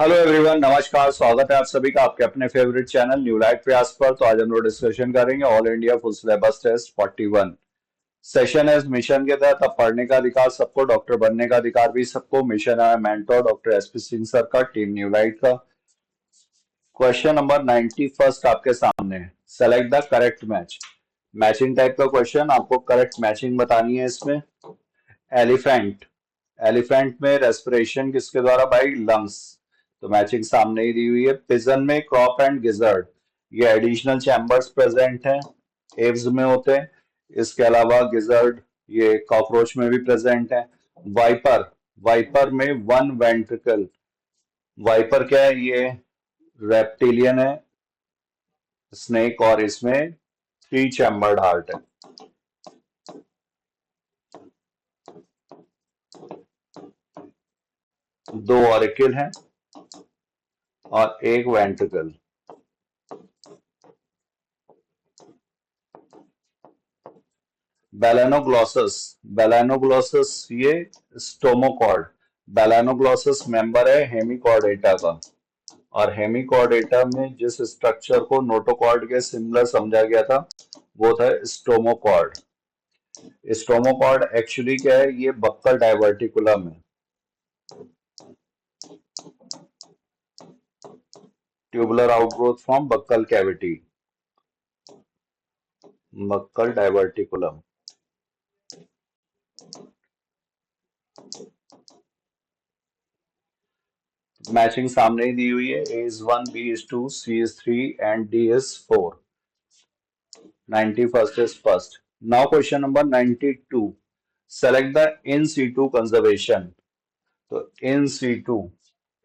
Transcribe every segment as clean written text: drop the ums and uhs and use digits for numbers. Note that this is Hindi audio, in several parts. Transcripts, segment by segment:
हेलो एवरीवन, नमस्कार। स्वागत है आप सभी का आपके अपने फेवरेट चैनल न्यू लाइट प्रयास पर। तो आज हम लोग डिस्कशन करेंगे all India full syllabus test 41 session है। इस मिशन के तहत अब पढ़ने का अधिकार सबको, डॉक्टर बनने का अधिकार भी सबको। मिशन है mentor doctor SP Singh sir का, टीम न्यू लाइट का। क्वेश्चन नंबर 91 आपके सामने है। Select the correct match. Matching type का क्वेश्चन, आपको करेक्ट मैचिंग बतानी है इसमें। एलिफेंट, एलिफेंट में रेस्पिरेशन किसके द्वारा? By lungs. तो मैचिंग सामने ही दी हुई है। पिजन में क्रॉप एंड गिजर्ड, ये एडिशनल चैम्बर्स प्रेजेंट हैं, एव्स में होते हैं। इसके अलावा गिजर्ड ये कॉकरोच में भी प्रेजेंट है। वाइपर, वाइपर में वन वेंट्रिकल। वाइपर क्या है? ये रेप्टिलियन है, स्नेक, और इसमें थ्री चैम्बर्ड हार्ट है। दो ऑरिकल हैं और एक वेंट्रिकल। बेलानोग्लॉसस, बेलानोग्लॉसस ये स्टोमोकॉर्ड। बेलानोग्लॉसस मेंबर है हेमिकॉर्डेटा का, और हेमिकॉर्डेटा में जिस स्ट्रक्चर को नोटोकॉर्ड के सिमिलर समझा गया था वो था स्टोमोकॉर्ड। स्टोमोकॉर्ड एक्चुअली क्या है? ये बक्कल डाइवर्टिकुलम है। Tubular outgrowth from buccal cavity, buccal diverticulum. Matching सामने ही दी हुई है। A is 1, B is 2, C is 3 and D is 4. 91st is first. Now question number 92. Select the in situ conservation. तो in situ,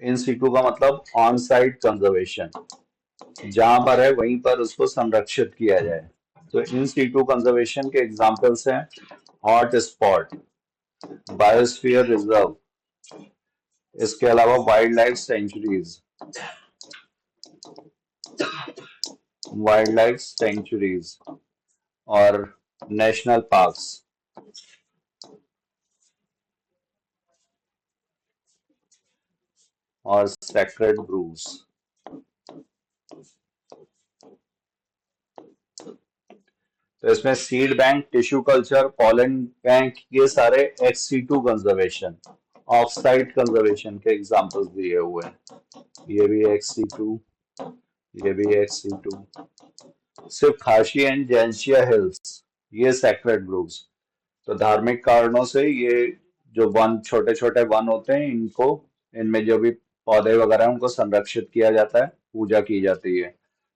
in situ का मतलब ऑन साइट कंजर्वेशन, जहां पर है वहीं पर उसको संरक्षित किया जाए। तो इन situ कंजर्वेशन के एग्जांपल्स हैं हॉट स्पॉट, बायोस्फीयर रिजर्व, इसके अलावा wild life sanctuaries, wild life sanctuaries और नेशनल पार्क्स। और सेक्रेड ग्रूव्स। तो इसमें seed bank, tissue culture, pollen bank, ये सारे ex situ conservation, off site conservation के एग्जांपल्स दिए हुए हैं। ये भी एक्स सीटू, ये भी एक्स सीटू। सिर्फ खाशी एंड जैंशिया हिल्स ये सेक्रेड ग्रूव्स। तो धार्मिक कारणों से ये जो वन, छोटे छोटे वन होते हैं, इनको, इनमें जो भी पौधे वगैरह हैं उनको संरक्षित किया जाता है, पूजा की जाती है।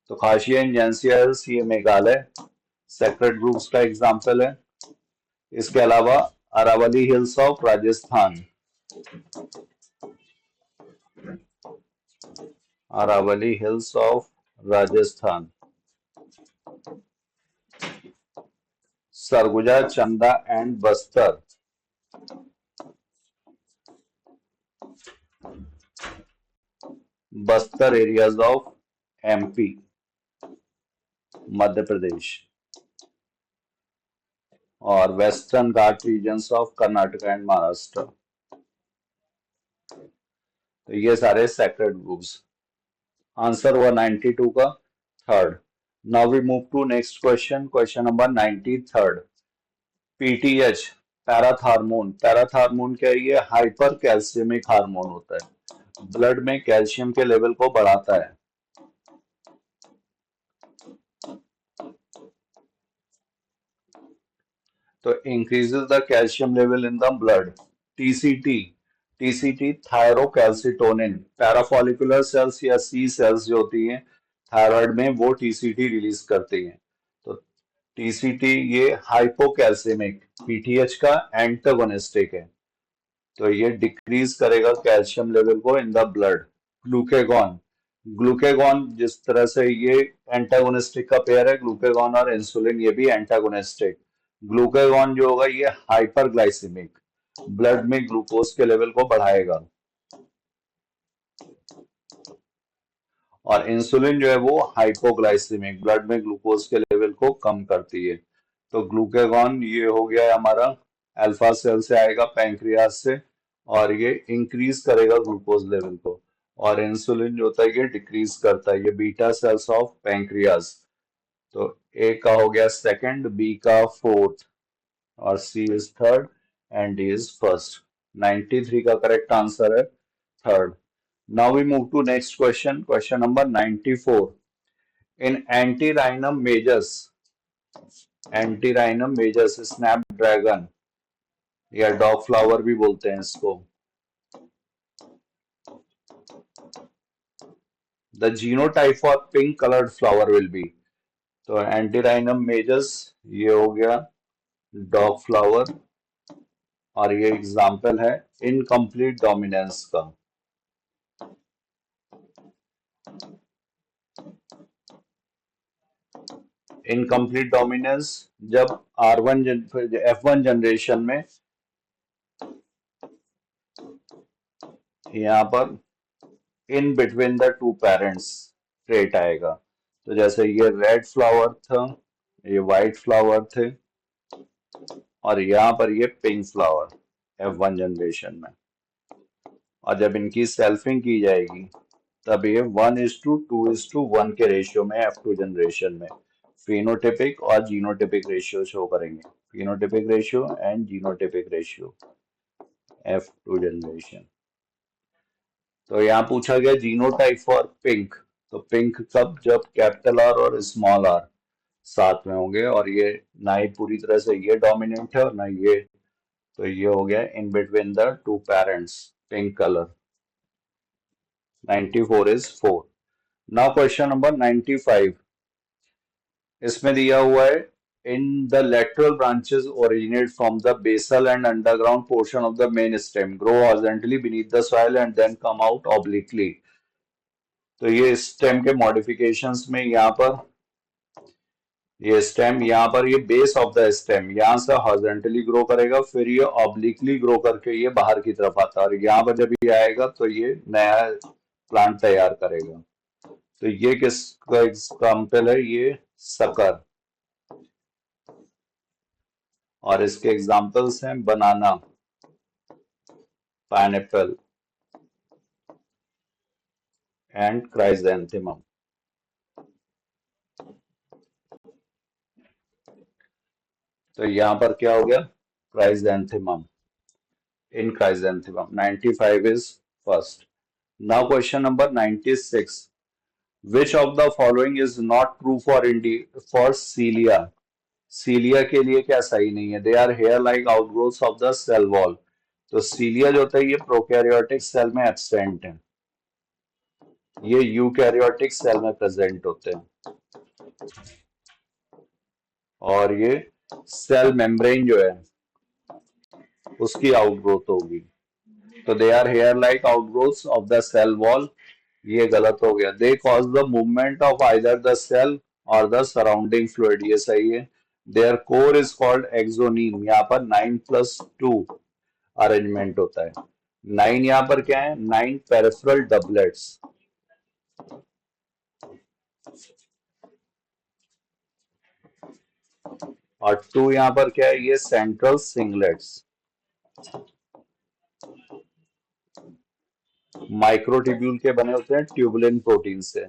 तो खासी एंड जैंसिया हिल्स ये मेघालय सेक्रेड ग्रुप्स का एग्जाम्पल है। इसके अलावा Aravalli hills of Rajasthan, Aravalli hills of Rajasthan. Sarguja, Chanda and Bastar, Bastar areas of MP, Madhya Pradesh. और western Ghat regions of Karnataka and Maharashtra. तो ये सारे सेक्रेड ग्रुप्स। आंसर हुआ 92 का third. Now we move to next question, question number 93। PTH, parathormone. Parathormone क्या है? ये हाइपर कैल्शियमिक हार्मोन होता है, ब्लड में कैल्शियम के लेवल को बढ़ाता है। तो increases the calcium level in the blood. TCT, TCT thyrocalcitonin, parafollicular cells या सी सेल्स जो होती हैं थायराइड में, वो टीसीटी रिलीज करती हैं। तो टीसीटी ये हाइपोकैल्सिमिक, पीटीएच का एंटागोनिस्टिक है। तो ये डिक्रीज करेगा कैल्शियम लेवल को इन द ब्लड। ग्लूकेगॉन, ग्लूकेगॉन जिस तरह से ये एंटागोनिस्टिक का पेयर है, ग्लूकेगॉन और इंसुलिन ये भी एंटागोनिस्टिक। ग्लूकेगॉन जो होगा ये हाइपरग्लाइसेमिक, ब्लड में ग्लूकोज के लेवल को बढ़ाएगा। और इंसुलिन जो है वो हाइपोग्लाइसेमिक, ब्लड में ग्लूकोज के लेवल को कम करती है। तो ग्लूकेगॉन ये हो गया हमारा, अल्फा सेल से आएगा, पैंक्रियास से, और ये इंक्रीज करेगा ग्लूकोज लेवल को। और इंसुलिन जो होता है ये डिक्रीज करता है, ये बीटा सेल्स ऑफ पैंक्रियाज। तो ए का हो गया सेकंड, बी का फोर्थ, और C is third and D is first. 93 का करेक्ट आंसर है third. Now we move to next question, question number 94। In antirrhinum majus snapdragon या डॉग फ्लावर भी बोलते हैं इसको, the genotype for pink coloured flower will be. तो एंटीराइनम मेजर्स ये हो गया डॉग फ्लावर, और ये एग्जाम्पल है इनकम्प्लीट डोमिनेंस का। इनकम्प्लीट डोमिनेंस जब R1 F1 जनरेशन में यहाँ पर in between the two parents trait आएगा। तो जैसे ये रेड फ्लावर था, ये व्हाइट फ्लावर थे, और यहाँ पर ये पिंक फ्लावर F1 जनरेशन में। और जब इनकी सेल्फिंग की जाएगी तब ये 1:2:1 के रेशियो में F2 जनरेशन में फिनोटिपिक और जीनोटिपिक रेशियो शो करेंगे। Phenotypic ratio and genotypic ratio F2 generation. तो यहाँ पूछा गया जीनोटाइप फॉर पिंक। तो पिंक कब, जब कैपिटल आर और स्मॉल आर साथ में होंगे, और ये ना ही पूरी तरह से ये डोमिनेंट है और ना ये, तो ये हो गया in between the two parents pink colour. 94 is 4. Now question number 95. इसमें दिया हुआ है in the lateral branches originate from the basal and underground portion of the main stem, grow horizontally beneath the soil and then come out obliquely. तो ये स्टेम के मॉडिफिकेशंस में यहाँ पर ये स्टेम, यहाँ पर ये बेस ऑफ द स्टेम यहाँ से हॉरिजॉन्टली ग्रो करेगा, फिर ये ऑब्लिकली ग्रो करके ये बाहर की तरफ आता है, और यहाँ पर जब ये आएगा तो ये नया प्लांट तैयार करेगा। तो ये किसका एग्जाम्पल है, ये सकर, और इसके एग्जाम्पल्स हैं बनाना, पाइनएप्पल एंड क्राइजेंथेमम। तो यहाँ पर क्या हो गया, chrysanthemum, in chrysanthemum. 95 is first. Now question number 96. Which of the following is not true for cilia? Cilia के लिए क्या सही नहीं है, they are hair like outgrowths of the cell wall. तो सीलिया जो होता है ये प्रोकैरियोटिक सेल में एब्सेंट है, ये यूकैरियोटिक सेल में प्रेजेंट होते हैं, और ये सेल मेम्ब्रेन जो है उसकी आउटग्रोथ होगी। तो they are hair like outgrowths of the cell wall, ये गलत हो गया। They cause the movement of either the cell और द सराउंडिंग फ्लूइड, ये सही है। Their core is called axoneme, यहाँ पर 9+2 अरेंजमेंट होता है। 9 यहाँ पर क्या है, 9 पेरिफेरल डबलेट्स, और 2 यहाँ पर क्या है, ये सेंट्रल सिंगलेट्स। माइक्रोट्यूब्यूल के बने होते हैं ट्यूबुलिन प्रोटीन से।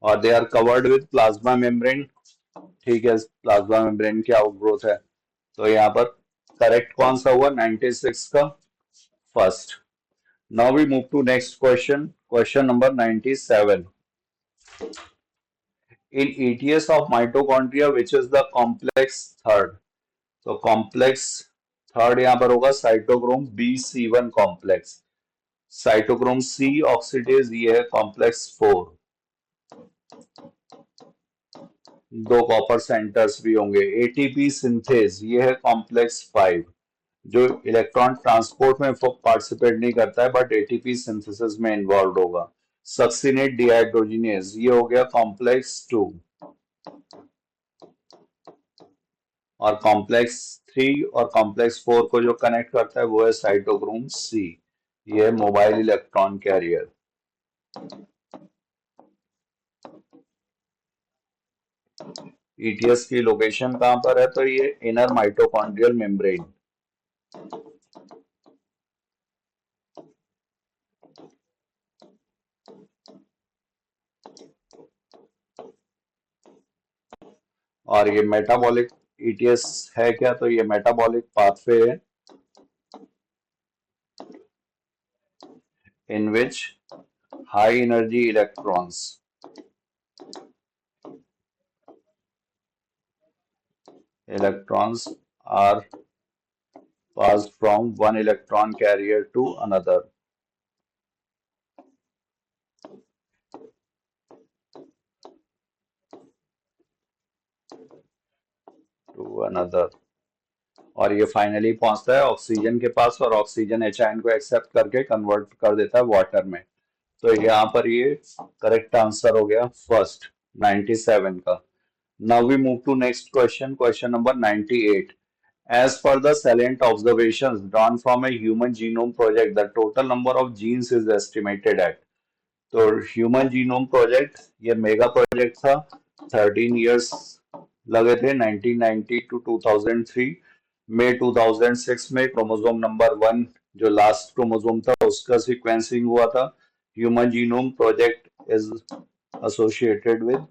और they are covered with plasma membrane, ठीक है, प्लाज्मा मेम्ब्रेन की आउटग्रोथ है। तो यहाँ पर करेक्ट कौन सा हुआ, 96 का first. Now we move to next question, question number 97. In ETS of mitochondria which is the complex third? तो कॉम्प्लेक्स थर्ड यहाँ पर होगा cytochrome B/C1 complex. Cytochrome C oxidase ये है कॉम्प्लेक्स 4। दो कॉपर सेंटर्स भी होंगे। एटीपी सिंथेज ये है कॉम्प्लेक्स 5, जो इलेक्ट्रॉन ट्रांसपोर्ट में पार्टिसिपेट नहीं करता है बट एटीपी सिंथेसिस में इन्वॉल्व होगा। सक्सिनेट डिहाइड्रोजिनेज ये हो गया कॉम्प्लेक्स 2, और कॉम्प्लेक्स 3 और कॉम्प्लेक्स 4 को जो कनेक्ट करता है वो है साइटोक्रोम C, ये है मोबाइल इलेक्ट्रॉन कैरियर। ETS की लोकेशन कहाँ पर है, तो ये इनर माइटोकॉन्ड्रियल मेम्ब्रेन। और ये मेटाबॉलिक ETS है क्या, तो ये मेटाबॉलिक पाथवे है in which high energy electrons are passed from one electron carrier to another। और ये फाइनली पहुंचता है ऑक्सीजन के पास, और ऑक्सीजन H को एक्सेप्ट करके कन्वर्ट कर देता है वाटर में। तो यहाँ पर ये करेक्ट आंसर हो गया फर्स्ट 97 का। Now we move to next question, question number 98। As per the salient observations drawn from a human genome project, the total number of genes is estimated at। तो ह्यूमन जीनोम प्रोजेक्ट ये मेगा प्रोजेक्ट था, 13 इयर्स लगे थे 1990 टू 2003 में। 2006 में क्रोमोसोम नंबर 1 जो लास्ट क्रोमोसोम था उसका सीक्वेंसिंग हुआ था। Human genome project is associated with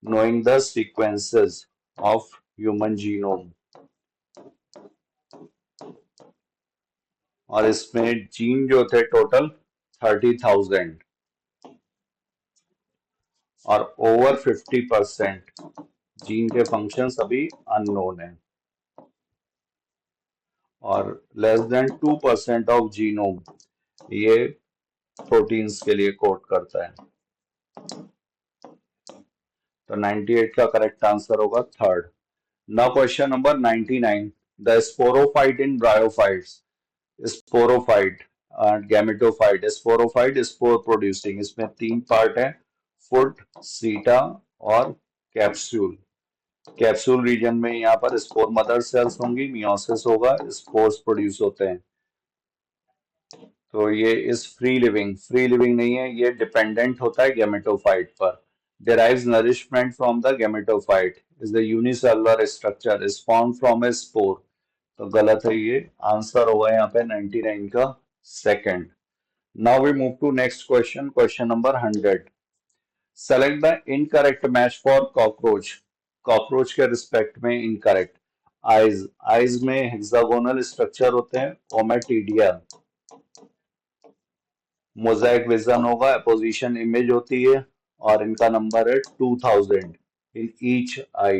knowing the sequences of human genome। और इसमें जीन जो थे टोटल 30,000 और ओवर 50% जीन के फंक्शंस अभी अननोन है, और लेस देन 2% ऑफ जीनोम ये प्रोटीन्स के लिए कोड करता है। तो 98 का करेक्ट आंसर होगा third. Now question number 99। The sporophyte in bryophytes, sporophyte gametophyte, sporophyte spore producing, इसमें तीन पार्ट है, फुट, सीटा और कैप्सूल। कैप्सूल रीजन में यहाँ पर स्पोर मदर सेल्स होंगी, मियोसिस होगा, स्पोर्स प्रोड्यूस होते हैं। तो ये इस फ्री लिविंग नहीं है, ये डिपेंडेंट होता है गैमेटोफाइट पर। derives nourishment from the gametophyte is the unicellular structure is formed from a spore। तो गलत है, ये आंसर होगा यहाँ पे 99 का second. Now we move to next question, question number 100। Select the incorrect match for cockroach. Cockroach के रिस्पेक्ट में इनकरेक्ट। आइज में हेक्सागोनल स्ट्रक्चर होते हैं, ओमेटिडिया। मोजाइक विजन होगा, अपोजिशन इमेज होती है, और इनका नंबर है 2000 in each eye,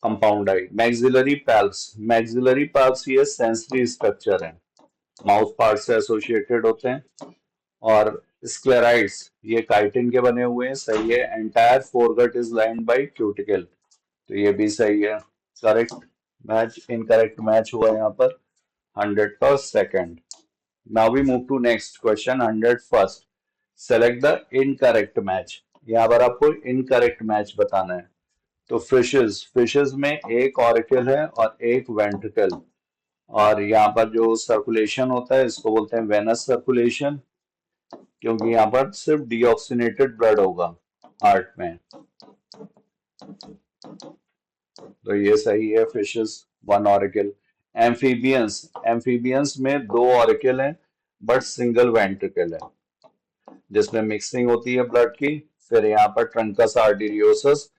compound eye. Maxillary palps ये सेंसरी स्ट्रक्चर है, माउथ पार्ट से एसोसिएटेड होते हैं। और स्क्लेराइड्स ये काइटिन के बने हुए हैं, सही है। Entire foregut is lined by cuticle, तो ये भी सही है। करेक्ट मैच, इनकरेक्ट मैच हुआ यहाँ पर 100 का second. Now we move to next question 100 first. Select the incorrect match, यहाँ पर आपको इनकरेक्ट मैच बताना है। तो फिशेस में एक ऑरिकल है और एक वेंट्रिकल, और यहाँ पर जो सर्कुलेशन होता है इसको बोलते हैं वेनस सर्कुलेशन, क्योंकि यहाँ पर सिर्फ डीऑक्सीनेटेड ब्लड होगा हार्ट में। तो ये सही है, फिशेस 1 ऑरिकल। एम्फीबियंस में 2 ऑरिकल हैं बट सिंगल वेंट्रिकल है, जिसमें मिक्सिंग होती है ब्लड की। फिर यहाँ पर ट्रंकस आर्टेरियोसस,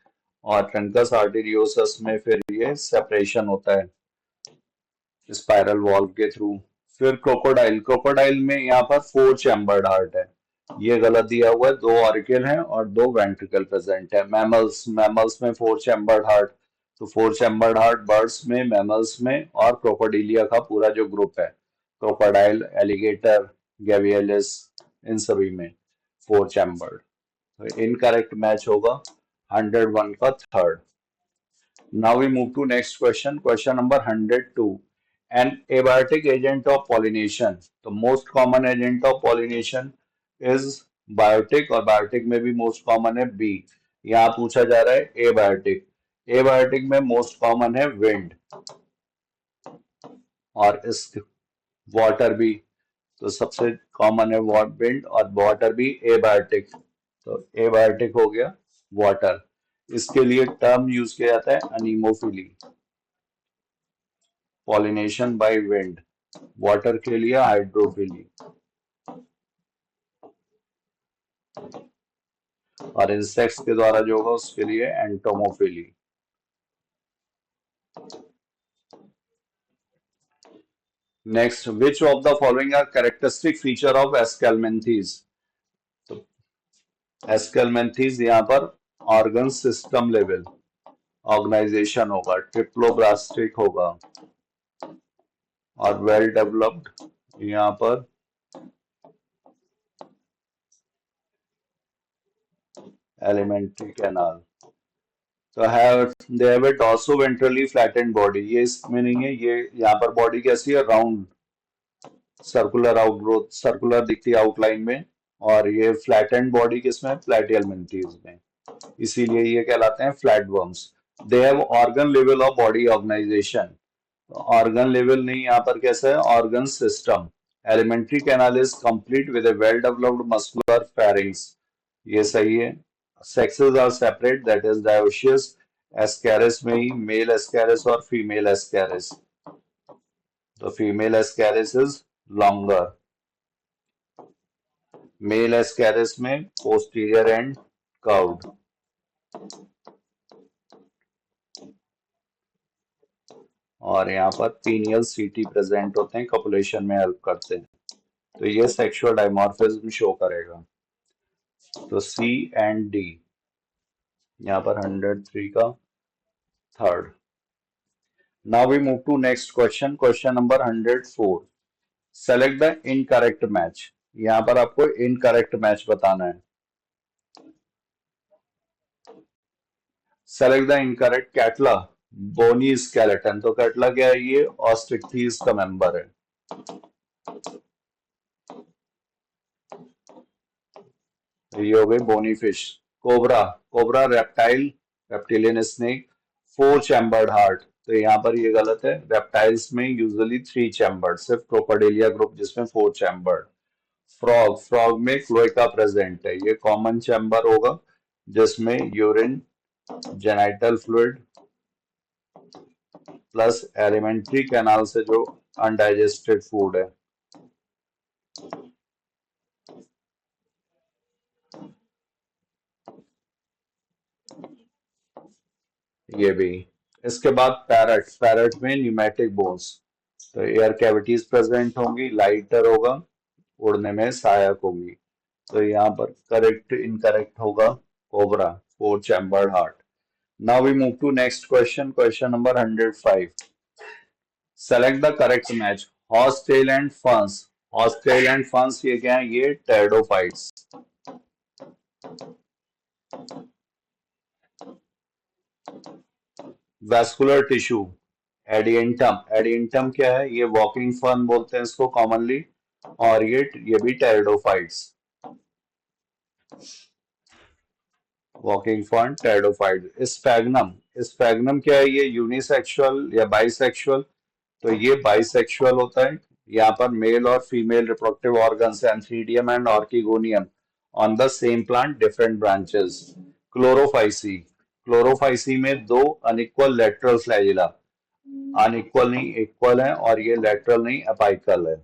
और ट्रंकस आर्टेरियोसस में फिर ये सेपरेशन होता है स्पाइरल वॉल्व के थ्रू। फिर क्रोकोडाइल में यहाँ पर 4 चैम्बर्ड हार्ट है, ये गलत दिया हुआ है, 2 ऑरिकल हैं और 2 वेंट्रिकल प्रेजेंट है। मैमल्स में 4 चैम्बर्ड हार्ट, तो 4 चैम्बर्ड हार्ट बर्ड्स में, मैमल्स में, और क्रोकोडिलिया का पूरा जो ग्रुप है, क्रोकोडाइल, एलिगेटर, गैवियलिस, इन सभी में 4 चैम्बर्ड। तो इनकरेक्ट मैच होगा 101 का third. Now we move to next question, question number 102. An abiotic agent of pollination. The most common agent of pollination is biotic, और biotic में भी most common है bee। यहाँ पूछा जा रहा है abiotic। abiotic में most common है wind, और इस water भी, तो सबसे कॉमन है wind और water भी abiotic। तो abiotic हो गया water। इसके लिए टर्म यूज किया जाता है अनीमोफिली, पॉलिनेशन बाय विंड। वाटर के लिए हाइड्रोफिली, और इंसेक्ट्स के द्वारा जो होगा उसके लिए entomophily. Next, which of the following are characteristic feature of aschelminthes? तो एस्केलमेंथीज यहाँ पर ऑर्गन सिस्टम लेवल ऑर्गेनाइजेशन होगा, ट्रिप्लोब्लास्टिक होगा, और वेल डेवलप्ड यहाँ पर एलिमेंट्री कैनाल। तो have they have a dorso ventrally flattened body, ये इसमें नहीं है, ये यहाँ पर बॉडी कैसी है, राउंड सर्कुलर आउटग्रोथ, सर्कुलर दिखती है आउटलाइन में, और ये फ्लैटेंड बॉडी किसमें, प्लेटियल मेंटीज में, इसीलिए ये कहलाते हैं flat worms. They have organ level of body organisation, organ level नहीं, यहाँ पर कैसा है, organ system. Alimentary canal is complete with a well developed muscular pharynx, ये सही है। Sexes are separate, that is dioecious, ascaris में ही मेल एस्कैरिस और फीमेल एस्कैरिस, तो female ascaris is longer, male ascaris में पोस्टीरियर एंड कर्व्ड। और यहाँ पर पीनियल सीटी प्रेजेंट होते हैं, कपुलेशन में हेल्प करते हैं, तो ये सेक्सुअल डायमॉर्फिज्म शो करेगा। तो सी एंड डी यहाँ पर 103 का third. Now we move to next question, question number 104। Select the incorrect match, यहाँ पर आपको इनकरेक्ट मैच बताना है। Select the incorrect, catla bony skeleton, तो कैटला क्या है, ये ऑस्ट्रिक्थीज का मेंबर है। ये हो गई bony fish. Cobra, cobra reptile, reptilian snake, 4 chambered heart, तो यहाँ पर ये गलत है, रेप्टाइल्स में यूजुअली 3 चैम्बर्ड, सिर्फ क्रोकोडिलिया ग्रुप जिसमें 4 चैम्बर्ड। फ्रॉग, फ्रॉग में क्लोएका प्रेजेंट है, ये कॉमन चैम्बर होगा जिसमें urine, genital fluid plus alimentary canal से जो अनडाइजेस्टेड फूड है। ये भी। इसके बाद पैरट, पैरट में न्यूमेटिक बोन्स, तो एयर कैविटीज प्रेजेंट होंगी, लाइटर होगा, उड़ने में सहायक होगी, तो यहाँ पर करेक्ट इनकरेक्ट होगा cobra, 4 chambered heart. Now we move to next question, question number 105। Select the correct match, horse tail and ferns, horse tail and ferns ये क्या है, ये pteridophytes. Vascular tissue, adiantum, adiantum क्या है, ये वॉकिंग फर्न बोलते हैं इसको कॉमनली, और ये भी pteridophytes, walking fern pteridophyte. Sphagnum, sphagnum क्या है, ये यूनिसेक्सुअल या बाइसेक्सुअल, तो ये बाइसेक्सुअल होता है, यहाँ पर मेल और female reproductive organs, antheridium and archegonium on the same plant, different branches. Chlorophyceae, chlorophyceae में 2 अनइक्वल लेटरल फ्लैजिला, अनइक्वल नहीं इक्वल है, और ये लेटरल नहीं अपाइकल है,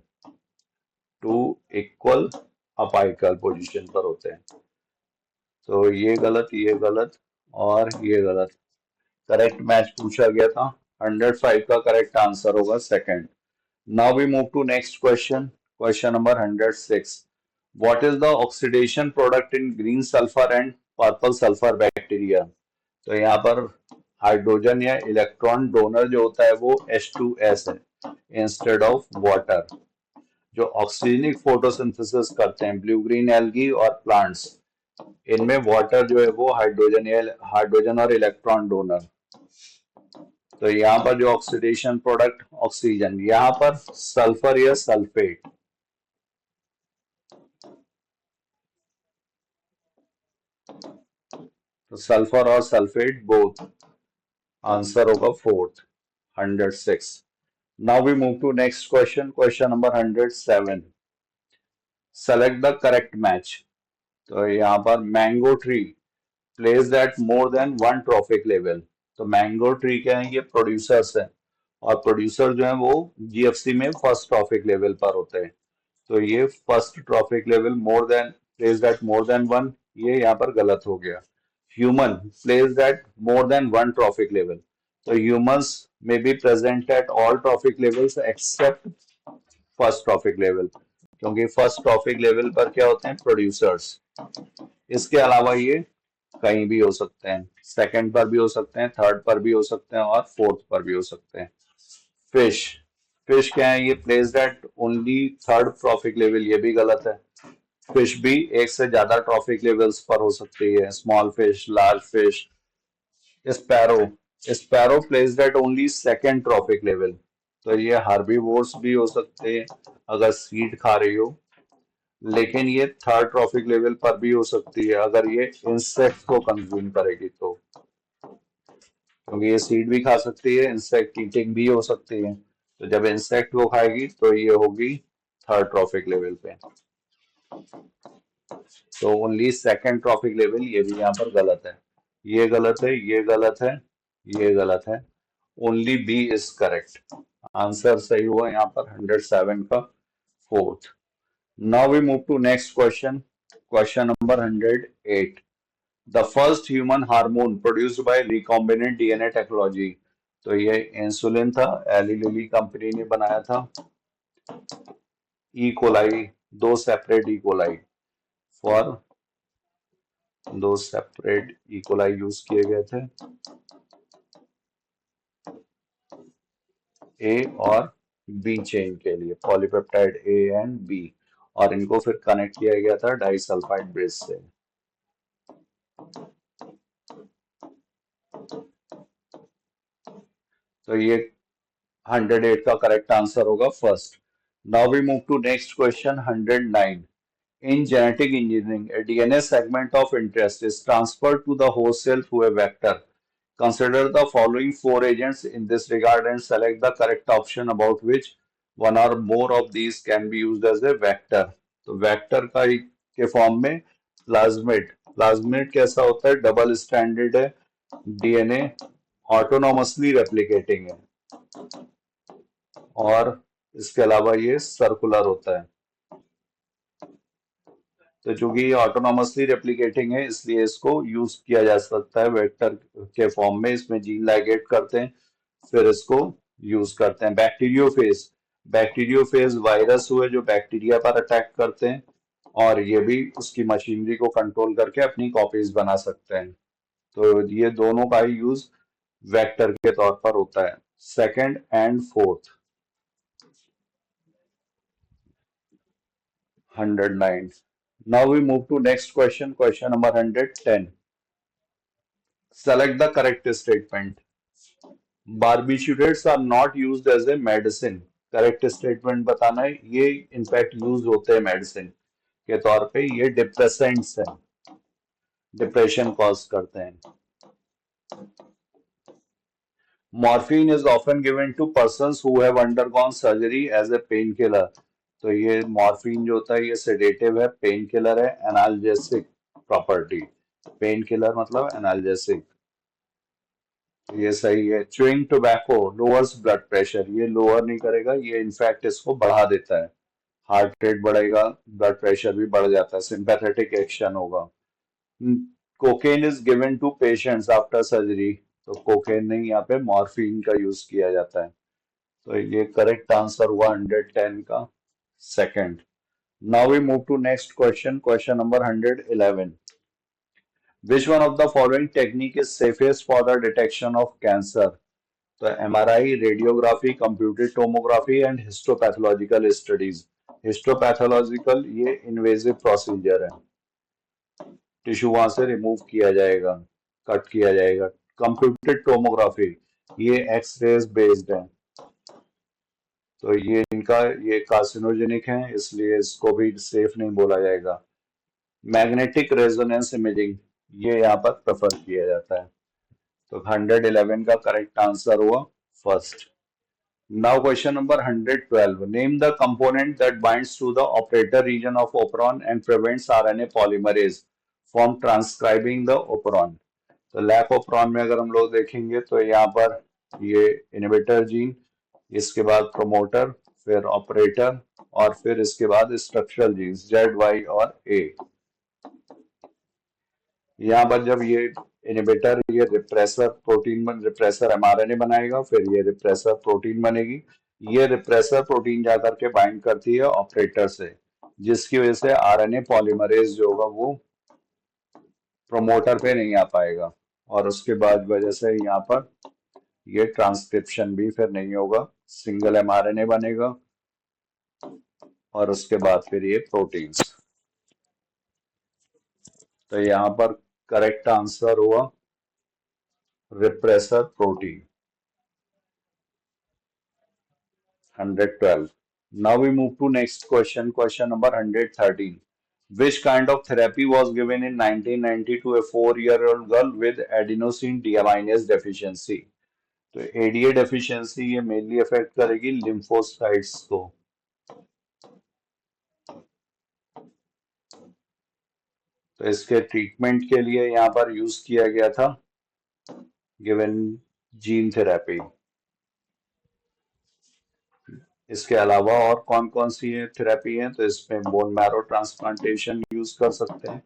2 इक्वल अपाइकल पोजीशन पर होते हैं, तो ये गलत और ये गलत। करेक्ट मैच पूछा गया था, 105 का करेक्ट आंसर होगा second. Now we move to next question, question number 106। What is the oxidation product in green sulphur and purple sulphur bacteria? तो यहाँ पर हाइड्रोजन या इलेक्ट्रॉन डोनर जो होता है वो H2S है इंस्टेड ऑफ वाटर। जो ऑक्सीजनिक फोटोसिंथेसिस करते हैं ब्लू ग्रीन एल्गी और प्लांट्स, इनमें वाटर जो है वो हाइड्रोजन या हाइड्रोजन और इलेक्ट्रॉन डोनर। तो यहाँ पर जो ऑक्सीडेशन प्रोडक्ट ऑक्सीजन, यहाँ पर सल्फर या सल्फेट, तो सल्फर और सल्फेट बोथ, आंसर होगा fourth, 106। Now we move to next question, question number 107। Select the correct match, तो यहाँ पर mango tree, placed at more than one trophic level. तो मैंगो ट्री क्या है, ये प्रोड्यूसर्स हैं, और प्रोड्यूसर जो है वो जीएफसी में फर्स्ट ट्रॉफिक लेवल पर होते हैं। तो ये first trophic level more than, placed at more than one, ये यहाँ पर गलत हो गया। Human placed at more than one trophic level, तो ह्यूमंस में be present at all trophic levels accept first trophic level, क्योंकि फर्स्ट ट्रॉफिक लेवल पर क्या होते हैं, प्रोड्यूसर्स। इसके अलावा ये कहीं भी हो सकते हैं, सेकंड पर भी हो सकते हैं, थर्ड पर भी हो सकते हैं, और फोर्थ पर भी हो सकते हैं। फिश, फिश क्या है, ये placed at only third trophic level, ये भी गलत है। फिश भी एक से ज्यादा ट्रॉफिक लेवल्स पर हो सकती है, small fish, large fish. Sparrow, sparrow placed at only second trophic level, तो ये हार्बीवोर्स भी हो सकते हैं अगर सीड खा रही हो, लेकिन ये थर्ड ट्रॉफिक लेवल पर भी हो सकती है अगर ये इंसेक्ट को कंज्यूम करेगी तो, क्योंकि ये सीड भी खा सकती है, इंसेक्ट ईटिंग भी हो सकती है। तो जब इंसेक्ट को खाएगी तो ये होगी थर्ड ट्रॉफिक लेवल पे। तो ओनली सेकंड ट्रॉफिक लेवल, ये भी यहाँ पर गलत है। ये गलत है, ये गलत है, ये गलत है। Only B is correct. Answer सही हुआ यहाँ पर 107 का fourth. Now we move to next question, question number 108। The first human hormone produced by recombinant DNA technology, तो ये इंसुलिन था, एली लिली कंपनी ने बनाया था। ई कोलाई, दो सेपरेट ई कोलाई, फॉर दो सेपरेट ई कोलाई यूज किए गए थे, ए और बी चेन के लिए, पॉलीपेप्टाइड ए एंड बी, और इनको फिर कनेक्ट किया गया था डाइसल्फाइड ब्रिज से। तो ये 108 का करेक्ट आंसर होगा first. Now we move to next question 109। In genetic engineering, a DNA segment of interest is transferred to the host cell through a vector. Consider the following four agents in this regard and select the correct option about which one or more of these can be used as a vector. तो वेक्टर का के फॉर्म में प्लाज्मिड, प्लाज्मिड कैसा होता है, डबल स्ट्रैंडेड है, डीएनए ऑटोनॉमसली रेप्लिकेटिंग है, और इसके अलावा ये सर्कुलर होता है। तो चूंकि ये ऑटोनॉमसली रेप्लिकेटिंग है, इसलिए इसको यूज किया जा सकता है वेक्टर के फॉर्म में। इसमें जीन लाइगेट करते हैं, फिर इसको यूज करते हैं। बैक्टीरियोफेज, बैक्टीरियोफेज वायरस हुए जो बैक्टीरिया पर अटैक करते हैं, और ये भी उसकी मशीनरी को कंट्रोल करके अपनी कॉपीज बना सकते हैं। तो ये दोनों का ही यूज वेक्टर के तौर पर होता है। Second and fourth 109। Now we move to next question, question number 110. Select the correct statement. Barbiturates are not used as a medicine. Correct statement बताना है। ये इनफैक्ट यूज होते हैं मेडिसिन के तौर पे, ये डिप्रेसेंट्स हैं, डिप्रेशन कॉज करते हैं। Morphine is often given to persons who have undergone surgery as a pain killer, तो ये मॉर्फिन जो होता है ये सेडेटिव है, पेन किलर है, एनाल्जेसिक प्रॉपर्टी, पेन किलर मतलब एनाल्जेसिक, ये सही है। Chewing tobacco lowers blood pressure, ये लोअर नहीं करेगा, ये इनफैक्ट इसको बढ़ा देता है, हार्ट रेट बढ़ेगा, ब्लड प्रेशर भी बढ़ जाता है, सिंपैथेटिक एक्शन होगा। Cocaine is given to patients after surgery, तो कोकेन नहीं, यहाँ पे मॉर्फिन का यूज किया जाता है। तो ये करेक्ट आंसर हुआ 110 का second. Now we move to next question, question number 111। Which one of the following technique is safest for the detection of cancer? तो MRI, radiography, computed tomography and histopathological studies. Histopathological ये इन्वेजिव प्रोसीजर है, टिश्यू वहां से रिमूव किया जाएगा, कट किया जाएगा। कंप्यूटेड टोमोग्राफी ये एक्सरेज बेस्ड है, तो ये इनका ये कार्सिनोजेनिक है, इसलिए इसको भी सेफ नहीं बोला जाएगा। मैग्नेटिक रेजोनेंस इमेजिंग ये यहाँ पर प्रेफर किया जाता है। तो 111 का करेक्ट आंसर हुआ first. Now question number 112। Name the component that binds to the operator region of operon and prevents RNA polymerase from transcribing the operon. तो लैक ओपरॉन में अगर हम लोग देखेंगे तो यहाँ पर ये इनहिबिटर जीन, इसके बाद प्रोमोटर, फिर ऑपरेटर, और फिर इसके बाद स्ट्रक्चरल जीन्स जेड, वाई और ए। यहाँ पर जब ये इनहिबिटर ये रिप्रेसर प्रोटीन रिप्रेसर एमआरएनए बनाएगा, फिर ये रिप्रेसर प्रोटीन बनेगी। ये रिप्रेसर प्रोटीन जाकर के बाइंड करती है ऑपरेटर से, जिसकी वजह से आरएनए पॉलीमरेज जो होगा वो प्रोमोटर पे नहीं आ पाएगा, और उसके बाद वजह से यहाँ पर ये ट्रांसक्रिप्शन भी फिर नहीं होगा, सिंगल एमआरएनए बनेगा, और उसके बाद फिर ये प्रोटीन्स। तो यहाँ पर करेक्ट आंसर हुआ repressor protein 112. Now we move to next question, question number 113. Which kind of therapy was given in 1990 to a 4-year-old girl with adenosine deaminase deficiency? तो एडीए डेफिशिएंसी ये मेनली अफेक्ट करेगी लिम्फोसाइट्स को। तो इसके ट्रीटमेंट के लिए यहाँ पर यूज किया गया था गिवन जीन थेरेपी। इसके अलावा और कौन कौन सी थेरेपी है, तो इसमें बोन मैरो ट्रांसप्लांटेशन यूज कर सकते हैं,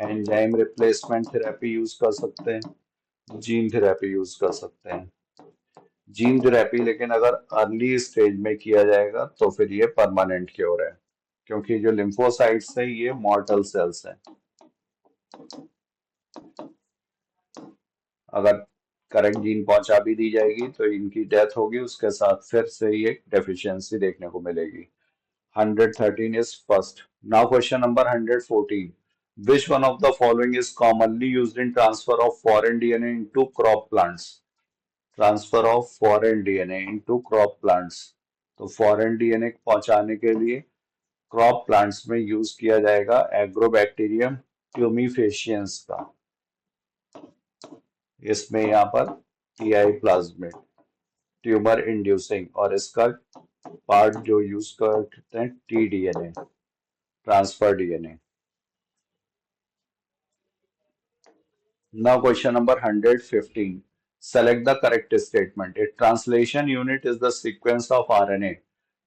एंजाइम रिप्लेसमेंट थेरेपी यूज कर सकते हैं, जीन थेरेपी यूज कर सकते हैं। जीन थेरेपी लेकिन अगर अर्ली स्टेज में किया जाएगा तो फिर ये परमानेंट क्योर है, क्योंकि जो लिम्फोसाइट्स है ये मॉर्टल सेल्स हैं। अगर करेक्ट जीन पहुंचा भी दी जाएगी तो इनकी डेथ होगी, उसके साथ फिर से ये डेफिशिएंसी देखने को मिलेगी। 113 is first. Now question number 114. Which one of the following is commonly used in transfer of foreign DNA into crop plants? Transfer of foreign DNA into crop plants. तो foreign DNA पहुंचाने के लिए क्रॉप प्लांट्स में यूज किया जाएगा एग्रोबैक्टीरियम ट्यूमीफेशियंस का। इसमें यहाँ पर टीआई प्लाज्मिड ट्यूमर इंड्यूसिंग, और इसका पार्ट जो यूज करते हैं T-DNA transfer DNA. Now question number 115. Select the correct statement. A translation unit is the sequence of RNA.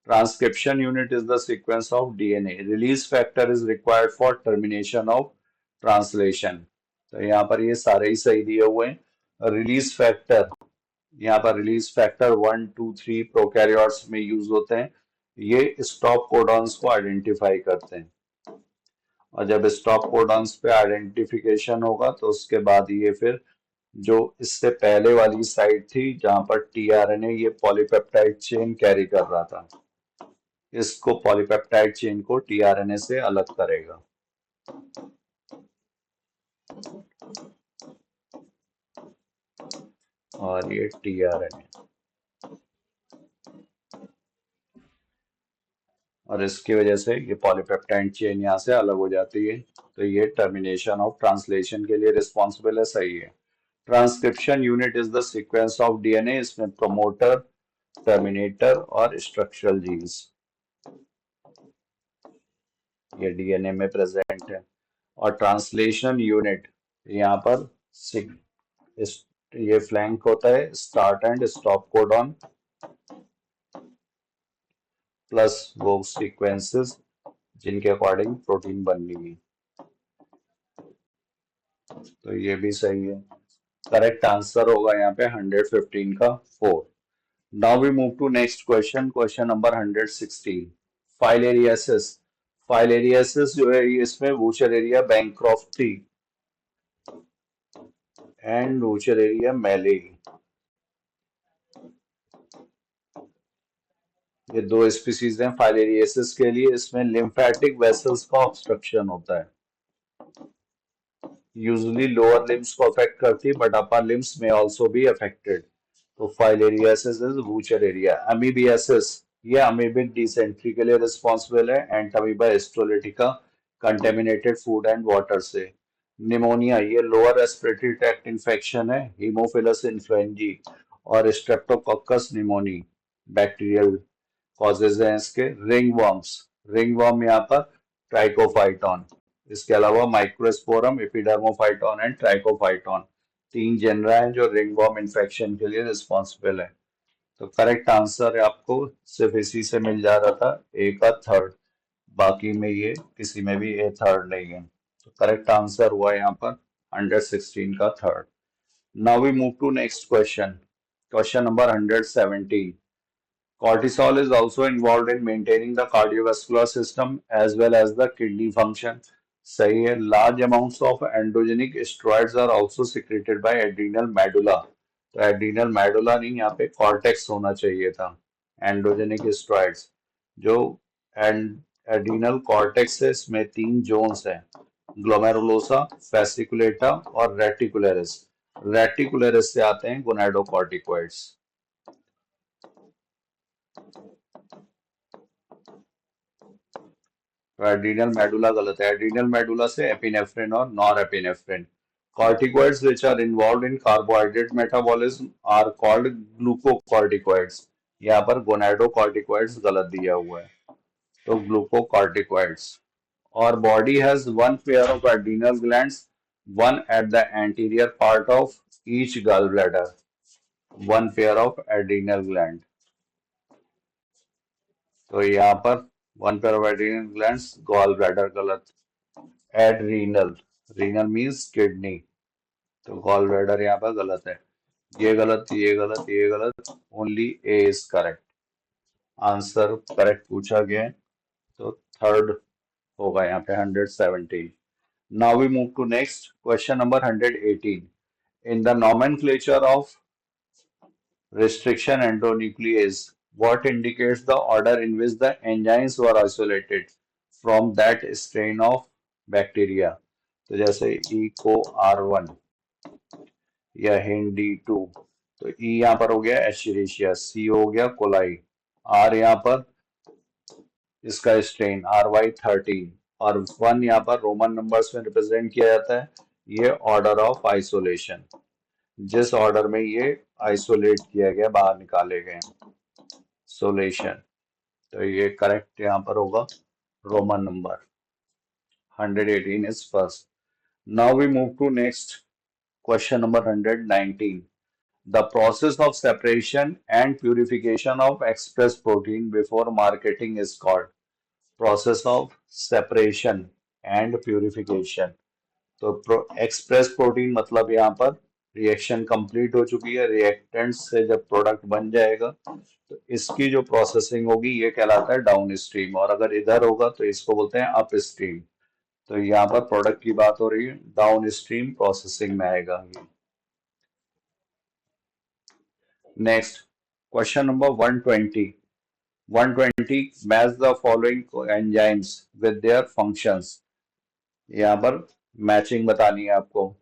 Transcription unit is the sequence of DNA. Release factor is required for termination of translation. तो यहाँ पर ये सारे ही सही दिए हुए हैं। रिलीज फैक्टर, यहाँ पर रिलीज फैक्टर 1, 2, 3 प्रोकैरियोट्स में यूज होते हैं। ये स्टॉप कोडॉन्स को आइडेंटिफाई करते हैं, और जब स्टॉप कोडॉन्स पे आइडेंटिफिकेशन होगा तो उसके बाद ये फिर जो इससे पहले वाली साइट थी जहां पर टीआरएनए ये पॉलीपेप्टाइड चेन कैरी कर रहा था, इसको पॉलीपेप्टाइड चेन को टीआरएनए से अलग करेगा। और ये टीआरएनए, और इसकी वजह से ये पॉलीपेप्टाइड चेन यहाँ से अलग हो जाती है, तो ये टर्मिनेशन ऑफ ट्रांसलेशन के लिए रिस्पॉन्सिबल है, सही है। Transcription unit is the sequence of DNA, इसमें प्रोमोटर, टर्मिनेटर और स्ट्रक्चरल जीन्स ये डीएनए में प्रेजेंट है। और ट्रांसलेशन यूनिट यहाँ पर ये फ्लैंक होता है start and stop codon plus वो सीक्वेंसेस जिनके अकॉर्डिंग प्रोटीन बननी है। तो ये भी सही है। करेक्ट आंसर होगा यहाँ पे 115 का 4। Now we move to next question, question number 116। Filariasis, filariasis जो है इसमें वूचरेरिया बैंक्रॉफ्टी एंड वूचरेरिया मैलेई, ये दो स्पीसीज हैं फाइलेरियासिस के लिए। इसमें लिम्फेटिक वेसल्स का ऑब्स्ट्रक्शन होता है, यूजुअली लोअर लिम्स को अफेक्ट करती है, बट अपर लिम्स में आल्सो बी अफेक्टेड। तो फाइलेरियासिस इज वूचरेरिया। अमीबियासिस ये अमीबिक डिसेंट्री के लिए रिस्पॉन्सिबल है, Entamoeba histolytica contaminated food and water से। निमोनिया ये लोअर रेस्पिरेटरी ट्रैक्ट इन्फेक्शन है, हीमोफिलस इन्फ्लुएंजी और स्ट्रेप्टोकोकस निमोनी बैक्टीरियल कॉजेज हैं इसके। रिंग वर्म्स, रिंग वर्म यहाँ पर ट्राइकोफाइटॉन, इसके अलावा microsporum, epidermophyton and trichophyton, 3 genera हैं जो रिंगवर्म इन्फेक्शन के लिए रिस्पॉन्सिबल है। तो करेक्ट आंसर आपको सिर्फ इसी से मिल जा रहा था, ए का थर्ड। बाकी में ये किसी में भी ए थर्ड नहीं है। तो करेक्ट आंसर हुआ यहाँ पर 116 का third. Now we move to next question, question number 117। Cortisol is also involved in maintaining the cardiovascular system as well as the kidney function. सही है। Large amounts of androgenic steroids are also secreted by adrenal medulla. तो adrenal medulla नहीं, यहाँ पे cortex होना चाहिए था। Androgenic steroids जो adrenal cortex है, इसमें 3 zones हैं, glomerulosa, fasciculata और reticularis। Reticularis से आते हैं gonadocorticoids। तो एड्रीनल मेडुला गलत है। एड्रीनल मेडुला से एपिनेफ्रिन और norepinephrine. Corticoids which are involve in carbohydrate metabolism are called glucocorticoids. यहाँ पर गोनाडोकॉर्टिकॉइड्स गलत दिया हुआ है, तो ग्लूकोकॉर्टिकॉइड्स। और body has one pair of adrenal glands, one at the anterior part of each gall bladder. One pair of adrenal gland. तो यहाँ पर one pair of adrenal glands, gall bladder गलत। एड्रीनल, रीनल मीन्स किडनी, तो गॉल ब्लैडर यहाँ पर गलत है। ये गलत, ये गलत, ये गलत, only A is correct. Answer correct पूछा गया है, तो थर्ड होगा यहाँ पे 117। Now we move to next question number 118। In the nomenclature of restriction endonuclease, what indicates the order in which the enzymes were isolated from that strain of bacteria? तो जैसे E को R1 या हिंडी 2, तो E यहाँ पर हो गया एशेरिशिया, C हो गया कोलाई, R यहाँ पर इसका स्ट्रेन RY13 और 1 यहाँ पर रोमन नंबर्स में रिप्रेजेंट किया जाता है। ये ऑर्डर ऑफ आइसोलेशन, जिस ऑर्डर में ये आइसोलेट किया गया, बाहर निकाले गए, सोलेशन। तो ये करेक्ट यहाँ पर होगा Roman number. 118 is first. Now we move to next question number 119. The process of separation and purification of express protein before marketing is called process of separation and purification. तो एक्सप्रेस प्रोटीन मतलब यहाँ पर रिएक्शन कंप्लीट हो चुकी है, रिएक्टेंट से जब प्रोडक्ट बन जाएगा तो इसकी जो प्रोसेसिंग होगी ये कहलाता है डाउन स्ट्रीम, और अगर इधर होगा तो इसको बोलते हैं अप स्ट्रीम। तो यहाँ पर प्रोडक्ट की बात हो रही है, डाउन स्ट्रीम प्रोसेसिंग में आएगा ये। Next question number 120। 120 match the following enzymes with their functions. यहाँ पर मैचिंग बतानी है आपको।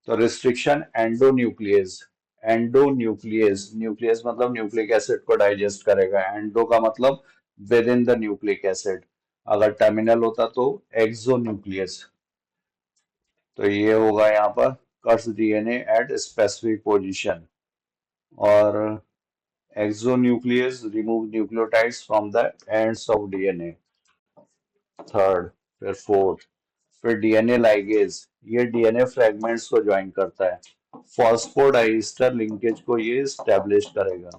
तो रिस्ट्रिक्शन एंडोन्यूक्लियस, एंडोन्यूक्लियस, न्यूक्लियस मतलब न्यूक्लिक एसिड को डाइजेस्ट करेगा, एंडो का मतलब within the nucleic acid, अगर टर्मिनल होता तो एक्सोन्यूक्लियस। तो ये होगा यहाँ पर cuts DNA at specific position, और exonuclease remove nucleotides from the ends of DNA. Third, फिर फोर्थ, फिर डीएनए लाइगेज, ये डीएनए फ्रेगमेंट्स को ज्वाइन करता है, फॉस्फोडाइस्टर लिंकेज को ये स्टैब्लिश करेगा।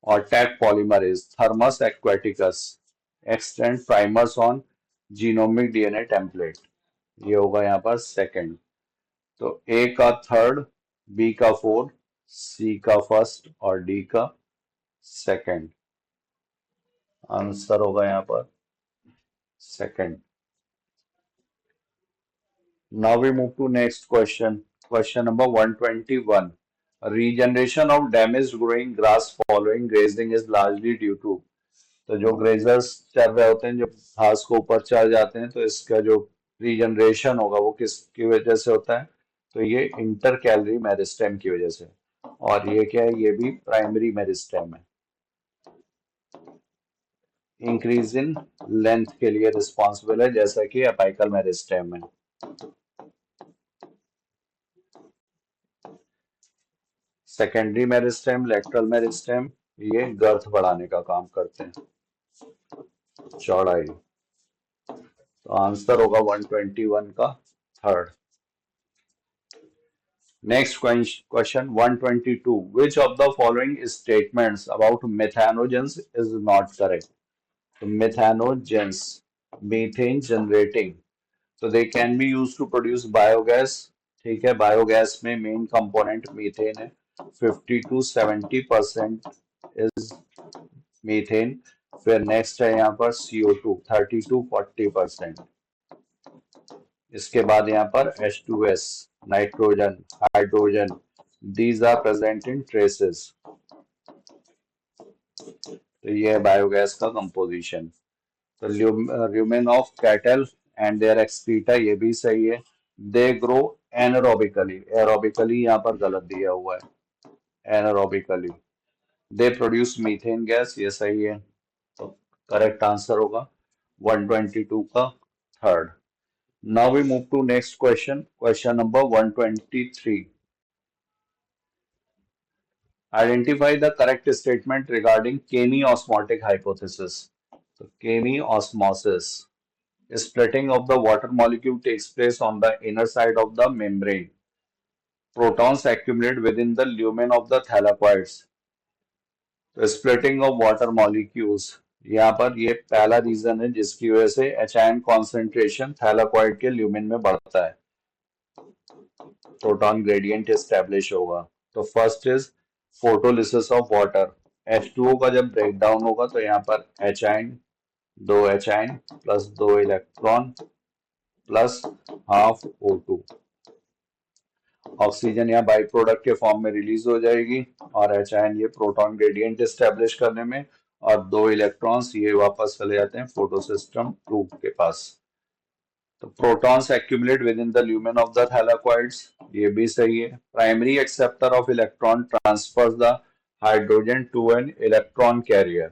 और tag polymerase, Thermus aquaticus, extend primers on genomic DNA template. ये होगा यहाँ पर सेकंड। तो ए का थर्ड, बी का फोर्थ, सी का फर्स्ट और डी का सेकंड। आंसर होगा यहाँ पर second. Now we move to next question. Question number 121. Regeneration of damaged growing grass following grazing is largely due to। तो जो ग्रेजर्स चल रहे होते हैं, जो घास को ऊपर चढ़ जाते हैं, तो इसका जो रीजनरेशन होगा वो किसकी वजह से होता है? तो ये इंटर कैलरी मेरिस्टेम की वजह से। और ये क्या है? ये भी प्राइमरी मेरिस्टेम है। इंक्रीज इन लेंथ के लिए रिस्पॉन्सिबल है, जैसा कि अपाइकल मेरिस्टेम है। सेकेंडरी मेरिस्टेम, लेटरल मेरिस्टेम, ये गर्थ बढ़ाने का काम करते हैं। चौड़ाई। तो आंसर होगा 121 का third. Next question 122, which of the following statements about methanogens is not correct? तो methanogens, methane generating, so they can be used to produce biogas। ठीक है, बायोगैस में मेन कंपोनेंट मीथेन है, 50 to 70% इज मीथेन। फिर नेक्स्ट है यहाँ पर CO2, 30 to 40%। इसके बाद यहाँ पर H2S, nitrogen, hydrogen, these are present in traces. तो ये है बायोगैस का कंपोजिशन। तो lumen of cattle and their excreta, ये भी सही है। दे ग्रो एनारोबिकली, एरोबिकली यहाँ पर गलत दिया हुआ है, anaerobically. They produce methane gas, ये सही है। तो करेक्ट आंसर होगा 122 का third. Now we move to next question, question number 123. Identify the correct statement regarding Kenny-osmotic hypothesis. So, Kenny osmosis, splitting of the water molecule takes place on the inner side of the membrane. Protons accumulate within the lumen of the thylakoids. तो स्प्लिटिंग ऑफ वाटर मॉलिक्यूल्स, यहाँ पर ये पहला रीजन है जिसकी वजह से एचायन कॉन्सेंट्रेशन थैलाकॉइड के ल्यूमेन में बढ़ता है, प्रोटॉन ग्रेडियंट एस्टेब्लिश होगा। तो first is photolysis of water, H2O का जब ब्रेक डाउन होगा तो यहाँ पर एचाइन, दो एचाइन प्लस दो electron plus half O2, oxygen यहाँ बाई प्रोडक्ट के फॉर्म में रिलीज हो जाएगी और एचाइन ये प्रोटॉन ग्रेडियंट एस्टेब्लिश करने में, और दो इलेक्ट्रॉन्स ये वापस चले जाते हैं फोटोसिस्टम 2 के पास। तो protons accumulate within the lumen of the thylakoids, ये भी सही है। Primary acceptor of electron transfers the hydrogen to an electron carrier.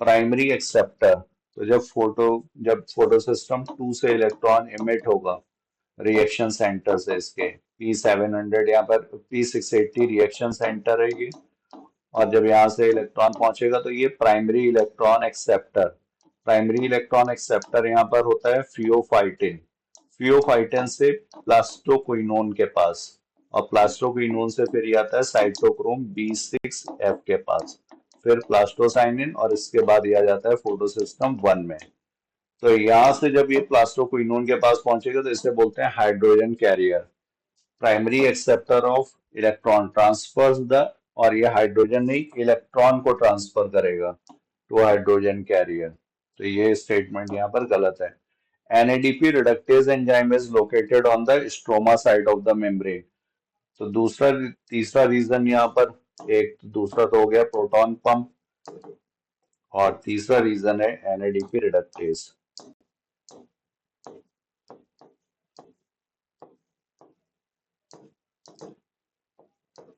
Primary acceptor, तो जब फोटोसिस्टम 2 से इलेक्ट्रॉन इमिट होगा रिएक्शन सेंटर से, इसके P700 यहाँ पर P680 रिएक्शन सेंटर है ये, और जब यहाँ से इलेक्ट्रॉन पहुंचेगा तो ये primary electron acceptor. Primary electron acceptor यहाँ पर होता है फियोफाइटिन, फियोफाइटिन से प्लास्टोक्विनोन के पास, और प्लास्टोक्विनोन से फिर ये आता है साइटोक्रोम B6F के पास, फिर प्लास्टोसाइनिन, और इसके बाद ये आ जाता है फोटोसिस्टम 1 में। तो यहाँ से जब ये प्लास्टोक्विनोन के पास पहुंचेगा तो इसे बोलते हैं hydrogen carrier. Primary acceptor of electron transfers the, और ये हाइड्रोजन नहीं इलेक्ट्रॉन को ट्रांसफर करेगा टू हाइड्रोजन कैरियर। तो ये स्टेटमेंट यहाँ पर गलत है। NADP reductase enzyme is located on the stroma side of the membrane. तो तीसरा रीजन यहाँ पर, एक दूसरा तो हो गया प्रोटॉन पंप, और तीसरा रीजन है NADP रिडक्टेज।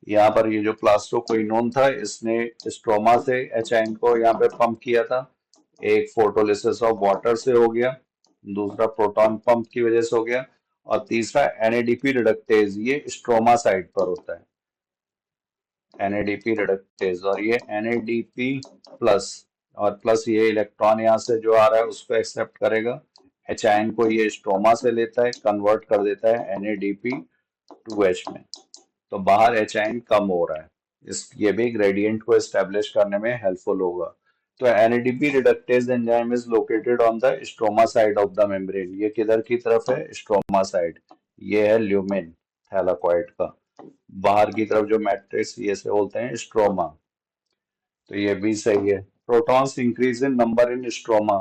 यहाँ पर ये जो प्लास्टोक्विनोन था इसने स्ट्रोमा से एचाइन को यहाँ पे पंप किया था, एक फोटोलिसिस ऑफ वाटर से हो गया, दूसरा प्रोटॉन पंप की वजह से हो गया, और तीसरा NADP रिडक्टेज, ये स्ट्रोमा साइड पर होता है NADP रिडक्टेज। और ये NADP प्लस, और प्लस ये इलेक्ट्रॉन यहाँ से जो आ रहा है उसको एक्सेप्ट करेगा, एचाइन को ये स्ट्रोमा से लेता है, कन्वर्ट कर देता है NADP2H में, तो बाहर एचाइन कम हो रहा है, ये भी ग्रेडियंट को एस्टेब्लिश करने में हेल्पफुल होगा। तो NADP reductase enzyme is located on the stroma side of the membrane. ये किधर की तरफ है? Stroma side. ये है ल्यूमेन थैलाकॉइड का, बाहर की तरफ जो मैट्रिक्स ये से बोलते हैं स्ट्रोमा। तो ये भी सही है। Protons increase in number in stroma,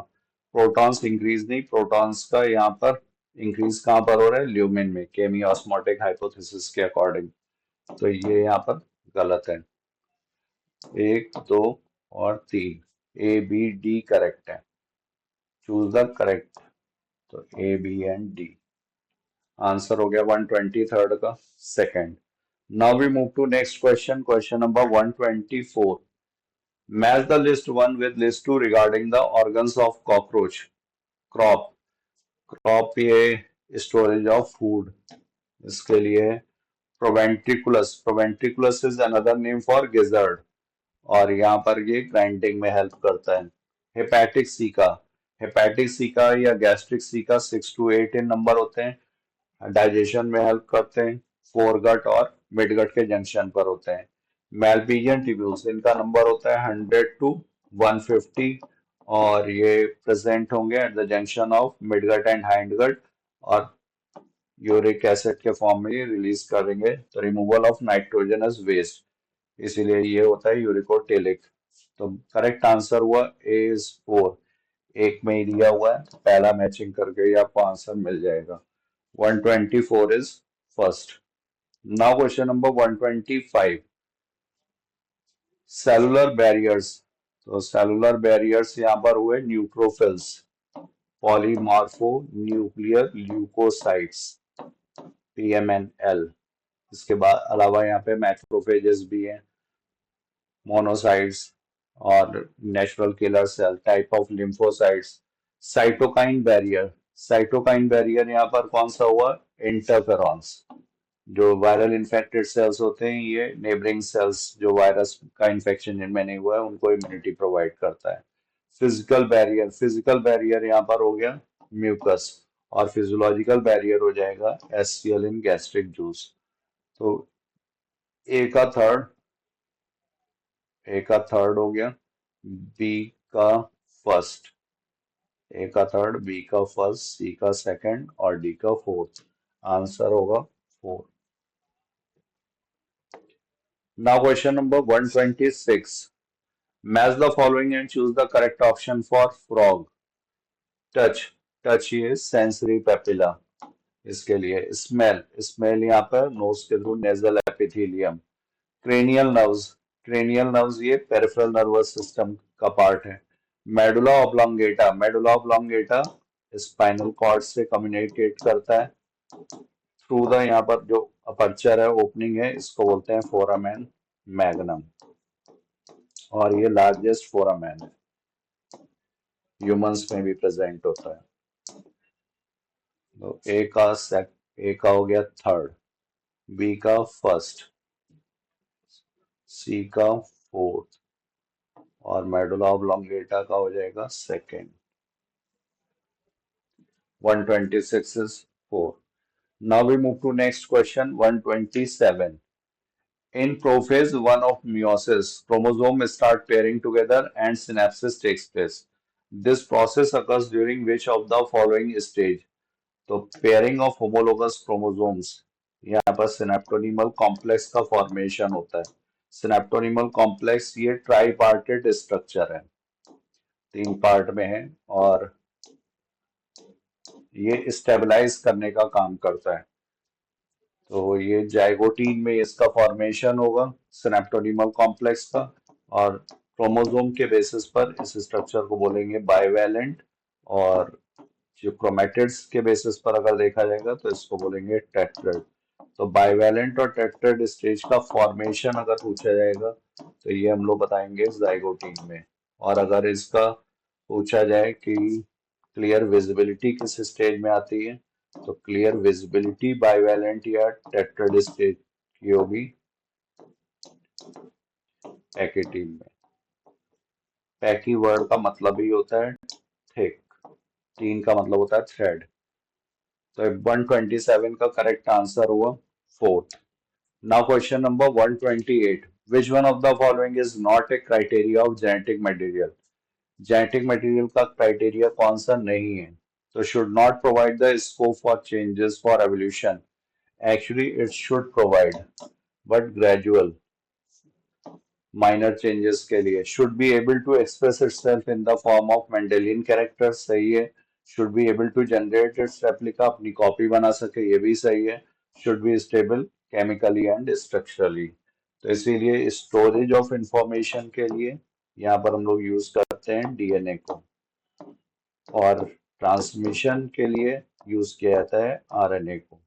protons increase नहीं, प्रोटॉन्स का यहाँ पर इंक्रीज कहाँ पर हो रहा है? ल्यूमेन में, केमी ऑस्मोटिक हाइपोथेसिस के अकॉर्डिंग। तो ये यहाँ पर गलत है। 1, 2 और 3, A, B, D करेक्ट है। Choose the correct. तो A, B and D answer हो गया 123 का second. Now we move to next question, question number 124। Match the list 1 with list 2 regarding the organs of cockroach. Crop, crop ये स्टोरेज ऑफ फूड, इसके लिए proventriculus, proventriculus is another name for gizzard, और यहाँ पर ये ग्राइंडिंग में हेल्प करता है। हेपेटिक सीका, हेपेटिक सी का या गैस्ट्रिक सी का 6 to 8 इन नंबर होते हैं, डाइजेशन में हेल्प करते हैं, फोरगट और मिडगट के जंक्शन पर होते हैं। मैल्पिजियन ट्यूब्यूल्स इनका नंबर होता है 100 to 150 और ये प्रेजेंट होंगे at the junction of midgut and hindgut और यूरिक एसिड के फॉर्म में ये रिलीज करेंगे तो रिमूवल ऑफ नाइट्रोजनस वेस्ट, इसीलिए ये होता है यूरिकोटेलिक। तो करेक्ट आंसर हुआ ए इज 4, एक में ही दिया हुआ है, पहला मैचिंग करके ही आपको आंसर मिल जाएगा। 124 is first. Now question number 125, cellular barriers. तो सेलुलर बैरियर्स यहाँ पर हुए न्यूट्रोफिल्स, पॉलीमार्फो न्यूक्लियर ल्यूकोसाइट्स, PMNL। इसके बाद अलावा यहाँ पे मैक्रोफेजेस भी हैं, मोनोसाइट्स और natural killer cell, type of lymphocytes. Cytokine barrier, cytokine barrier यहाँ पर कौन सा हुआ, इंटरफेरॉन्स। जो वायरल इन्फेक्टेड सेल्स होते हैं ये नेबरिंग सेल्स जो वायरस का इन्फेक्शन इनमें नहीं हुआ है उनको इम्यूनिटी प्रोवाइड करता है। फिजिकल बैरियर, फिजिकल बैरियर यहाँ पर हो गया म्यूकस और फिजियोलॉजिकल बैरियर हो जाएगा HCl इन गैस्ट्रिक जूस। तो ए का थर्ड, ए का थर्ड हो गया, बी का फर्स्ट, ए का थर्ड, बी का फर्स्ट, सी का सेकंड और डी का फोर्थ। आंसर होगा 4। Now question number 126, match the following and choose the correct option for frog. Touch, touch ये सेंसरी पेपिला, इसके लिए स्मेल, स्मेल यहाँ पर नोज के through nasal epithelium. Cranial nerves, cranial nerves ये पेरिफेरल नर्वस सिस्टम का पार्ट है। Medulla oblongata, medulla oblongata spinal cord से कम्युनिकेट करता है थ्रू द, यहाँ पर जो अपर्चर है ओपनिंग है इसको बोलते हैं फोरामेन मैग्नम और ये लार्जेस्ट फोरामेन है, ह्यूमंस में भी प्रेजेंट होता है। तो ए का हो गया थर्ड, बी का फर्स्ट, सी का फोर्थ और मेडुला ऑब्लोंगेटा का हो जाएगा second. 126 is 4. Now we move to next question 127. In prophase 1 of meiosis, chromosomes start pairing together and synapsis takes place. This process occurs during which of the following stage? तो पेयरिंग ऑफ होमोलोगस क्रोमोसोम्स, यहाँ पर सिनेप्टोनीमल कॉम्प्लेक्स का फॉर्मेशन होता है। सिनेप्टोनीमल कॉम्प्लेक्स ये ट्राईपार्टेड स्ट्रक्चर है, 3 पार्ट में है और ये स्टेबलाइज करने का काम करता है। तो ये जाइगोटीन में इसका फॉर्मेशन होगा सिनेप्टोनीमल कॉम्प्लेक्स का और क्रोमोसोम के बेसिस पर इस स्ट्रक्चर को बोलेंगे बाइवेलेंट और जो क्रोमेटिड्स के बेसिस पर अगर देखा जाएगा तो इसको बोलेंगे टेट्राड। तो बाइवेलेंट और टेट्राड स्टेज का फॉर्मेशन अगर पूछा जाएगा तो ये हम लोग बताएंगे जाइगोटीन में। और अगर इसका पूछा जाए कि क्लियर विजिबिलिटी किस स्टेज में आती है तो क्लियर विजिबिलिटी बाइवेलेंट या टेट्राड स्टेज की होगी पैकेटीन में। पैकी वर्ड का मतलब ही होता है थिक, टीन का मतलब होता है थ्रेड। तो 127 का करेक्ट आंसर हुआ fourth. Now question number 128, which one of the following is not a criteria of genetic material. Genetic material का क्राइटेरिया कौन सा नहीं है? तो should not provide the scope for changes for evolution, actually it should provide but gradual minor changes के लिए। Should be able to express itself in the form of Mendelian character, सही है। Should be able to generate it's replica, अपनी कॉपी बना सके, ये भी सही है। Should be stable chemically and structurally. तो इसीलिए स्टोरेज ऑफ इंफॉर्मेशन के लिए यहाँ पर हम लोग यूज करते हैं DNA को और ट्रांसमिशन के लिए यूज किया जाता है RNA को।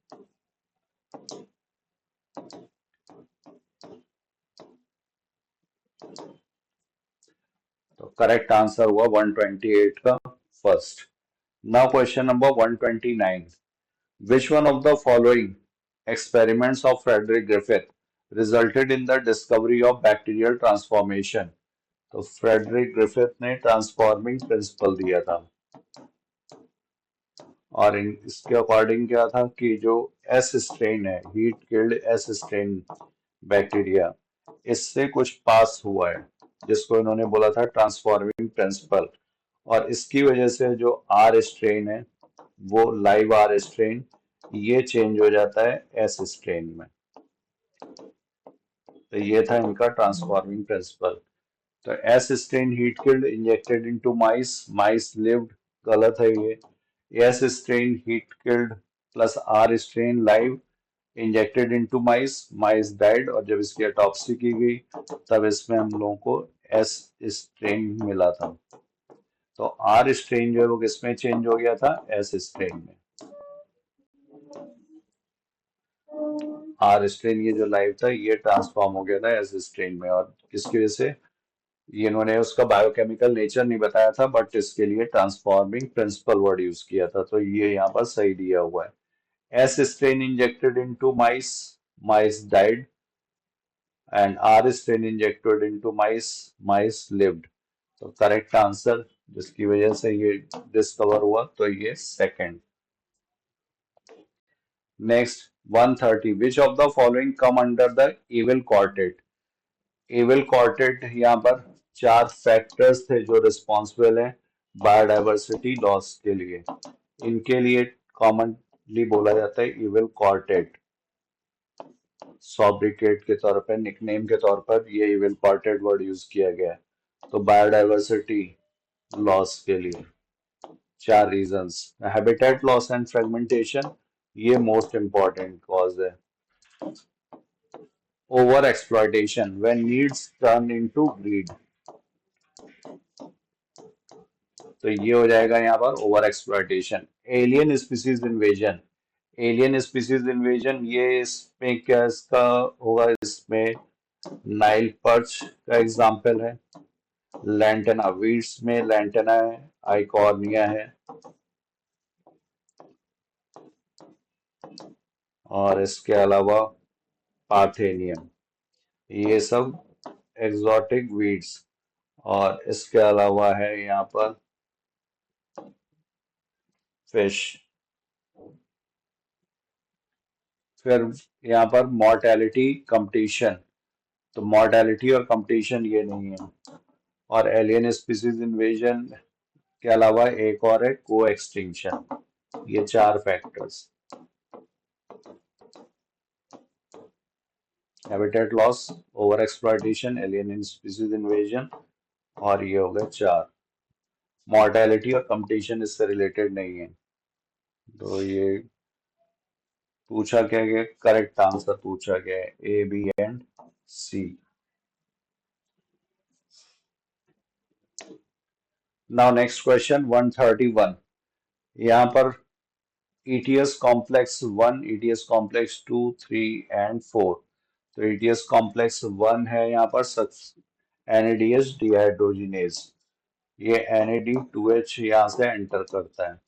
तो करेक्ट आंसर हुआ 128 का first. Now question number 129, which one of the following experiments of Frederick Griffith resulted in the discovery of bacterial transformation? तो फ्रेडरिक ग्रिफिथ ने ट्रांसफॉर्मिंग प्रिंसिपल दिया था। और इसके अकॉर्डिंग क्या था कि जो एस स्ट्रेन है, heat killed S strain bacteria, इससे कुछ पास हुआ है जिसको इन्होंने बोला था ट्रांसफॉर्मिंग प्रिंसिपल। और इसकी वजह से जो आर स्ट्रेन है, वो लाइव आर स्ट्रेन, ये चेंज हो जाता है एस स्ट्रेन में। तो ये था इनका ट्रांसफॉर्मिंग प्रिंसिपल। तो S strain heat killed injected into mice, mice lived, गलत है ये। S strain heat killed plus R strain live injected into mice, mice died. और जब इसकी ऑटोप्सी की गई तब इसमें हम लोगों को एस स्ट्रेन मिला था। तो आर स्ट्रेन जो है वो किसमें चेंज हो गया था, एस स्ट्रेन में। आर स्ट्रेन ये जो लाइव था ये ट्रांसफॉर्म हो गया था एस स्ट्रेन में। और किसकी वजह से, ये इन्होंने उसका बायोकेमिकल नेचर नहीं बताया था, बट इसके लिए ट्रांसफॉर्मिंग प्रिंसिपल वर्ड यूज किया था, तो ये यहाँ पर सही दिया हुआ है। S strain injected into mice, mice died, and R strain injected into mice, mice lived. तो करेक्ट आंसर जिसकी वजह से ये डिस्कवर हुआ तो ये second. Next 130, which of the following come under the evil quartet. Evil quartet, यहाँ पर चार फैक्टर्स थे जो रिस्पॉन्सिबल हैं बायोडाइवर्सिटी लॉस के लिए। इनके लिए कॉमनली बोला जाता है एविल क्वार्टेट। सॉब्रिकेट के तौर पर, निकनेम के तौर पर ये एविल क्वार्टेट वर्ड यूज किया गया है। तो बायोडाइवर्सिटी लॉस के लिए चार reasons. Habitat loss and fragmentation, ये मोस्ट इंपॉर्टेंट कॉज है। Over exploitation, when needs turn into greed, तो ये हो जाएगा यहाँ पर over exploitation. Alien species invasion, alien species invasion, ये इसमें क्या इसका होगा, इसमें नाइल पर्च का एग्जाम्पल है, लैंटेना वीड्स में लैंटेना है, आइकॉर्निया है, और इसके अलावा पाथेनियम, ये सब एक्सोटिक वीड्स। और इसके अलावा है यहाँ पर फिश। फिर यहाँ पर मॉर्टेलिटी कंपटीशन, तो मॉर्टेलिटी और कंपटीशन ये नहीं है। और एलियन स्पीसीज इन्वेजन के अलावा एक और है को एक्सटिंक्शन। ये चार factors, habitat loss, over exploitation, alien species invasion, और ये हो गए चार। मॉर्टेलिटी और कंपटीशन इससे रिलेटेड नहीं है। तो ये पूछा क्या गया, करेक्ट आंसर पूछा गया है A, B and C. Now next question 131। यहाँ पर ETS complex 1, ETS complex 2, 3 and 4। तो ETS कॉम्प्लेक्स 1 है यहाँ पर NADH डिहाइड्रोजिनेज। ये NAD2H यहाँ से एंटर करता है।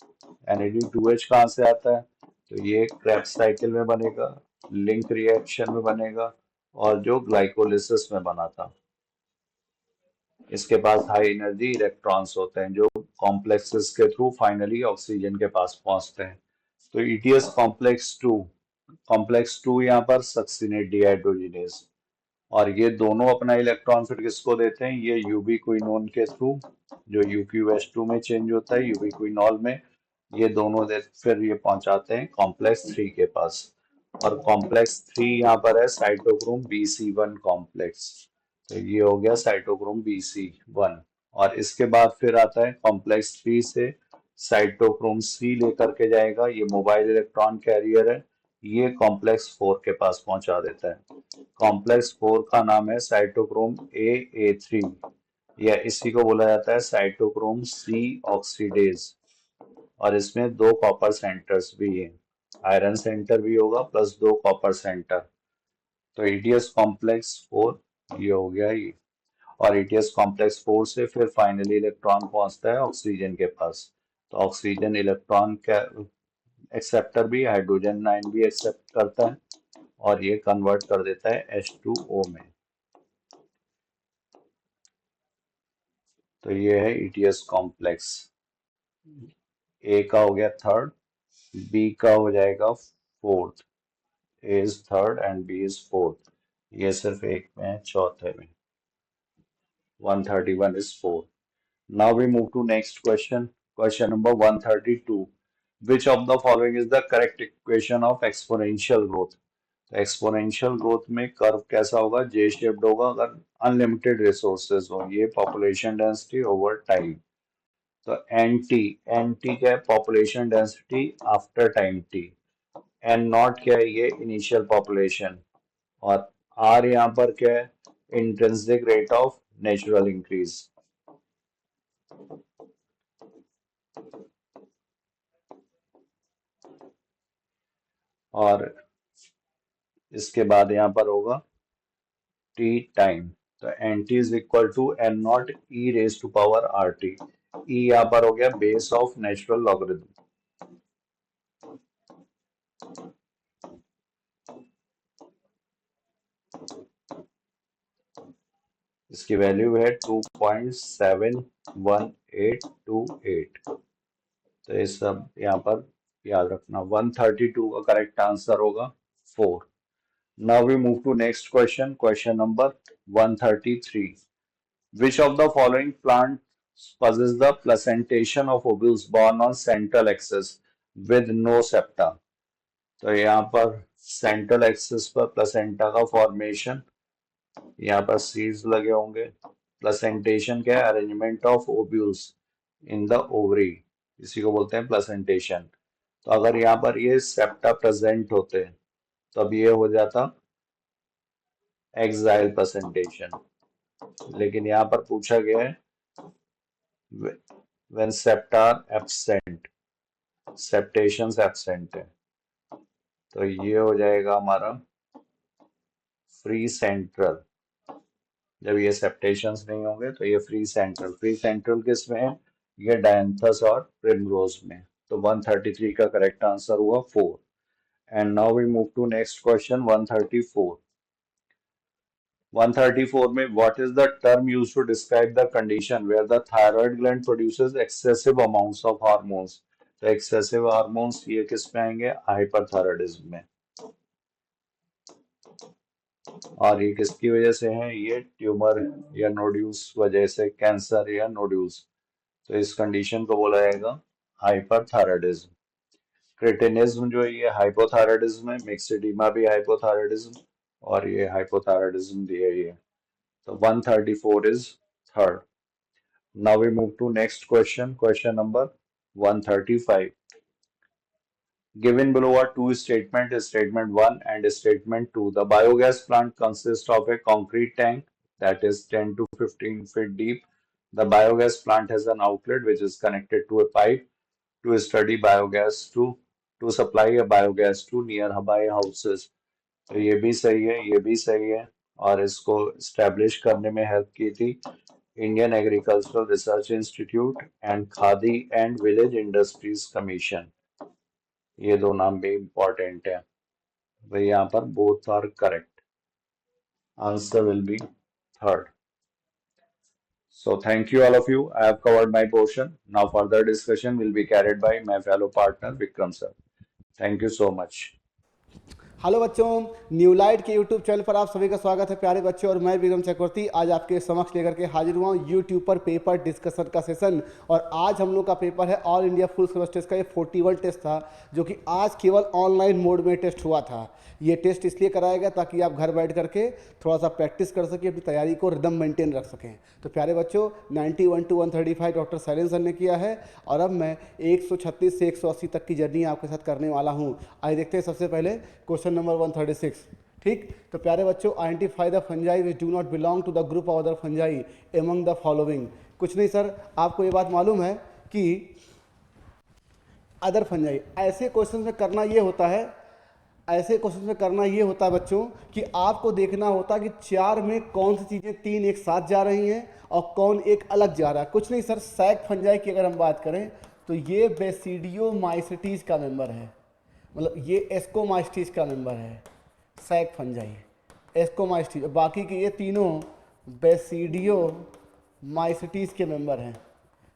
NAD2H कहाँ से आता है, तो ये क्रेब्स साइकिल में बनेगा, लिंक रिएक्शन में बनेगा, और जो ग्लाइकोलिसिस में बना था। इसके पास हाई एनर्जी इलेक्ट्रॉन्स होते हैं जो कॉम्प्लेक्सेस के थ्रू फाइनली ऑक्सीजन के पास पहुंचते हैं। तो ETS कॉम्प्लेक्स टू यहाँ पर सक्सिनेट डिहाइड्रोजिनेज, और ये दोनों अपना इलेक्ट्रॉन फिर किसको देते हैं, ये यूबिक्विनोन के थ्रू, जो यूक्यूएस2 में चेंज होता है यूबिक्विनॉल में। ये दोनों दे फिर ये पहुंचाते हैं कॉम्प्लेक्स 3 के पास। और कॉम्प्लेक्स 3 यहाँ पर है साइटोक्रोम BC1 कॉम्प्लेक्स। तो ये हो गया साइटोक्रोम BC1। और इसके बाद फिर आता है कॉम्प्लेक्स 3 से साइटोक्रोम C लेकर के जाएगा, ये मोबाइल इलेक्ट्रॉन कैरियर है, ये कॉम्प्लेक्स 4 के पास पहुंचा देता है। कॉम्प्लेक्स 4 का नाम है साइटोक्रोम A3, या इसी को बोला जाता है साइटोक्रोम C ऑक्सीडेज। और इसमें दो कॉपर सेंटर्स भी हैं, आयरन सेंटर भी होगा प्लस दो कॉपर सेंटर। तो ETS कॉम्प्लेक्स 4 ये हो गया ये। और ETS कॉम्प्लेक्स 4 से फिर फाइनली इलेक्ट्रॉन पहुंचता है ऑक्सीजन के पास। तो ऑक्सीजन इलेक्ट्रॉन का एक्सेप्टर भी, हाइड्रोजन आयन भी एक्सेप्ट करता है, और ये कन्वर्ट कर देता है H2O में। तो ये है ETS कॉम्प्लेक्स। ए का हो गया थर्ड, बी का हो जाएगा fourth, A is third and B is fourth. ये सिर्फ एक में है, चौथे में। 131 is 4. Now we move to next question. Question number 132. Which of the following is the correct equation of exponential growth? तो एक्सपोनेंशियल ग्रोथ में कर्व कैसा होगा? जे शेप्ड होगा अगर अनलिमिटेड रिसोर्सेज हो। ये पॉपुलेशन डेंसिटी ओवर टाइम। तो एन टी, एन टी क्या है? Population density after time T. N nought क्या है? ये इनिशियल पॉपुलेशन। और आर यहाँ पर क्या है? Intrinsic rate of natural increase. और इसके बाद यहाँ पर होगा टी टाइम। तो N T is equal to N naught E raise to power R T. E यहाँ पर हो गया बेस ऑफ नेचुरल लॉगरिथम। इसकी वैल्यू है 2.71828। तो ये सब यहाँ पर याद रखना। 132 का करेक्ट आंसर होगा 4। Now we move to next question. Question number 133. Which of the following plants possess the placentation of ovules born on central axis with no septa? तो यहाँ पर सेंट्रल एक्सिस पर प्लेसेंटा का फॉर्मेशन, यहाँ पर सीड्स लगे होंगे। प्लेसेंटेशन क्या है? Arrangement of ovules in the ovary, इसी को बोलते हैं प्लेसेंटेशन। तो अगर यहाँ पर ये सेप्टा प्रेजेंट होते तब ये हो जाता एक्साइल प्रेजेंटेशन। लेकिन यहाँ पर पूछा गया है when septa are absent, septations absent है। तो ये हो जाएगा हमारा फ्री सेंट्रल। जब ये सेप्टेशंस नहीं होंगे तो ये फ्री सेंट्रल। फ्री सेंट्रल किस में है? ये डायंथस और प्रिमरोज में। तो 133 का करेक्ट आंसर हुआ 4। And now we move to next question 134। 134 में what is the term used to describe the condition where the thyroid gland produces excessive amounts of hormones? तो एक्सेसिव हार्मोन्स ये किस में आएंगे? हाइपरथायराइडिज्म में। और ये किसकी वजह से है? ये ट्यूमर या नोड्यूल्स वजह से, कैंसर या नोड्यूल्स। तो इस कंडीशन को बोला जाएगा हाइपरथायराइडिज्म। क्रेटिनिज्म जो है ये हाइपोथायराइडिज्म है। मिक्सिडीमा भी हाइपोथायराइडिज्म और ये हाइपोथायराइडिज्म भी है ये। तो 134 is third. Now we move to next question, question number 135। Given below are two statements, statement 1 and statement 2. The biogas plant consists of a concrete tank that is 10 to 15 feet deep. The biogas plant has an outlet which is connected to a pipe to study biogas to supply a biogas to nearby houses. तो ये भी सही है, ये भी सही है। और इसको स्टैब्लिश करने में हेल्प की थी Indian agricultural research institute and Khadi and village industries commission. ये दो नाम भी इंपॉर्टेंट है। तो यहाँ पर both are correct. Answer will be third. So thank you all of you. I have covered my portion. Now further discussion will be carried by my fellow partner Vikram sir. Thank you so much. Hello बच्चों, न्यू लाइट के यूट्यूब चैनल पर आप सभी का स्वागत है प्यारे बच्चों। और मैं विक्रम चक्रवर्ती आज आपके समक्ष लेकर के हाजिर हुआ हूँ यूट्यूब पर पेपर डिस्कशन का सेशन। और आज हम लोग का पेपर है all India full syllabus test का। ये 41 टेस्ट था जो कि आज केवल ऑनलाइन मोड में टेस्ट हुआ था। ये टेस्ट इसलिए कराया गया ताकि आप घर बैठ करके थोड़ा सा प्रैक्टिस कर सकें, अपनी तैयारी को रिदम मेंटेन रख सकें। तो प्यारे बच्चों 91 to 135 डॉक्टर शैलेंद्र सर ने किया है और अब मैं 136 से 180 तक की जर्नी आपके साथ करने वाला हूँ। आइए देखते हैं सबसे पहले क्वेश्चन नंबर 136। ठीक, तो प्यारे बच्चों identify the fungi which do not belong to the group of other fungi among the following. कुछ नहीं सर, आपको ये बात मालूम है कि अदर फंजाई ऐसे क्वेश्चन में करना ये होता है, ऐसे क्वेश्चन में करना ये होता है बच्चों कि आपको देखना होता है कि चार में कौन सी चीज़ें तीन एक साथ जा रही हैं और कौन एक अलग जा रहा है। कुछ नहीं सर, सैक फंजाई की अगर हम बात करें तो ये बेसिडियोमाइसिटीज का मेंबर है, मतलब ये एस्कोमाइस्टीज का मेंबर है सैक फंजाई, एस्कोमाइस्टीज। बाकी के ये तीनों बेसिडियोमाइसिटीज के मेंबर हैं।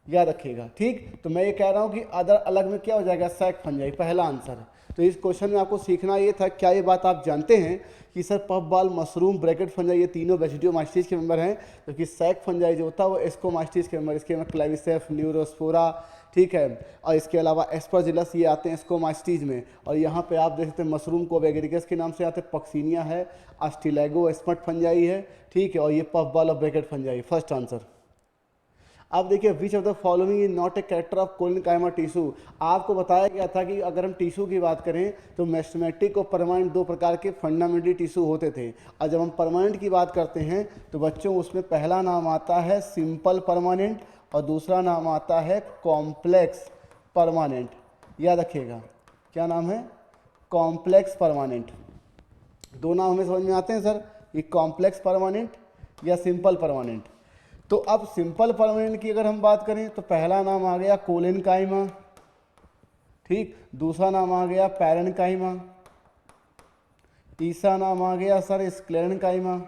याद रखिएगा। ठीक, तो मैं ये कह रहा हूँ कि अदर अलग में क्या हो जाएगा, सैक फंजाई, पहला आंसर। तो इस क्वेश्चन में आपको सीखना ये था, क्या ये बात आप जानते हैं कि sir puff ball, mushroom, bracket fungi ये तीनों बेसिडियोमाइसीज के मेंबर हैं, जबकि सैक फंजाई जो होता है वो एस्कोमाइसीज के मेंबर, इसके में क्लेविसेफ, न्यूरोस्पोरा, ठीक है, और इसके अलावा एस्परजिलस ये आते हैं एस्कोमाइसीज में। और यहाँ पे आप देख सकते हैं मशरूम को वेगरिकस के नाम से आते हैं, पक्सीनिया है, अस्टिलैगो स्मट फंजाई है, ठीक है, और ये पफ बॉल और ब्रैकेट फंजाई, फर्स्ट आंसर। अब देखिए, which of the following is not a character of collenchyma tissue. आपको बताया गया था कि अगर हम टिश्यू की बात करें तो मेस्टमेटिक और परमानेंट दो प्रकार के फंडामेंटली टिश्यू होते थे, और जब हम परमानेंट की बात करते हैं तो बच्चों उसमें पहला नाम आता है सिंपल परमानेंट और दूसरा नाम आता है कॉम्प्लेक्स परमानेंट। याद रखिएगा, क्या नाम है, कॉम्प्लेक्स परमानेंट। दो नाम हमें समझ में आते हैं सर, ये कॉम्प्लेक्स परमानेंट या सिंपल परमानेंट। तो अब सिंपल परमानेंट की अगर हम बात करें तो पहला नाम आ गया कोलिनकाइमा, ठीक, दूसरा नाम आ गया पैरेन्काइमा, तीसरा नाम आ गया सर स्क्लेरेन्काइमा।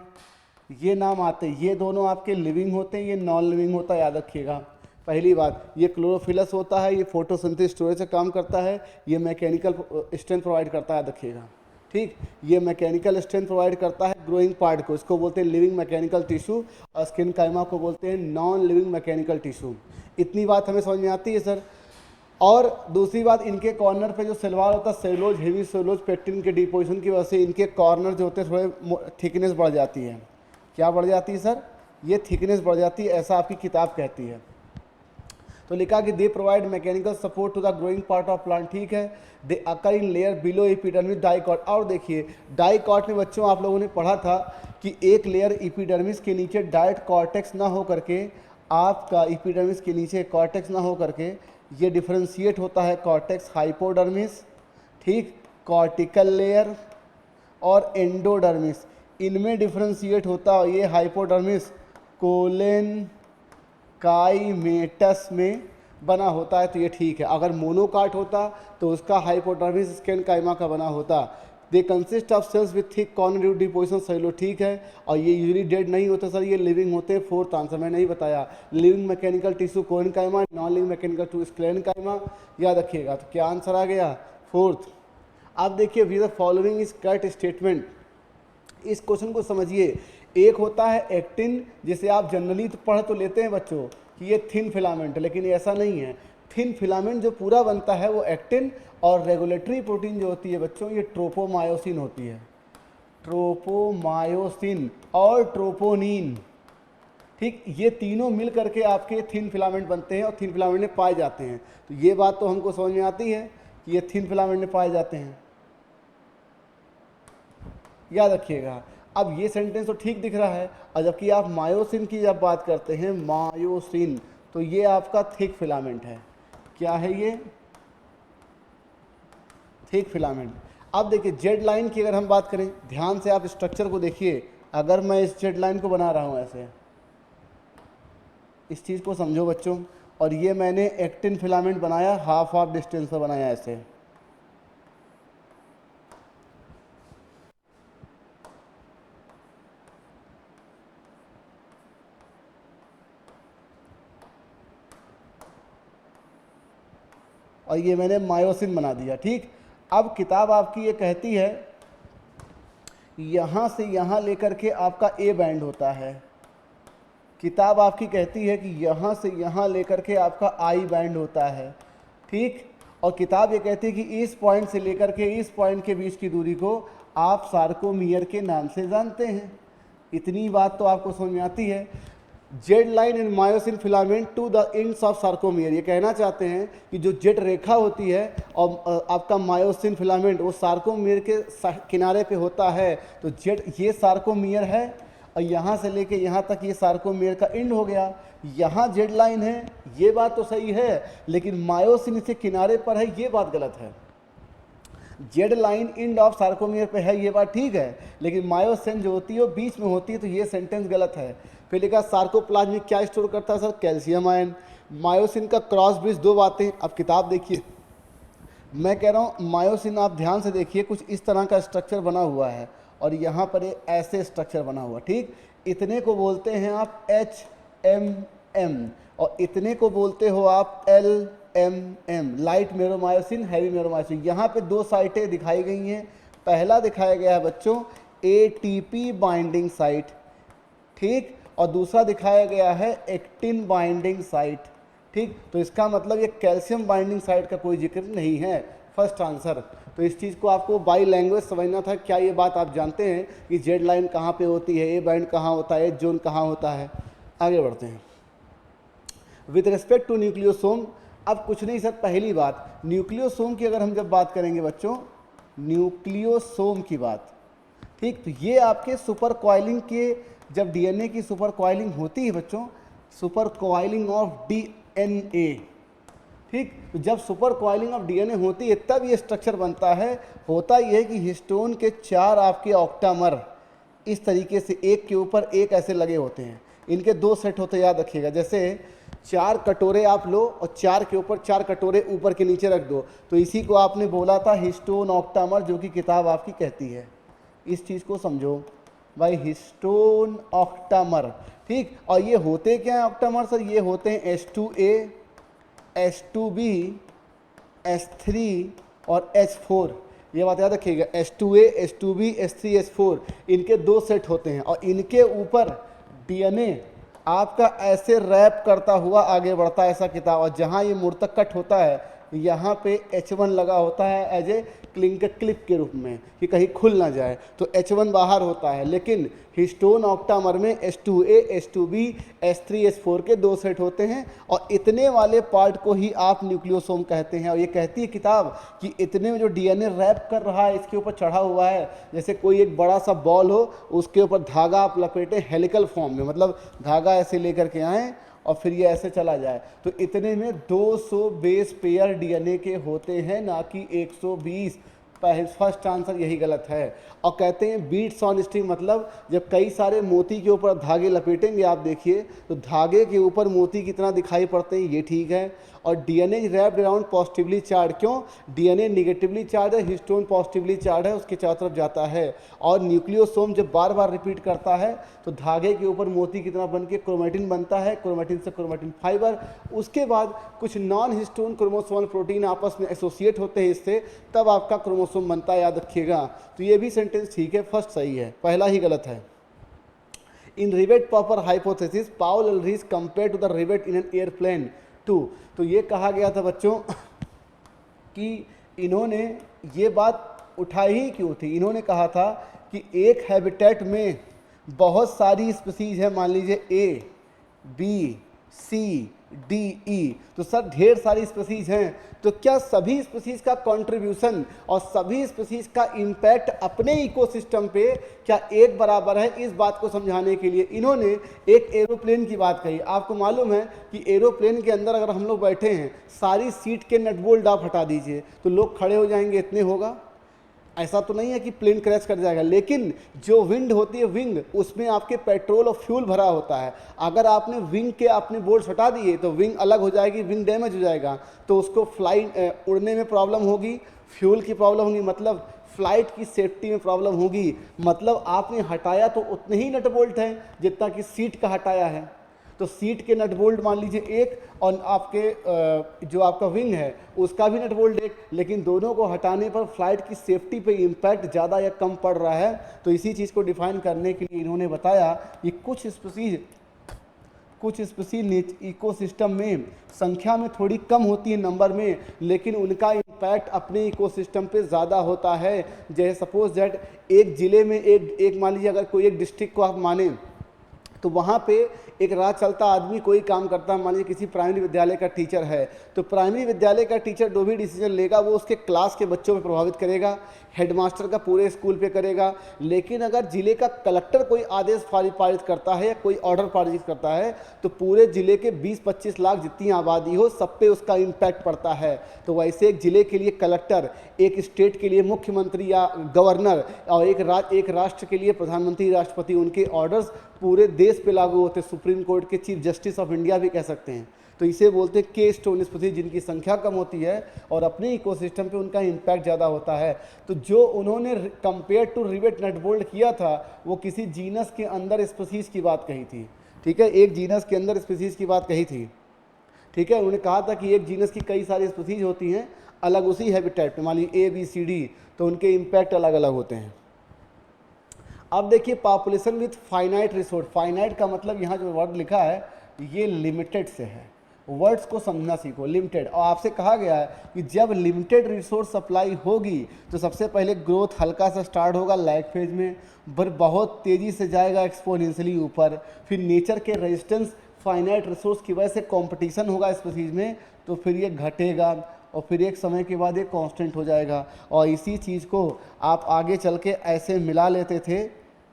ये नाम आते हैं, ये दोनों आपके लिविंग होते हैं, ये नॉन लिविंग होता है, याद रखिएगा। पहली बात, ये क्लोरोफिलस होता है, ये फोटोसिंथेसिस स्टोरेज से काम करता है, ये मैकेनिकल स्ट्रेंथ प्रोवाइड करता है, याद रखिएगा। ठीक, ये मैकेनिकल स्ट्रेंथ प्रोवाइड करता है ग्रोइंग पार्ट को, इसको बोलते हैं लिविंग मैकेनिकल टिश्यू, और स्किन काइमा को बोलते हैं नॉन लिविंग मैकेनिकल टिश्यू। इतनी बात हमें समझ में आती है सर। और दूसरी बात, इनके कॉर्नर पे जो सेलवार होता है, सेलुलोज, हेवी सेलुलोज, पेक्टिन के डिपोजिशन की वजह से इनके कॉर्नर जो होते हैं थोड़े थिकनेस बढ़ जाती है। क्या बढ़ जाती है सर, ये थिकनेस बढ़ जाती है, ऐसा आपकी किताब कहती है। तो लिखा कि they provide mechanical support to the growing part of plant, ठीक है। They occur in layer below epidermis dicot. और देखिए डाइकॉट में बच्चों आप लोगों ने पढ़ा था कि एक लेयर एपिडर्मिस के नीचे डाइट कॉर्टेक्स ना हो करके, आपका एपिडर्मिस के नीचे कॉर्टेक्स ना हो करके ये डिफ्रेंशिएट होता है, कॉर्टेक्स हाइपोडर्मिस, ठीक, कॉर्टिकल लेयर और एंडोडर्मिस, इनमें डिफ्रेंशिएट होता है ये हाइपोडर्मिस कोलेन काइमेटस में बना होता है। तो ये ठीक है। अगर मोनोकाट होता तो उसका हाइपोडर्मिस स्किन काइमा का बना होता। They consist of cells with thick corner deposition, सेलो, ठीक है। और ये यूजली डेड नहीं होते सर, ये लिविंग होते हैं। फोर्थ आंसर मैंने नहीं बताया, living mechanical tissue collenchyma, non living mechanical to sclerenchyma, याद रखिएगा। तो क्या आंसर आ गया, फोर्थ। अब देखिए we the following is correct statement. इस क्वेश्चन को समझिए। एक होता है एक्टिन, जिसे आप जनरली तो पढ़ तो लेते हैं बच्चों कि ये थिन फिलामेंट है, लेकिन ऐसा नहीं है। थिन फिलामेंट जो पूरा बनता है वो एक्टिन, और रेगुलेटरी प्रोटीन जो होती है बच्चों ये ट्रोपोमायोसिन होती है, ट्रोपोमायोसिन और ट्रोपोनिन, ठीक। ये तीनों मिल करके आपके थिन फिलामेंट बनते हैं और थिन फिलामेंट में पाए जाते हैं। तो ये बात तो हमको समझ में आती है कि ये थिन फिलामेंट में पाए जाते हैं, याद रखिएगा। अब ये सेंटेंस तो ठीक दिख रहा है, और जबकि आप मायोसिन की जब बात करते हैं, मायोसिन, तो ये आपका थिक फिलामेंट है। क्या है ये, थिक फिलामेंट। अब देखिए जेड लाइन की अगर हम बात करें, ध्यान से आप स्ट्रक्चर को देखिए। अगर मैं इस जेड लाइन को बना रहा हूं ऐसे, इस चीज़ को समझो बच्चों, और ये मैंने एक्टिन फिलामेंट बनाया, हाफ हाफ डिस्टेंस पर बनाया ऐसे, और ये मैंने मायोसिन बना दिया, ठीक। अब किताब आपकी ये कहती है यहाँ से यहाँ लेकर के आपका ए बैंड होता है। किताब आपकी कहती है कि यहाँ से यहाँ लेकर के आपका आई बैंड होता है, ठीक। और किताब ये कहती है कि इस पॉइंट से लेकर के इस पॉइंट के बीच की दूरी को आप सार्कोमियर के नाम से जानते हैं। इतनी बात तो आपको समझ में आती है। Z line in myosin filament to the ends of sarcomere, ये कहना चाहते हैं कि जो जेड रेखा होती है और आपका मायोसिन फिलामेंट वो सार्कोमियर के किनारे पे होता है। तो जेड ये सार्कोमियर है, और यहाँ से लेके यहाँ तक ये सार्कोमियर का एंड हो गया। यहाँ जेड लाइन है, ये बात तो सही है, लेकिन मायोसिन इसके किनारे पर है, ये बात गलत है। Z line end of sarcomere पे है, ये बात ठीक है, लेकिन मायोसिन जो होती है वो बीच में होती है, तो ये सेंटेंस गलत है। फिर लिखा सार्कोप्लाज्म में क्या स्टोर करता है सर, कैल्शियम आयन। मायोसिन का क्रॉस ब्रिज, दो बातें। अब किताब देखिए, मैं कह रहा हूँ मायोसिन आप ध्यान से देखिए, कुछ इस तरह का स्ट्रक्चर बना हुआ है, और यहाँ पर एक ऐसे स्ट्रक्चर बना हुआ, ठीक। इतने को बोलते हैं आप HM एम, और इतने को बोलते हो आप L M M, light meromyosin, heavy meromyosin. यहाँ पे दो साइटें दिखाई गई हैं। पहला दिखाया गया है बच्चों एटीपी बाइंडिंग साइट, ठीक, और दूसरा दिखाया गया है एक्टिन बाइंडिंग साइट, ठीक। तो इसका मतलब ये कैल्शियम बाइंडिंग साइट का कोई जिक्र नहीं है, फर्स्ट आंसर। तो इस चीज़ को आपको बाई लैंग्वेज समझना था। क्या ये बात आप जानते हैं कि जेड लाइन कहाँ पे होती है, ए बैंड कहाँ होता है, जोन कहाँ होता है? आगे बढ़ते हैं। विद रिस्पेक्ट टू न्यूक्लियोसोम, अब कुछ नहीं सर, पहली बात न्यूक्लियोसोम की अगर हम जब बात करेंगे बच्चों, न्यूक्लियोसोम की बात, ठीक, तो ये आपके सुपर कॉइलिंग के, जब डीएनए की सुपर कॉइलिंग होती है बच्चों, सुपर कॉइलिंग ऑफ डीएनए, ठीक, तो जब सुपर कॉइलिंग ऑफ डीएनए होती है तब ये स्ट्रक्चर बनता है। होता ये है कि हिस्टोन के 4 आपके ऑक्टामर इस तरीके से एक के ऊपर एक ऐसे लगे होते हैं। इनके 2 सेट होते हैं, याद रखिएगा। जैसे 4 कटोरे आप लो और 4 के ऊपर 4 कटोरे ऊपर के नीचे रख दो, तो इसी को आपने बोला था हिस्टोन ऑक्टामर, जो कि किताब आपकी कहती है। इस चीज़ को समझो भाई, हिस्टोन ऑक्टामर, ठीक। और ये होते क्या हैं ऑक्टामर सर? ये होते हैं H2A, H2B, H3 और H4। ये बात याद रखिएगा, H2A, H2B, H3, H4, इनके 2 सेट होते हैं और इनके ऊपर डीएनए आपका ऐसे रैप करता हुआ आगे बढ़ता है, ऐसा किताब। और जहाँ ये मुड़ तक कट होता है, यहाँ पे H1 लगा होता है एज ए क्लिंकर क्लिप के रूप में, कि कहीं खुल ना जाए, तो H1 बाहर होता है। लेकिन हिस्टोन ऑक्टामर में H2A, H2B, H3, H4 के 2 सेट होते हैं और इतने वाले पार्ट को ही आप न्यूक्लियोसोम कहते हैं। और ये कहती है किताब कि इतने में जो डीएनए रैप कर रहा है, इसके ऊपर चढ़ा हुआ है, जैसे कोई एक बड़ा सा बॉल हो, उसके ऊपर धागा आप लपेटे हेलिकल फॉर्म में, मतलब धागा ऐसे लेकर के आएँ और फिर ये ऐसे चला जाए, तो इतने में 200 बेस पेयर डीएनए के होते हैं, ना कि 120। फर्स्ट आंसर यही गलत है। और कहते हैं बीट्स ऑन स्ट्रिंग, मतलब जब कई सारे मोती के ऊपर धागे लपेटेंगे, आप देखिए तो धागे के ऊपर मोती कितना दिखाई पड़ते हैं, ये ठीक है। और DNA wrapped around positively charge, क्यों? डीएनए निगेटिवली चार्ज है, हिस्टोन पॉजिटिवली चार्ज है, उसके चारों तरफ जाता है। और न्यूक्लियोसोम जब बार बार रिपीट करता है तो धागे के ऊपर मोती कितना बन के क्रोमेटिन बनता है, क्रोमेटिन से क्रोमेटिन फाइबर, उसके बाद कुछ नॉन हिस्टोन क्रोमोसोमल प्रोटीन आपस में एसोसिएट होते हैं इससे, तब आपका क्रोमोसोम बनता है, याद रखिएगा। तो ये भी सेंटेंस ठीक है, फर्स्ट सही है, पहला ही गलत है। In rivet popper hypothesis Paul Ehrlich compare to the rivet in an airplane 2, तो ये कहा गया था बच्चों कि इन्होंने ये बात उठाई ही क्यों थी? इन्होंने कहा था कि एक हैबिटेट में बहुत सारी स्पीसीज है, मान लीजिए ए, बी, सी, डी, ई, तो सर ढेर सारी स्पीसीज हैं, तो क्या सभी स्पीसीज का कंट्रीब्यूशन और सभी स्पीसीज का इम्पैक्ट अपने इकोसिस्टम पे क्या एक बराबर है? इस बात को समझाने के लिए इन्होंने एक एरोप्लेन की बात कही। आपको मालूम है कि एरोप्लेन के अंदर अगर हम लोग बैठे हैं, सारी सीट के नट बोल्ट आप हटा दीजिए तो लोग खड़े हो जाएंगे, इतने होगा? ऐसा तो नहीं है कि प्लेन क्रैश कर जाएगा, लेकिन जो विंड होती है, विंग, उसमें आपके पेट्रोल और फ्यूल भरा होता है। अगर आपने विंग के आपने बोल्ट हटा दिए तो विंग अलग हो जाएगी, विंग डैमेज हो जाएगा, तो उसको उड़ने में प्रॉब्लम होगी, फ्यूल की प्रॉब्लम होगी, मतलब फ्लाइट की सेफ्टी में प्रॉब्लम होगी। मतलब आपने हटाया तो उतने ही नट बोल्ट हैं जितना कि सीट का हटाया है। तो सीट के नट बोल्ट मान लीजिए एक, और आपके जो आपका विंग है उसका भी नट बोल्ट एक, लेकिन दोनों को हटाने पर फ्लाइट की सेफ्टी पे इम्पैक्ट ज़्यादा या कम पड़ रहा है। तो इसी चीज़ को डिफाइन करने के लिए इन्होंने बताया कि कुछ स्पीसीज इकोसिस्टम में संख्या में थोड़ी कम होती है नंबर में, लेकिन उनका इम्पैक्ट अपने इकोसिस्टम पे ज़्यादा होता है। जैसे सपोज दैट एक ज़िले में एक मान लीजिए अगर कोई एक डिस्ट्रिक्ट को आप माने, तो वहाँ पे एक राह चलता आदमी कोई काम करता है, मान लीजिए किसी प्राइमरी विद्यालय का टीचर है, तो प्राइमरी विद्यालय का टीचर जो भी डिसीजन लेगा वो उसके क्लास के बच्चों पे प्रभावित करेगा, हेडमास्टर का पूरे स्कूल पे करेगा। लेकिन अगर जिले का कलेक्टर कोई आदेश पारित करता है या कोई ऑर्डर पारित करता है, तो पूरे जिले के 20-25 लाख जितनी आबादी हो सब पे उसका इम्पैक्ट पड़ता है। तो वैसे एक जिले के लिए कलेक्टर, एक स्टेट के लिए मुख्यमंत्री या गवर्नर, और एक राष्ट्र के लिए प्रधानमंत्री, राष्ट्रपति, उनके ऑर्डर्स पूरे देश पे लागू होते हैं। सुप्रीम कोर्ट के चीफ जस्टिस ऑफ इंडिया भी कह सकते हैं। तो इसे बोलते हैं के स्टोन स्पीसीज, जिनकी संख्या कम होती है और अपने इकोसिस्टम पे उनका इम्पैक्ट ज़्यादा होता है। तो जो उन्होंने कंपेयर टू रिवेट नटबोल्ट किया था, वो किसी जीनस के अंदर स्पीसीज की बात कही थी। ठीक है, एक जीनस के अंदर स्पीसीज की बात कही थी। ठीक है, उन्होंने कहा था कि एक जीनस की कई सारी स्पीसीज होती हैं अलग उसी हैबिटेट में, मान लीजिए ABCD, तो उनके इम्पैक्ट अलग अलग होते हैं। अब देखिए population with finite resource, finite का मतलब यहाँ जो वर्ड लिखा है ये लिमिटेड से है, वर्ड्स को समझना सीखो। लिमिटेड, और आपसे कहा गया है कि जब लिमिटेड रिसोर्स सप्लाई होगी तो सबसे पहले ग्रोथ हल्का सा स्टार्ट होगा लैग फेज में, पर बहुत तेज़ी से जाएगा एक्सपोनेंशियली ऊपर, फिर नेचर के रेजिस्टेंस फाइनाइट रिसोर्स की वजह से कंपटीशन होगा स्पीसीज में, तो फिर ये घटेगा और फिर एक समय के बाद ये कांस्टेंट हो जाएगा। और इसी चीज़ को आप आगे चल के ऐसे मिला लेते थे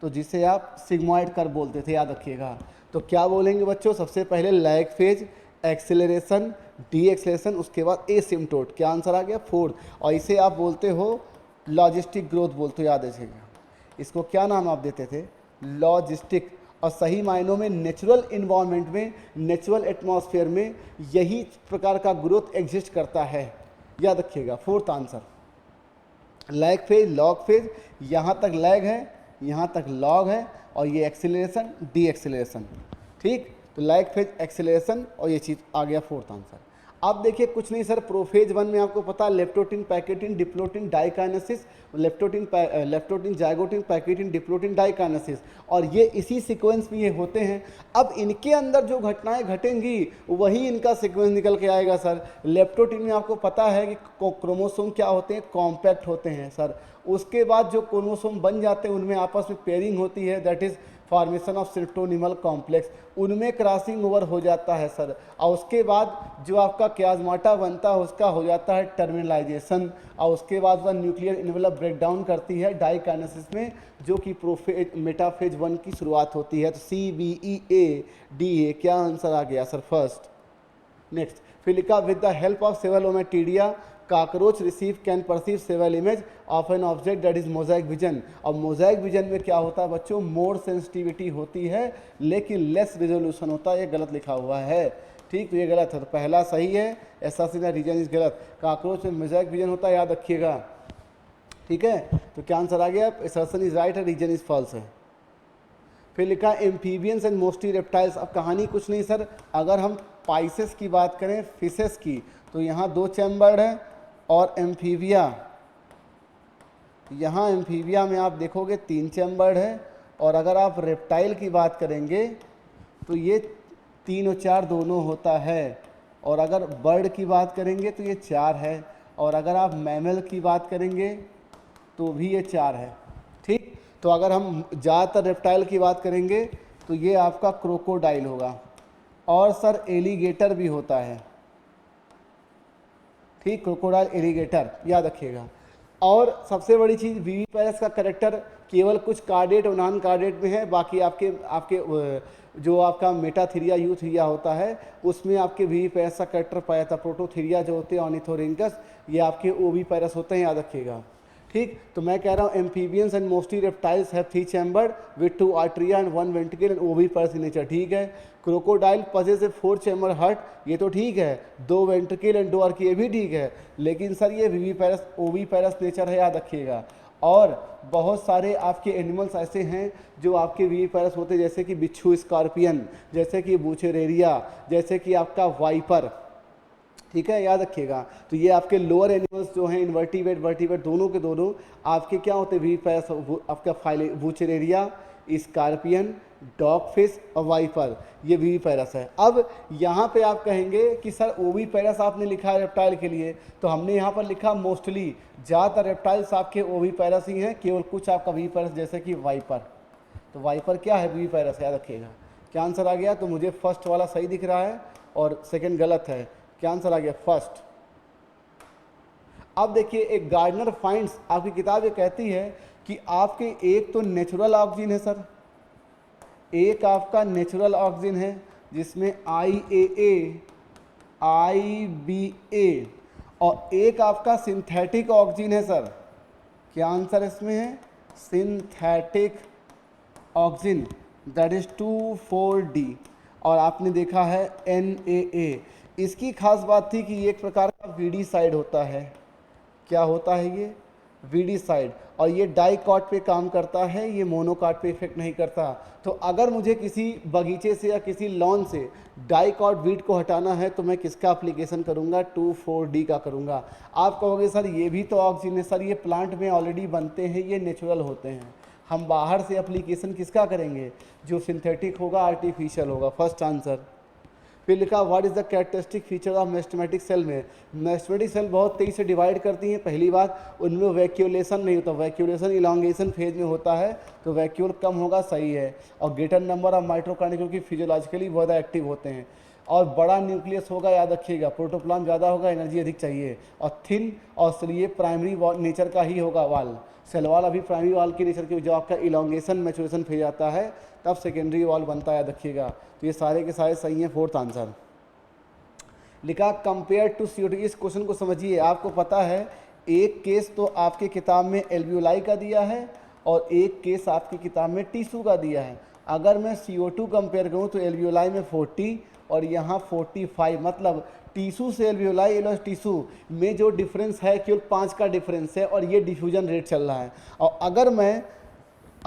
तो जिसे आप सिग्मॉइड कर्व बोलते थे, याद रखिएगा। तो क्या बोलेंगे बच्चों, सबसे पहले lag phase, acceleration, D acceleration, उसके बाद एसिम्प्टोट, क्या आंसर आ गया 4। और इसे आप बोलते हो लॉजिस्टिक ग्रोथ बोलते हो, याद रखिएगा। इसको क्या नाम आप देते थे, लॉजिस्टिक। और सही मायनों में नेचुरल इन्वायरमेंट में, नेचुरल एटमॉस्फेयर में यही प्रकार का ग्रोथ एग्जिस्ट करता है, याद रखिएगा। 4th answer lag phase, log phase, यहाँ तक लैग है, यहाँ तक लॉग है, और ये एक्सेलरेशन, डी एक्सेलरेशन। ठीक, तो लैग फेज, एक्सेलरेशन, और ये चीज़ आ गया 4th आंसर। अब देखिए कुछ नहीं सर, प्रोफेज 1 में आपको पता है leptotene, pachytene, diplotene, diakinesis, leptotene, zygotene, pachytene, diplotene, diakinesis, और ये इसी सीक्वेंस में ये होते हैं। अब इनके अंदर जो घटनाएं घटेंगी वही इनका सीक्वेंस निकल के आएगा सर। लेप्टोटिन में आपको पता है कि क्रोमोसोम क्या होते हैं, कॉम्पैक्ट होते हैं सर। उसके बाद जो क्रोमोसोम बन जाते हैं उनमें आपस में पेयरिंग होती है, that is formation of synaptonemal complex, उनमें क्रॉसिंग ओवर हो जाता है सर। और उसके बाद जो आपका क्याजमाटा बनता है उसका हो जाता है टर्मिनलाइजेशन, और उसके बाद वह न्यूक्लियर इन्वेलप ब्रेक डाउन करती है डाइकाइनेसिस में, जो कि प्रोफेज मेटाफेज 1 की शुरुआत होती है। तो CBEADA, क्या आंसर आ गया सर, फर्स्ट। नेक्स्ट, फिर लिखा with the help of several ommatidia cockroach receive can perceive several image of an object that is mosaic vision. और मोजाइक विजन में क्या होता है बच्चों, मोर सेंसिटिविटी होती है लेकिन लेस रेजोल्यूशन होता है, ये गलत लिखा हुआ है। ठीक, तो ये गलत है, तो पहला सही है, एसासिना रीजन इज गलत, काकरोच में मोजाइक विजन होता है, याद रखिएगा। ठीक है, तो क्या आंसर आ गया, एसासिन इज राइट है, रीजन इज फॉल्स है। फिर लिखा एम्फीबियंस एंड मोस्टली रेप्टाइल्स। अब कहानी कुछ नहीं सर, अगर हम पाइसेस की बात करें, फिशेस की, तो यहाँ 2 चैम्बर्ड है, और एम्फीबिया, यहाँ एम्फीबिया में आप देखोगे 3 चैम्बर्ड है, और अगर आप रेप्टाइल की बात करेंगे तो ये 3 और 4 दोनों होता है, और अगर बर्ड की बात करेंगे तो ये 4 है, और अगर आप मैमल की बात करेंगे तो भी ये 4 है। ठीक, तो अगर हम ज़्यादातर रेप्टाइल की बात करेंगे तो ये आपका क्रोकोडाइल होगा, और सर एलिगेटर भी होता है। ठीक, क्रोकोडाइल, एलिगेटर, याद रखिएगा। और सबसे बड़ी चीज़, विविपेरस का करेक्टर केवल कुछ कार्डेट और नॉन कार्डेट में है, बाकी आपके जो आपका मेटाथीरिया यूथीरिया होता है उसमें आपके विविपेरस का करेक्टर पाया जाता है। प्रोटोथीरिया जो होते हैं, ऑर्निथोरिंकस, ये आपके ओविपेरस होते हैं, याद रखिएगा। ठीक, तो मैं कह रहा हूँ amphibians and mostly reptiles have 3 chambered with 2 atria and 1 ventricle and oviparous in nature. ठीक है, crocodile possess a 4 chamber heart, ये तो ठीक है, 2 वेंट्रिकल एंड 2 आर्की, ये भी ठीक है, लेकिन सर ये विविपेरस ओविपेरस नेचर है, याद रखिएगा। और बहुत सारे आपके एनिमल्स ऐसे हैं जो आपके विविपेरस होते हैं, जैसे कि बिच्छू, स्कॉर्पियन, जैसे कि बूचेरेरिया, जैसे कि आपका वाइपर। ठीक है, याद रखिएगा। तो ये आपके लोअर एनिमल्स जो हैं, इन्वर्टिब्रेट वर्टिब्रेट दोनों के दोनों आपके क्या होते हैं, विविपेरस, आपका फाइले बूचेरेरिया, स्कॉर्पियन, डॉग फिश और वाइपर, ये विविपेरस है। अब यहाँ पे आप कहेंगे कि सर ओविपेरस आपने लिखा है रेप्टाइल के लिए, तो हमने यहाँ पर लिखा मोस्टली, ज़्यादातर रेप्टाइल्स आपके ओविपेरस ही हैं, केवल कुछ आपका विविपेरस जैसे कि वाइपर। तो वाइपर क्या है, विविपेरस, याद रखिएगा। क्या आंसर आ गया, तो मुझे फर्स्ट वाला सही दिख रहा है और सेकेंड गलत है। क्या आंसर आ गया, फर्स्ट। अब देखिए, एक गार्डनर फाइंड्स, आपकी किताब ये कहती है कि आपके एक तो नेचुरल ऑक्सीजन है सर, एक आपका नेचुरल ऑक्सीजन है जिसमें IAA, IBA, और एक आपका सिंथेटिक ऑक्सीजन है सर। क्या आंसर इसमें है, synthetic oxygen, that is 2,4-D, और आपने देखा है NAA। इसकी खास बात थी कि ये एक प्रकार का वीडी साइड होता है। क्या होता है ये, वीडी साइड, और ये डाइकॉट पे काम करता है, ये मोनोकॉट पे इफेक्ट नहीं करता। तो अगर मुझे किसी बगीचे से या किसी लॉन से डाइकॉट वीड को हटाना है तो मैं किसका एप्लीकेशन करूँगा? 2,4-D का करूँगा। आप कहोगे सर ये भी तो ऑक्सीजन है। सर ये प्लांट में ऑलरेडी बनते हैं, ये नेचुरल होते हैं, हम बाहर से एप्लीकेशन किसका करेंगे? जो सिंथेटिक होगा, आर्टिफिशियल होगा। First answer. फिर लिखा what is the characteristic feature of meristematic cell में? मेस्टमेटिक सेल बहुत तेज़ी से डिवाइड करती हैं। पहली बात, उनमें वैक्यूलेशन नहीं होता, वैक्यूलेशन इलांगेशन फेज में होता है, तो वैक्यूल कम होगा, सही है। और ग्रेटर नंबर ऑफ माइटोकॉन्ड्रिया, क्योंकि फिजियोलॉजिकली बहुत एक्टिव होते हैं। और बड़ा न्यूक्लियस होगा, याद रखिएगा, प्रोटोप्लाज्म ज़्यादा होगा, एनर्जी अधिक चाहिए। और थिन, और ये प्राइमरी नेचर का ही होगा वाल, सेल वाल अभी प्राइमरी वाल की नेचर की, जो आपका इलांगेशन मैचुरेशन फेज आता है तब सेकेंडरी वाल बनता है, याद रखिएगा। तो ये सारे के सारे सही हैं। Fourth answer. लिखा कंपेयर टू CO2। इस क्वेश्चन को समझिए, आपको पता है एक केस तो आपके किताब में एल्वियोलाई का दिया है और एक केस आपकी किताब में टिश्यू का दिया है। अगर मैं CO2 कंपेयर करूँ तो एल्वियोलाई में 40 और यहाँ 45, मतलब टिश्यू से एल्वियोलाई और टिश्यू में जो डिफरेंस है केवल 5 का डिफरेंस है, और ये डिफ्यूजन रेट चल रहा है। और अगर मैं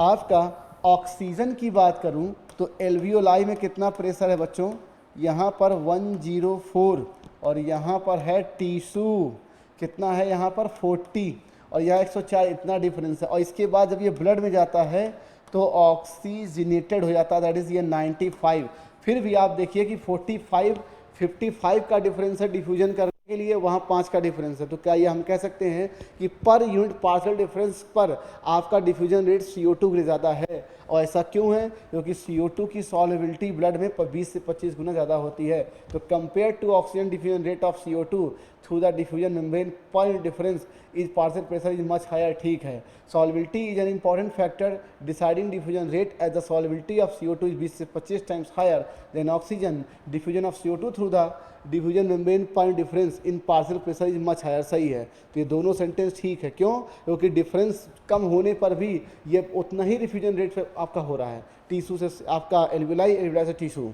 आपका ऑक्सीजन की बात करूं तो एल्वियोलाई में कितना प्रेशर है बच्चों? यहाँ पर 104, और यहाँ पर है टिश्यू कितना है? यहाँ पर 40 और यहाँ 104, इतना डिफरेंस है। और इसके बाद जब ये ब्लड में जाता है तो ऑक्सीजनेटेड हो जाता है, दैट इज़ ये 95। फिर भी आप देखिए कि 55 का डिफरेंस है डिफ्यूजन करने के लिए, वहाँ 5 का डिफरेंस है। तो क्या ये हम कह सकते हैं कि पर यूनिट पार्शियल डिफरेंस पर आपका डिफ्यूजन रेट CO2 के ज़्यादा है? और ऐसा क्यों है? क्योंकि CO2 की सॉल्युबिलिटी ब्लड में 20 से 25 गुना ज़्यादा होती है। तो compare to oxygen diffusion rate of CO2 through the diffusion membrane, पर difference is partial pressure is much higher. ठीक है, solubility is an important factor deciding diffusion rate, as the solubility of CO2 is 20 से 25 times higher than oxygen. Diffusion of CO2 through the diffusion membrane, पर difference in partial pressure is much higher. सही है। तो ये दोनों सेंटेंस ठीक है। क्यों? क्योंकि डिफरेंस कम होने पर भी ये उतना ही डिफ्यूजन रेट आपका हो रहा है, टिश्यू से आपका एल्वियोलाई, एल्वियोलाई से टिश्यू।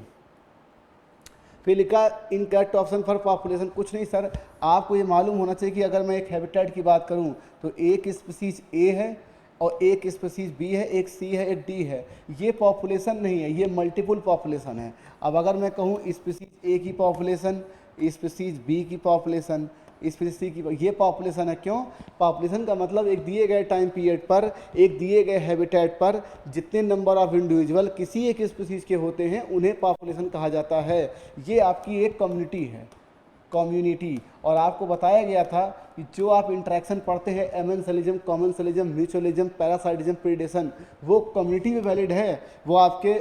फिर लिखा इनकरेक्ट ऑप्शन फॉर पॉपुलेशन। कुछ नहीं सर, आपको ये मालूम होना चाहिए कि अगर मैं एक हैबिटेट की बात करूं तो एक स्पीसीज ए है और एक स्पीसीज बी है, एक सी है, एक डी है। ये पॉपुलेशन नहीं है, ये मल्टीपल पॉपुलेशन है। अब अगर मैं कहूँ स्पीसीज ए की पॉपुलेशन, स्पीसीज बी की पॉपुलेशन, स्पीसीज सी की, ये पॉपुलेशन है। क्यों? पॉपुलेशन का मतलब एक दिए गए टाइम पीरियड पर, एक दिए गए हैबिटेट पर जितने नंबर ऑफ इंडिविजुअल किसी एक स्पीसीज के होते हैं उन्हें पॉपुलेशन कहा जाता है। ये आपकी एक कम्युनिटी है, कम्युनिटी। और आपको बताया गया था कि जो आप इंटरेक्शन पढ़ते हैं, एमेंसलिज्म, कॉमनसलिज्म, म्यूचुअलिज्म, पैरासाइटिज्म, प्रीडेशन, वो कम्युनिटी में वैलिड है, वो आपके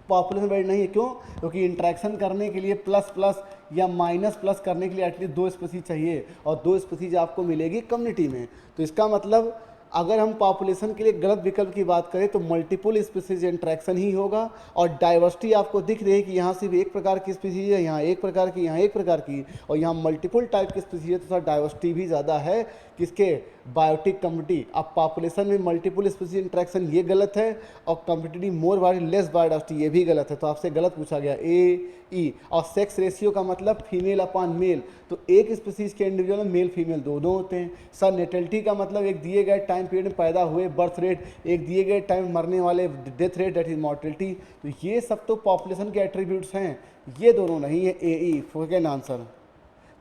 पॉपुलेशन वैलिड नहीं है। क्यों? क्योंकि इंटरेक्शन करने के लिए प्लस प्लस या माइनस प्लस करने के लिए एटलीस्ट 2 स्पीसीज चाहिए, और 2 स्पीसीज आपको मिलेगी कम्युनिटी में। तो इसका मतलब अगर हम पॉपुलेशन के लिए गलत विकल्प की बात करें तो मल्टीपल स्पीसीज इंटरेक्शन ही होगा। और डाइवर्सिटी आपको दिख रही है कि यहाँ सिर्फ एक प्रकार की स्पीसीज है, यहाँ एक प्रकार की, यहाँ एक प्रकार की, और यहाँ मल्टीपल टाइप की स्पीसीज है, तो सर डाइवर्सिटी भी ज़्यादा है किसके? Biotic community. अब पॉपुलेशन में मल्टीपल स्पीसीज इंटरेक्शन ये गलत है, और competitive more bio less biodiversity ये भी गलत है। तो आपसे गलत पूछा गया ए ई। और सेक्स रेशियो का मतलब फीमेल अपॉन मेल, तो एक स्पीसीज के इंडिविजुअल में मेल फीमेल दोनों होते हैं। सर नेटलिटी का मतलब एक दिए गए टाइम पीरियड में पैदा हुए बर्थ रेट, एक दिए गए टाइम मरने वाले death rate, that is mortality. तो ये सब तो पॉपुलेशन के एट्रीब्यूट्स हैं, ये दोनों नहीं है। ए ई सेकंड आंसर।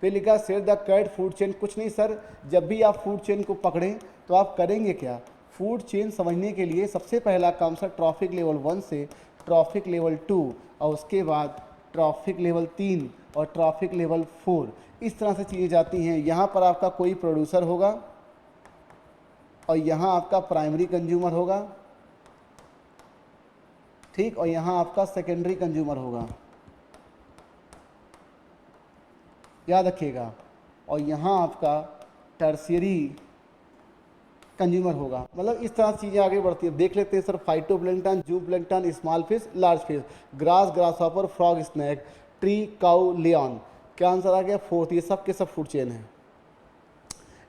फिर लिखा share the correct food chain. कुछ नहीं सर, जब भी आप फूड चेन को पकड़ें तो आप करेंगे क्या? फूड चेन समझने के लिए सबसे पहला काम सर ट्रॉफिक लेवल 1 से ट्रॉफिक लेवल 2, और उसके बाद ट्रॉफिक लेवल 3 और ट्रॉफिक लेवल 4, इस तरह से चीज़ें जाती हैं। यहाँ पर आपका कोई प्रोड्यूसर होगा और यहाँ आपका प्राइमरी कंज्यूमर होगा, ठीक, और यहाँ आपका सेकेंडरी कंज्यूमर होगा, याद रखिएगा। और यहाँ आपका टर्शियरी कंज्यूमर होगा। मतलब इस तरह चीज़ें आगे बढ़ती है। देख लेते हैं sir, phytoplankton, zooplankton, small fish, large fish, grass, grasshopper, frog, snake, tree, cow, lion. क्या आंसर आ गया? 4th। ये सब के सब फूड चेन है।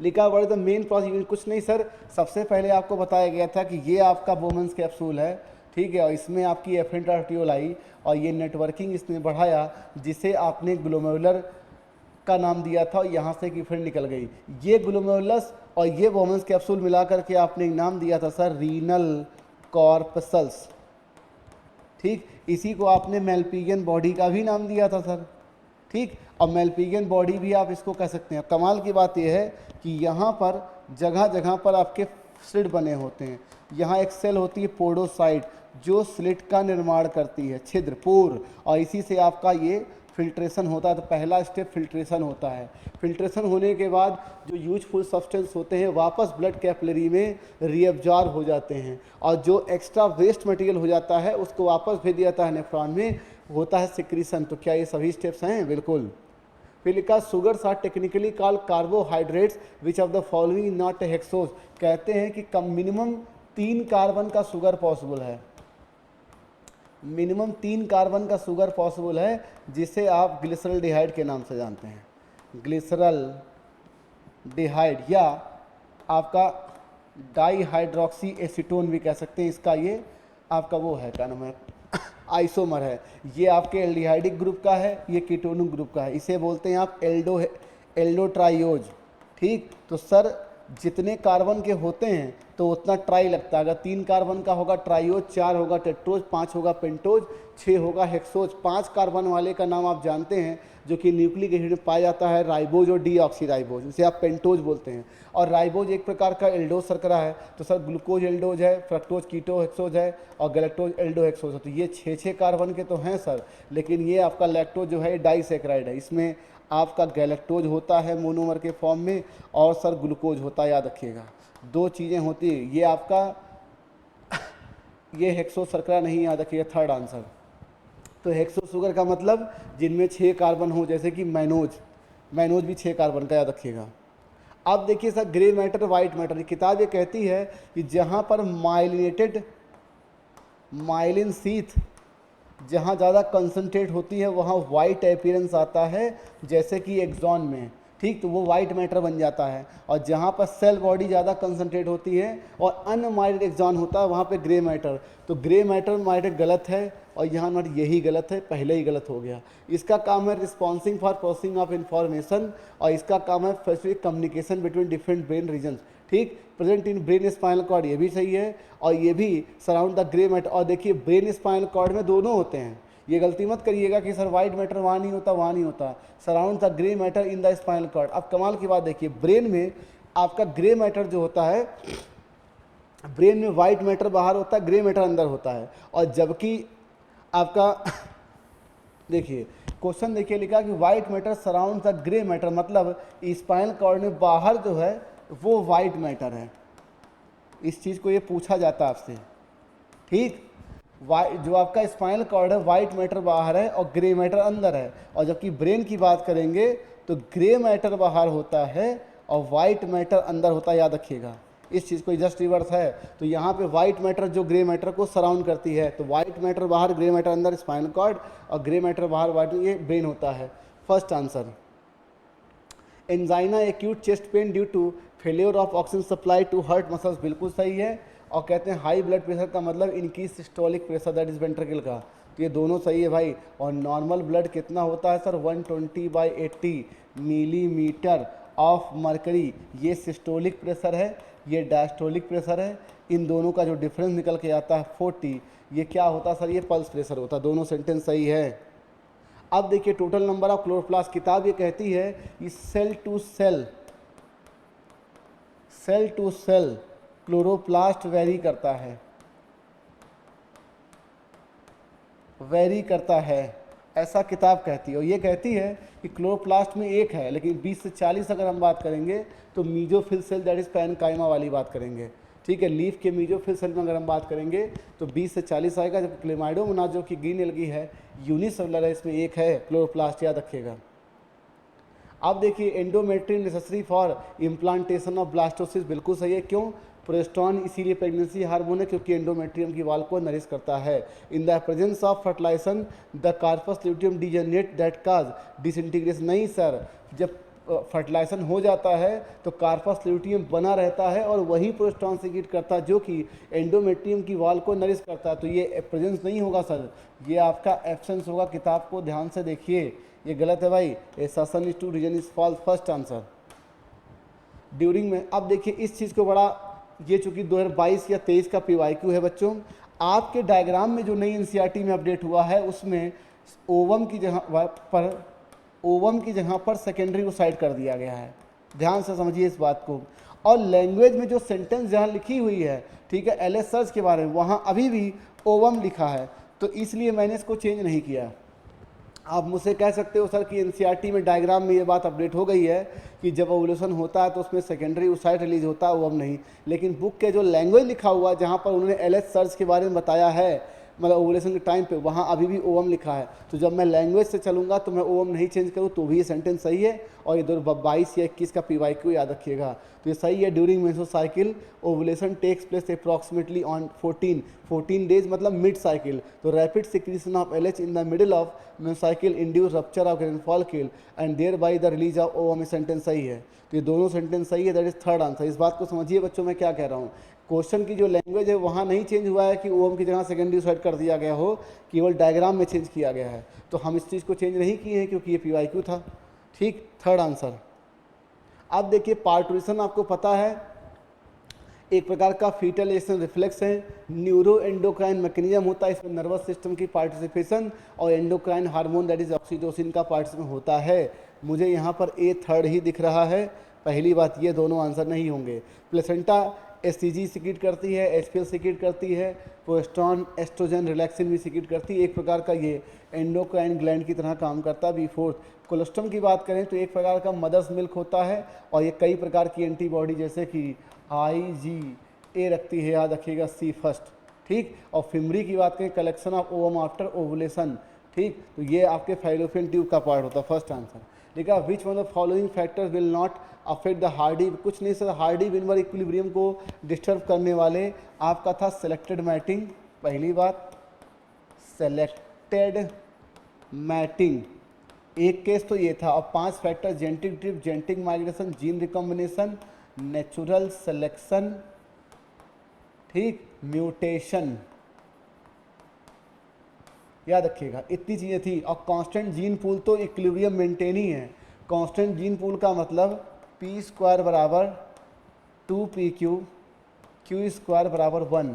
लिखा what is the main process. कुछ नहीं सर, सबसे पहले आपको बताया गया था कि ये आपका वुमेन्स कैप्सूल है, ठीक है, और इसमें आपकी एफेंट आर्टियोल आई और ये नेटवर्किंग इसने बढ़ाया, जिसे आपने ग्लोमेरुलर का नाम दिया था और यहाँ से कि फिर निकल गई। ये ग्लोमेरुलस और ये वोमेंस कैप्सूल मिला करके आपने एक नाम दिया था सर रीनल कॉर्पसल्स। ठीक, इसी को आपने मेल्पिगियन बॉडी का भी नाम दिया था सर। ठीक, और मेल्पिगियन बॉडी भी आप इसको कह सकते हैं। कमाल की बात यह है कि यहाँ पर जगह जगह पर आपके स्लिट बने होते हैं। यहाँ एक सेल होती है पोडोसाइट जो स्लिट का निर्माण करती है, छिद्र पोर, और इसी से आपका ये फिल्ट्रेशन होता है। तो पहला स्टेप फिल्ट्रेशन होता है। फिल्ट्रेशन होने के बाद जो यूजफुल सब्सटेंस होते हैं वापस ब्लड कैपिलरी में रीअब्जॉर्ब हो जाते हैं, और जो एक्स्ट्रा वेस्ट मटेरियल हो जाता है उसको वापस भेज दिया जाता है नेफ्रॉन में, होता है सिक्रीशन। तो क्या ये सभी स्टेप्स हैं? बिल्कुल। फिर लिखा sugars are technically called carbohydrates which of the following not hexose. कहते हैं कि कम मिनिमम 3 कार्बन का शुगर पॉसिबल है, मिनिमम 3 कार्बन का शुगर पॉसिबल है, जिसे आप ग्लिसरल्डिहाइड के नाम से जानते हैं। ग्लिसरल्डिहाइड या आपका डाईहाइड्रोक्सी एसीटोन भी कह सकते हैं। इसका ये आपका वो है, क्या नाम है, आइसोमर है। ये आपके एल्डिहाइडिक ग्रुप का है, ये कीटोनिक ग्रुप का है। इसे बोलते हैं आप एल्डोट्राइयोज। ठीक, तो सर जितने कार्बन के होते हैं तो उतना ट्राई लगता है। अगर 3 कार्बन का होगा ट्राइयोज, 4 होगा टेट्रोज, 5 होगा पेंटोज, 6 होगा हेक्सोज। 5 कार्बन वाले का नाम आप जानते हैं जो कि न्यूक्लिक एसिड में पाया जाता है, राइबोज और डीऑक्सीराइबोज, जिसे आप पेंटोज बोलते हैं। और राइबोज एक प्रकार का एल्डोज शर्करा है। तो सर ग्लूकोज एल्डोज है, फ्रक्टोज कीटो हेक्सोज है और गैलेक्टोज एल्डो हेक्सोज है। तो ये 6 कार्बन के तो हैं सर, लेकिन ये आपका लैक्टोज जो है डाइसैकेराइड है। इसमें आपका गैलेक्टोज होता है मोनोमर के फॉर्म में, और सर ग्लूकोज होता है, याद रखिएगा। 2 चीज़ें होती है। ये आपका ये हेक्सो शर्करा नहीं, याद रखिएगा, थर्ड आंसर। तो हेक्सो शुगर का मतलब जिनमें 6 कार्बन हो, जैसे कि मैनोज भी 6 कार्बन का, याद रखिएगा। अब देखिए sir grey matter white matter, किताब ये कहती है कि जहाँ पर माइलिनेटेड माइलिन सीथ जहाँ ज़्यादा कंसनट्रेट होती है वहाँ वाइट अपीयरेंस आता है, जैसे कि एक्सॉन में। ठीक, तो वो वाइट मैटर बन जाता है। और जहाँ पर सेल बॉडी ज़्यादा कंसनट्रेट होती है और अनमाइल्ड एक्सॉन होता है वहाँ पे ग्रे मैटर। तो ग्रे मैटर गलत है, और यहाँ नॉट, यही गलत है, पहले ही गलत हो गया। इसका काम है responsible for processing of information, और इसका काम है facilitate communication between different brain regions. ठीक, present in brain spinal cord, ये भी सही है, और ये भी सराउंड द ग्रे मैटर। और देखिए ब्रेन स्पाइनल कॉर्ड में दोनों होते हैं, ये गलती मत करिएगा कि सर वाइट मैटर वहाँ नहीं होता, वहाँ नहीं होता। Surround the grey matter in the spinal cord. अब कमाल की बात देखिए, ब्रेन में आपका ग्रे मैटर जो होता है, ब्रेन में वाइट मैटर बाहर होता है, ग्रे मैटर अंदर होता है। और जबकि आपका देखिए क्वेश्चन देखिए लिखा कि white matter surround the grey matter, मतलब स्पाइनल कॉर्ड में बाहर जो है वो वाइट मैटर है। इस चीज़ को ये पूछा जाता है आपसे। ठीक, जो आपका स्पाइनल कॉर्ड है वाइट मैटर बाहर है और ग्रे मैटर अंदर है। और जबकि ब्रेन की बात करेंगे तो ग्रे मैटर बाहर होता है और वाइट मैटर अंदर होता है, याद रखिएगा। इस चीज़ को जस्ट रिवर्स है। तो यहाँ पे वाइट मैटर जो ग्रे मैटर को सराउंड करती है, तो वाइट मैटर बाहर ग्रे मैटर अंदर स्पाइनल कॉर्ड, और ग्रे मैटर बाहर वाइट, ये ब्रेन होता है। First answer. Angina acute chest pain due to failure of oxygen supply to heart muscles, बिल्कुल सही है। और कहते हैं हाई ब्लड प्रेशर का मतलब increase systolic pressure, that is ventricle का। तो ये दोनों सही है भाई। और नॉर्मल ब्लड कितना होता है सर? 120/80 मिलीमीटर ऑफ मरकरी, ये सिस्टोलिक प्रेशर है, ये डायस्टोलिक प्रेशर है। इन दोनों का जो डिफरेंस निकल के आता है 40, ये क्या होता है सर? ये पल्स प्रेशर होता है। दोनों सेंटेंस सही है। अब देखिए टोटल नंबर ऑफ क्लोरोप्लास्ट, किताब ये कहती है कि cell to cell chloroplast vary करता है, ऐसा किताब कहती है। और ये कहती है कि क्लोरोप्लास्ट में एक है, लेकिन 20 से 40 अगर हम बात करेंगे तो मीजोफिल सेल, दैट इज पैनकाइमा वाली बात करेंगे। ठीक है, लीफ के मीजोफिल सेल में अगर हम बात करेंगे तो 20 से 40 आएगा। जब क्लेमाइडोमोनास जो कि ग्रीन एल्गी है, यूनिसेलुलर है, इसमें एक है क्लोरोप्लास्ट, याद रखिएगा। अब देखिए endometrium necessary for implantation of blastocyst, बिल्कुल सही है। क्यों? प्रोजेस्टेरॉन इसीलिए प्रेगनेंसी हार्मोन है क्योंकि एंडोमेट्रियम की वॉल को नरिश करता है। In the presence of fertilization the corpus luteum degenerate that cause disintegration, नहीं सर, जब फर्टिलाइजेशन हो जाता है तो कार्पस ल्यूटियम बना रहता है और वही प्रोस्टॉन सीक्रेट करता है जो कि एंडोमेट्रियम की वॉल को नरिश करता है। तो ये प्रेजेंस नहीं होगा सर, ये आपका एब्सेंस होगा। किताब को ध्यान से देखिए, ये गलत है भाई। Assertion is true reason is false, first answer. During में अब देखिए इस चीज़ को बड़ा, ये चूंकि 2022 या 23 का PYQ है बच्चों, आपके डायग्राम में जो नई एनसीईआरटी में अपडेट हुआ है उसमें ओवम की जगह पर सेकेंडरी ओसाइट कर दिया गया है। ध्यान से समझिए इस बात को। और लैंग्वेज में जो सेंटेंस जहाँ लिखी हुई है, ठीक है, एलएस सर्च के बारे में, वहाँ अभी भी ओवम लिखा है, तो इसलिए मैंने इसको चेंज नहीं किया। आप मुझसे कह सकते हो सर कि एनसीईआरटी में डायग्राम में ये बात अपडेट हो गई है कि जब ओवुलेशन होता है तो उसमें सेकेंडरी ओसाइट रिलीज होता है, ओवम नहीं। लेकिन बुक के जो लैंग्वेज लिखा हुआ है जहाँ पर उन्होंने एलएस सर्च के बारे में बताया है, मतलब ओवुलेशन के टाइम पे, वहाँ अभी भी ओवम लिखा है। तो जब मैं लैंग्वेज से चलूँगा तो मैं ओवम नहीं चेंज करूँ तो भी ये सेंटेंस सही है। और ये 2022 या 21 का PYQ याद रखिएगा, तो ये सही है। During menstrual cycle ovulation takes place approximately on 14 days, मतलब मिड साइकिल। तो rapid secretion of LH in the middle of menstrual cycle induce rupture of graafian follicle and thereby the release of ovum. Sentence सही है, तो ये दोनों सेंटेंस सही है, दैट इज थर्ड आंसर। इस बात को समझिए बच्चों मैं क्या कह रहा हूँ। क्वेश्चन की जो लैंग्वेज है वहाँ नहीं चेंज हुआ है कि ओम की जगह सेकेंडरी ओसाइट कर दिया गया हो, केवल डायग्राम में चेंज किया गया है। तो हम इस चीज़ को चेंज नहीं किए हैं क्योंकि ये PYQ था। ठीक, थर्ड आंसर। अब देखिए पार्टूरेशन आपको पता है एक प्रकार का फीटल एशन रिफ्लेक्स है, न्यूरो एंडोक्राइन मैकेनिज्म होता है, इसमें नर्वस सिस्टम की पार्टिसिपेशन और endocrine hormone that is oxytocin का पार्टिसिपेशन होता है। मुझे यहाँ पर ए थर्ड ही दिख रहा है। पहली बात ये दोनों आंसर नहीं होंगे। प्लेसेंटा SCG सिक्रीट करती है, HPL सिक्रीट करती है, प्रोस्टॉन एस्ट्रोजन रिलैक्सिन भी सिक्रीट करती है। एक प्रकार का ये एंडोक्राइन ग्लैंड की तरह काम करता है। B4 कोलेस्ट्रॉम की बात करें तो एक प्रकार का मदर्स मिल्क होता है और ये कई प्रकार की एंटीबॉडी जैसे कि IgA रखती है, याद रखिएगा C फर्स्ट। ठीक, और फिमरी की बात करें collection of ovum after ovulation. ठीक, तो ये आपके फाइलोपियन ट्यूब का पार्ट होता है, फर्स्ट आंसर। ठीक है, विच one of following factors will not affect the Hardy, कुछ नहीं सर, हार्डी विनवर इक्विलिब्रियम को डिस्टर्ब करने वाले आपका था सेलेक्टेड मैटिंग। पहली बात सेलेक्टेड मैटिंग, एक केस तो ये था। और 5 factor genetic drift, genetic migration, gene recombination, natural selection, ठीक, म्यूटेशन, याद रखिएगा इतनी चीज़ें थी। और कांस्टेंट जीन पूल तो इक्विलिब्रियम मेंटेन ही है। कांस्टेंट जीन पूल का मतलब p² बराबर 2pq, q² बराबर 1,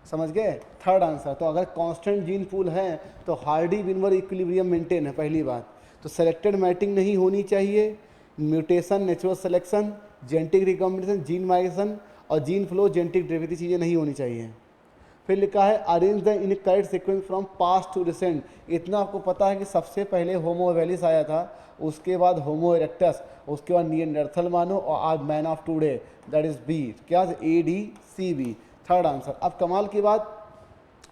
समझ गए, थर्ड आंसर। तो अगर कांस्टेंट जीन पूल है तो हार्डी विनवर इक्विलिब्रियम मेंटेन है, पहली बात। तो सेलेक्टेड मैटिंग नहीं होनी चाहिए, mutation, natural selection, genetic recombination, gene migration और जीन फ्लो, जेनेटिक ड्रिफ्ट चीज़ें नहीं होनी चाहिए। फिर लिखा है arrange the in correct sequence from past to recent. इतना आपको पता है कि सबसे पहले होमो एवेलिस आया था, उसके बाद होमो इरेक्टस, उसके बाद निएंडरथल मानो और आज man of today, that is B, क्या ADCB, थर्ड आंसर। अब कमाल की बात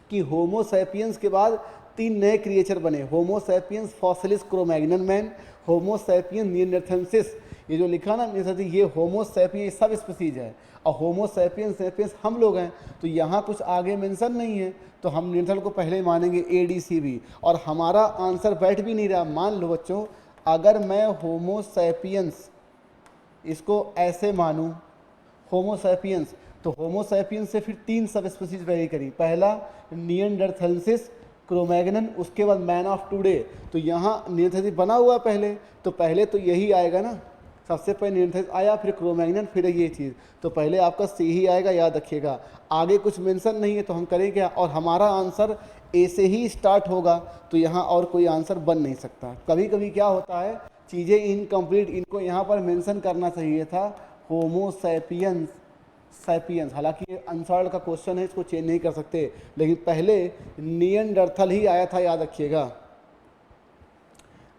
कि होमो सैपियंस के बाद 3 नए क्रिएचर बने, होमो सैपियंस फॉसिलिस क्रोमैग्नन मैन, होमो सैपियन निएंडरथेंसिस। ये जो लिखा ना ये होमो सैपियन सब स्पीसीज है और होमो सैपियंस सैपियंस हम लोग हैं। तो यहाँ कुछ आगे मेंशन नहीं है तो हम निएंडरथल को पहले मानेंगे ADCB। और हमारा आंसर बैठ भी नहीं रहा। मान लो बच्चों, अगर मैं होमो सैपियंस इसको ऐसे मानूं होमो सैपियंस, तो होमो सैपियंस से फिर 3 सब स्पीसीज वेरी करी। पहला निएंडरथेंसिस, क्रोमैग्नन, उसके बाद मैन ऑफ टुडे। तो यहाँ निएंडरथेंसिस बना हुआ पहले, तो पहले तो यही आएगा ना, सबसे पहले निएंडरथेंसिस आया, फिर क्रोमैग्नन, फिर ये चीज़, तो पहले आपका C ही आएगा, याद रखिएगा। आगे कुछ मेंशन नहीं है तो हम करें क्या, और हमारा आंसर A से ही स्टार्ट होगा, तो यहाँ और कोई आंसर बन नहीं सकता। कभी कभी क्या होता है, चीज़ें इनकम्प्लीट, इनको यहाँ पर मेंशन करना चाहिए था होमो सैपियंस सैपियंस। हालांकि ये अनसॉल्व्ड का क्वेश्चन है, इसको चेंज नहीं कर सकते, लेकिन पहले निएंडरथल ही आया था, याद रखिएगा।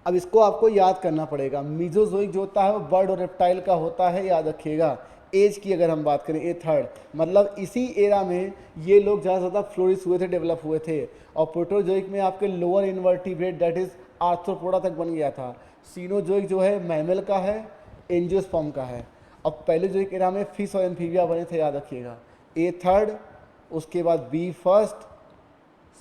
अब इसको आपको याद करना पड़ेगा। मीजोजोइक जो होता है वो बर्ड और रेप्टाइल का होता है, याद रखिएगा। एज की अगर हम बात करें, ए थर्ड, मतलब इसी एरा में ये लोग ज़्यादा से ज़्यादा फ्लोरिश हुए थे, डेवलप हुए थे। और प्रोटोजोइक में आपके lower invertebrate that is arthropoda तक बन गया था। सीनोजोइक जो है मैमल का है, एंजियोस्पर्म का है। अब पहले जो एक एरा में फिश और एम्फीबिया बने थे, याद रखिएगा। ए थर्ड, उसके बाद B first,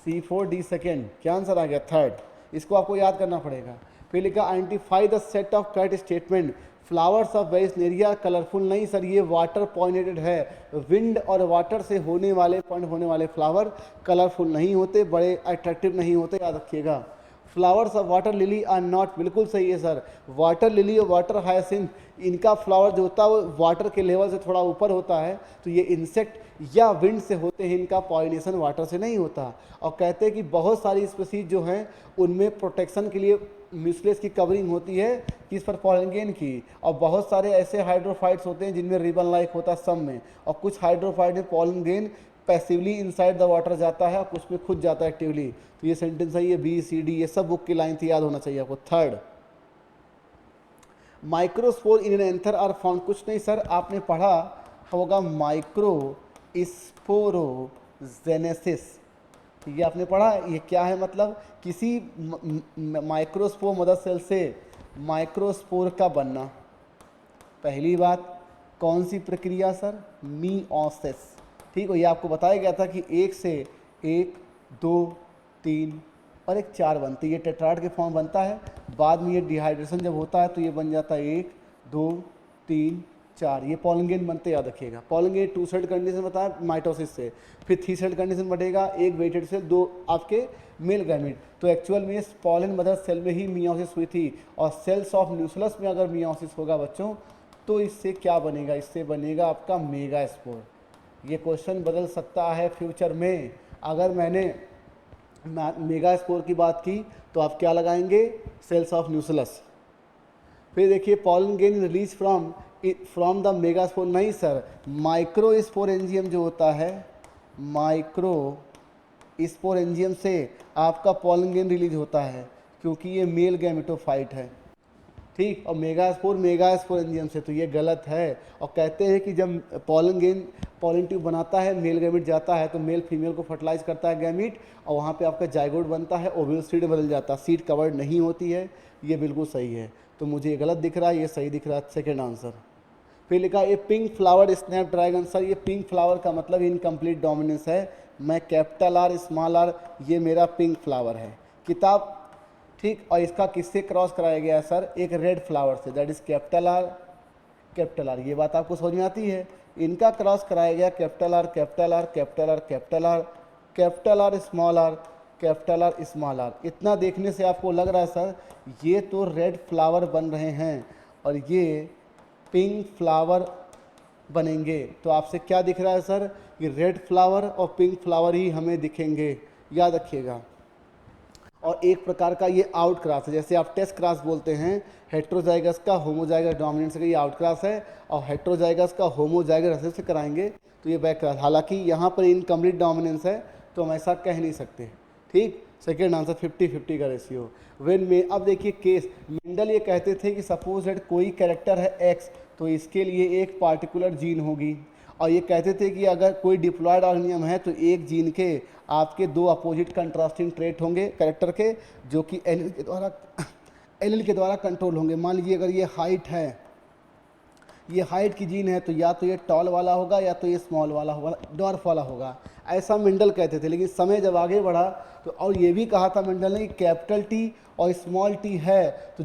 C4, D second, क्या आंसर आ गया, थर्ड। इसको आपको याद करना पड़ेगा। फिर लिखा identify the set of correct statement flowers of vallisneria colourful नहीं सर, ये वाटर पॉलिनेटेड है। विंड और वाटर से होने वाले पॉइंट होने वाले फ्लावर कलरफुल नहीं होते, बड़े अट्रैक्टिव नहीं होते, याद रखिएगा। Flowers of water lily are not, बिल्कुल सही है सर। वाटर लिली और वाटर हायसिंथ इनका फ्लावर जो होता है वो वाटर के लेवल से थोड़ा ऊपर होता है, तो ये इंसेक्ट या विंड से होते हैं, इनका पॉलिनेशन वाटर से नहीं होता। और कहते हैं कि बहुत सारी स्पीसीज जो हैं उनमें प्रोटेक्शन के लिए म्यूसिलेज की कवरिंग होती है किस पर, पॉलन की। और बहुत सारे ऐसे हाइड्रोफाइट्स होते हैं जिनमें रिबन लाइक होता है सब में, और कुछ हाइड्रोफाइट में pollen passively inside the water जाता है और कुछ में खुद जाता है एक्टिवली। तो ये सेंटेंस है, ये बी सी डी ये सब बुक की लाइन थी, याद होना चाहिए आपको। Third, microspore in an anther are found, कुछ नहीं सर, आपने पढ़ा होगा माइक्रो स्पोरोजेनेसिस, ये आपने पढ़ा। ये क्या है, मतलब किसी माइक्रोस्पोर मदर सेल से माइक्रोस्पोर का बनना। पहली बात, कौन सी प्रक्रिया सर, मीओसिस, ठीक है। ये आपको बताया गया था कि एक से 1 2 3 और एक 4 बनती है, ये टेट्राड के फॉर्म बनता है। बाद में ये डिहाइड्रेशन जब होता है तो ये बन जाता है 1 2 3 4, ये पॉलन बनते, याद रखिएगा। पॉलन 2 सेल कंडीशन बताया माइटोसिस से, फिर 3 सेल कंडीशन बढ़ेगा, एक वेटेड सेल, 2 आपके मेल गैमेट। तो एक्चुअल में इस पॉलन मदर सेल में ही मियोसिस हुई थी। और सेल्स ऑफ न्यूक्लियस में अगर मियोसिस होगा बच्चों तो इससे क्या बनेगा, इससे बनेगा आपका मेगास्पोर। ये क्वेश्चन बदल सकता है फ्यूचर में। अगर मैंने मेगास्पोर की बात की तो आप क्या लगाएंगे, सेल्स ऑफ न्यूक्लियस। फिर देखिए pollen release from the megaspore, नहीं सर, माइक्रोस्पोरेंजियम जो होता है, माइक्रोस्पोरेंजियम से आपका पॉलन रिलीज होता है, क्योंकि ये मेल गैमेटोफाइट है, ठीक। और मेगास्पोरेंजियम से, तो ये गलत है। और कहते हैं कि जब पॉलन ट्यूब बनाता है, मेल गैमेट जाता है तो मेल फीमेल को फर्टिलाइज करता है गैमेट, और वहाँ पे आपका जाइगोट बनता है, ओव्यूल सीड बदल जाता है, सीड कवर्ड नहीं होती है। ये बिल्कुल सही है, तो मुझे ये गलत दिख रहा है, ये सही दिख रहा है, सेकेंड आंसर। फिर लिखा ये pink flower snap dragon, sir ये पिंक फ्लावर का मतलब इनकम्प्लीट डोमिनेंस है। मैं कैपिटल आर स्मॉल आर, ये मेरा पिंक फ्लावर है किताब, ठीक। और इसका किससे क्रॉस कराया गया है सर, एक रेड फ्लावर से, दैट इज कैपिटल आर। ये बात आपको समझ में आती है। इनका क्रॉस कराया गया capital R capital R capital R capital R capital R small R capital R small R. इतना देखने से आपको लग रहा है सर ये तो रेड फ्लावर बन रहे हैं और ये पिंक फ्लावर बनेंगे, तो आपसे क्या दिख रहा है सर, ये रेड फ्लावर और पिंक फ्लावर ही हमें दिखेंगे, याद रखिएगा। और एक प्रकार का ये आउट क्रॉस है, जैसे आप टेस्ट क्रॉस बोलते हैं, हेट्रोजाइगस का होमोजाइगस डोमिनेंट से, ये आउट क्रॉस है, और हेट्रोजाइगस का होमोजाइगस रिसेसिव से कराएंगे तो ये बैक क्रॉस। हालांकि यहाँ पर इनकम्प्लीट डोमिनेंस है तो हम ऐसा कह नहीं सकते, ठीक। सेकेंड आंसर 50-50 का रेशियो। वेन में अब देखिए केस, मेंडल ये कहते थे कि सपोज दैट कोई कैरेक्टर है एक्स तो इसके लिए एक पार्टिकुलर जीन होगी, और ये कहते थे कि अगर कोई डिप्लॉयड ऑर्गेनिज्म है तो एक जीन के आपके 2 अपोजिट कंट्रास्टिंग ट्रेट होंगे कैरेक्टर के, जो कि एलील के द्वारा कंट्रोल होंगे। मान लीजिए अगर ये हाइट है, ये हाइट की जीन है तो या तो ये टॉल वाला होगा या तो ये स्मॉल वाला होगा, डॉर्फ वाला होगा, ऐसा मेंडल कहते थे। लेकिन समय जब आगे बढ़ा तो और ये भी कहा था मेंडल ने कि कैपिटल टी और स्मॉल टी है तो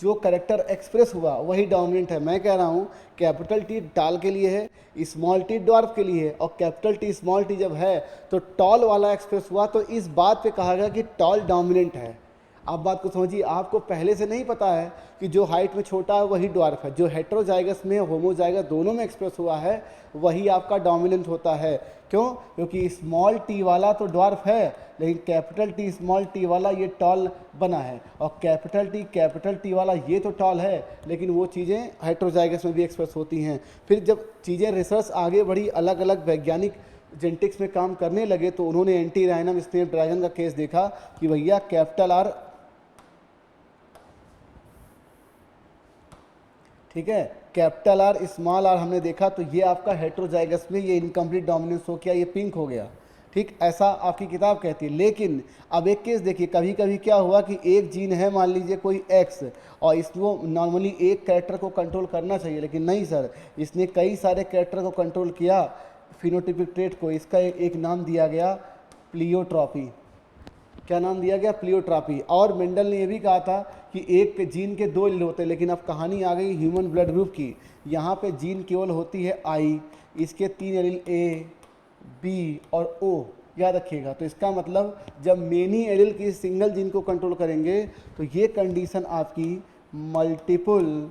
जो कैरेक्टर एक्सप्रेस हुआ वही डोमिनेंट है। मैं कह रहा हूँ कैपिटल टी टॉल के लिए है, स्मॉल टी डॉर्फ के लिए है, और कैपिटल टी स्मॉल टी जब है तो टॉल वाला एक्सप्रेस हुआ, तो इस बात पे कहा गया कि टॉल डोमिनेंट है। आप बात को समझिए, आपको पहले से नहीं पता है कि जो हाइट में छोटा है वही ड्वार्फ है, जो हेट्रोजाइगस में होमोजाइगस दोनों में एक्सप्रेस हुआ है वही आपका डोमिनेंट होता है। क्यों? क्योंकि स्मॉल टी वाला तो ड्वार्फ है लेकिन कैपिटल टी स्मॉल टी वाला ये टॉल बना है, और कैपिटल टी वाला ये तो टॉल है लेकिन वो चीज़ें हेट्रोजाइगस में भी एक्सप्रेस होती हैं। फिर जब चीज़ें रिसर्च आगे बढ़ी, अलग अलग वैज्ञानिक जेनेटिक्स में काम करने लगे तो उन्होंने एंटी राइनम स्नैप ड्रैगन का केस देखा कि भैया कैपिटल आर, ठीक है, कैपिटल आर स्मॉल आर हमने देखा तो ये आपका हेट्रोजाइगस में ये इनकम्प्लीट डोमिनेंस हो गया, ये पिंक हो गया, ठीक, ऐसा आपकी किताब कहती है। लेकिन अब एक केस देखिए, कभी कभी क्या हुआ कि एक जीन है, मान लीजिए कोई एक्स, और इसको नॉर्मली एक कैरेक्टर को कंट्रोल करना चाहिए लेकिन नहीं सर, इसने कई सारे कैरेक्टर को कंट्रोल किया, फिनोटिपिक ट्रेट को। इसका एक नाम दिया गया प्लियोट्रॉपी। क्या नाम दिया गया, प्लियोट्रॉपी। और मेंडल ने यह भी कहा था कि एक जीन के 2 एलील होते हैं, लेकिन अब कहानी आ गई ह्यूमन ब्लड ग्रुप की। यहाँ पे जीन केवल होती है आई, इसके 3 एलील ए, बी और ओ, याद रखिएगा। तो इसका मतलब जब मेनी एलील की सिंगल जीन को कंट्रोल करेंगे तो ये कंडीशन आपकी मल्टीपल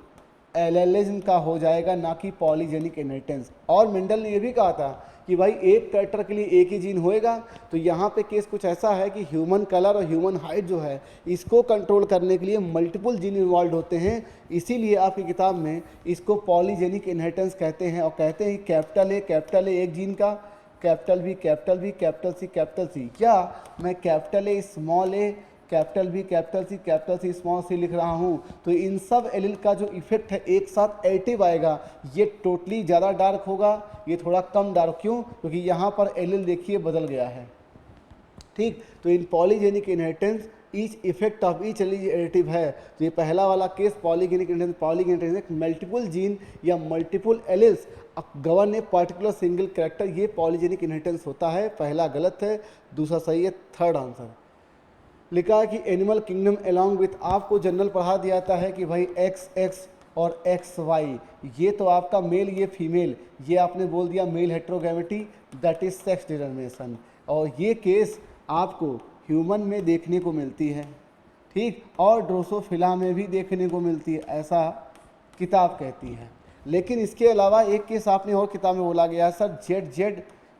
एलेलिज्म का हो जाएगा, ना कि पॉलीजेनिक इनहेरिटेंस। और मेंडल ने यह भी कहा था कि भाई एक कैरेक्टर के लिए एक ही जीन होएगा। तो यहाँ पे केस कुछ ऐसा है कि ह्यूमन कलर और ह्यूमन हाइट जो है इसको कंट्रोल करने के लिए मल्टीपल जीन इन्वॉल्व होते हैं, इसीलिए आपकी किताब में इसको पॉलीजेनिक इनहेरिटेंस कहते हैं। और कहते हैं कैपिटल ए एक जीन का, कैपिटल बी, कैपिटल सी। क्या मैं capital A small A, capital B, capital C small C लिख रहा हूँ, तो इन सब एलील का जो इफेक्ट है एक साथ एडिटिव आएगा। ये टोटली ज़्यादा डार्क होगा, ये थोड़ा कम डार्क। क्यों? क्योंकि यहाँ पर एलील देखिए बदल गया है। ठीक, तो in polygenic inheritance each effect of each allele additive है। तो ये पहला वाला case polygenic inheritance multiple gene या multiple alleles govern a particular single character, ये पॉलीजेनिक इनहेरिटेंस होता है। पहला गलत है, दूसरा सही है। थर्ड आंसर लिखा है कि एनिमल किंगडम अलॉन्ग विथ, आपको जनरल पढ़ा दिया जाता है कि भाई XX और XY, ये तो आपका मेल, ये फीमेल, ये आपने बोल दिया male heterogamety, that is sex determination. और ये केस आपको ह्यूमन में देखने को मिलती है, ठीक, और ड्रोसोफिला में भी देखने को मिलती है, ऐसा किताब कहती है। लेकिन इसके अलावा एक केस आपने और किताब में बोला गया है सर,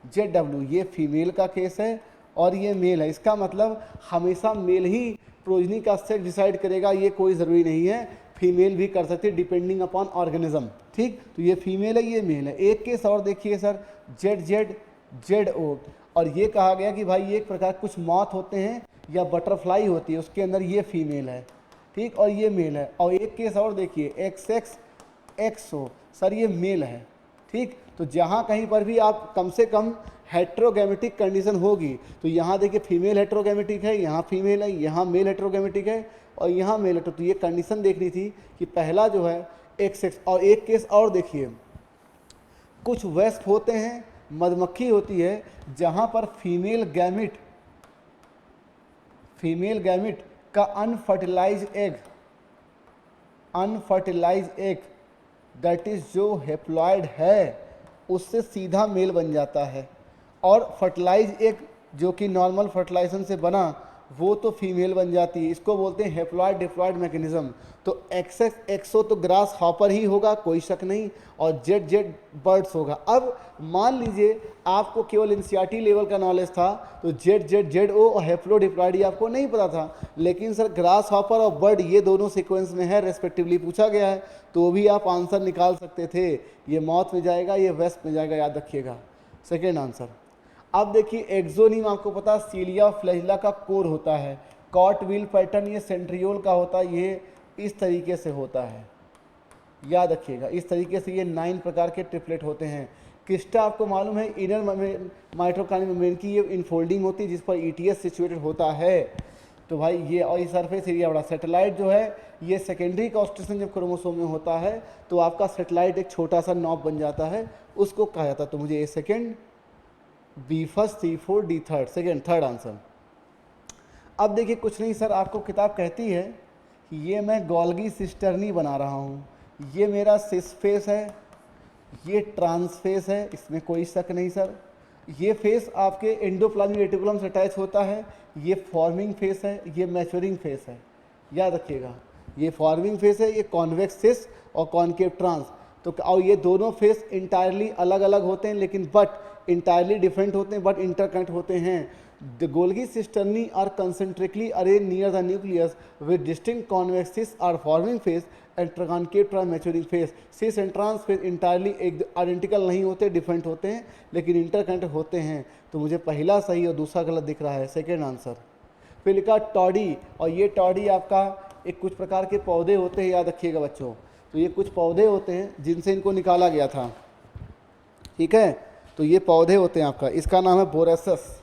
ZW, ये फीमेल का केस है और ये मेल है। इसका मतलब हमेशा मेल ही प्रोजनी का सेक्स डिसाइड करेगा, ये कोई ज़रूरी नहीं है, फीमेल भी कर सकती है डिपेंडिंग अपॉन ऑर्गेनिज्म। ठीक, तो ये फीमेल है, ये मेल है। एक केस और देखिए सर, ZO, और ये कहा गया कि भाई ये एक प्रकार कुछ मॉथ होते हैं या बटरफ्लाई होती है, उसके अंदर ये फीमेल है, ठीक, और ये मेल है। और एक केस और देखिए XO, सर ये मेल है, ठीक। तो जहाँ कहीं पर भी आप कम से कम हेट्रोगैमेटिक कंडीशन होगी, तो यहाँ देखिए फीमेल हेट्रोगैमेटिक है, यहाँ फीमेल है, यहाँ मेल हेट्रोगैमेटिक है और यहाँ मेल हेट्रो, तो ये कंडीशन देखनी थी कि पहला जो है XX। और एक केस और देखिए, कुछ वेस्प होते हैं, मधुमक्खी होती है, जहाँ पर फीमेल गैमिट का अनफर्टिलाइज एग दैट इज जो हेप्लॉइड है उससे सीधा मेल बन जाता है, और फर्टिलाइज एग जो कि नॉर्मल फर्टिलाइजेशन से बना वो तो फीमेल बन जाती है। इसको बोलते हैं हेप्लॉइड डिप्लॉइड मैकेनिज्म। तो XO तो ग्रास हॉपर ही होगा, कोई शक नहीं, और ZZ बर्ड्स होगा। अब मान लीजिए आपको केवल एनसीईआरटी लेवल का नॉलेज था, तो ZO और हेप्लो डिप्लॉइड ये आपको नहीं पता था, लेकिन सर ग्रास हॉपर और बर्ड ये दोनों सीक्वेंस में है रेस्पेक्टिवली पूछा गया है, तो भी आप आंसर निकाल सकते थे। ये मॉथ में जाएगा, ये वेस्ट में जाएगा, याद रखिएगा। Second answer. अब देखिए एक्सोनीम, आपको पता सीलिया फ्लैजिला का कोर होता है, कॉट व्हील पैटर्न ये सेंट्रियोल का होता है, ये इस तरीके से होता है, याद रखिएगा। इस तरीके से ये 9 प्रकार के ट्रिपलेट होते हैं। क्रिस्टा आपको मालूम है इनर माइटोकॉन्ड्रियल मेम्ब्रेन की ये इनफोल्डिंग होती है जिस पर ETS सिचुएटेड होता है। तो भाई ये, और ये सरफेस एरिया बड़ा। सेटेलाइट जो है ये सेकेंडरी कॉन्स्टिट्यूशन जब क्रोमोसोम में होता है तो आपका सेटेलाइट एक छोटा सा नॉब बन जाता है, उसको कहा जाता है। तो मुझे A second, B first, C fourth, D third, second third answer. अब देखिए कुछ नहीं सर, आपको किताब कहती है कि ये मैं गोल्गी सिस्टर्नी बना रहा हूँ, ये मेरा सिस फेस है, ये ट्रांस फेस है, इसमें कोई शक नहीं सर। ये फेस आपके एंडोप्लाज्मिक रेटिकुलम से अटैच होता है, ये फॉर्मिंग फेस है, ये मैच्योरिंग फेस है, याद रखिएगा। ये फॉर्मिंग फेस है, ये कॉन्वेक्स सिस और कॉनकेव ट्रांस। तो और ये दोनों फेस इंटायरली अलग अलग होते हैं, लेकिन बट इंटायरली डिफरेंट होते हैं, बट इंटरकनेक्ट होते हैं। The Golgi cisternae are concentrically arrange near the nucleus with distinct convex cis or forming face and concave trans maturing face. Cis and trans face entirely एक आइडेंटिकल नहीं होते, डिफरेंट होते हैं, लेकिन इंटरकनेक्ट होते हैं। तो मुझे पहला सही और दूसरा गलत दिख रहा है, सेकेंड आंसर। फिर लिखा टॉडी, और ये टॉडी आपका एक कुछ प्रकार के पौधे होते हैं, याद रखिएगा बच्चों। तो ये कुछ पौधे होते हैं जिनसे इनको निकाला गया था, ठीक है। तो ये पौधे होते हैं आपका, इसका नाम है बोरेसस,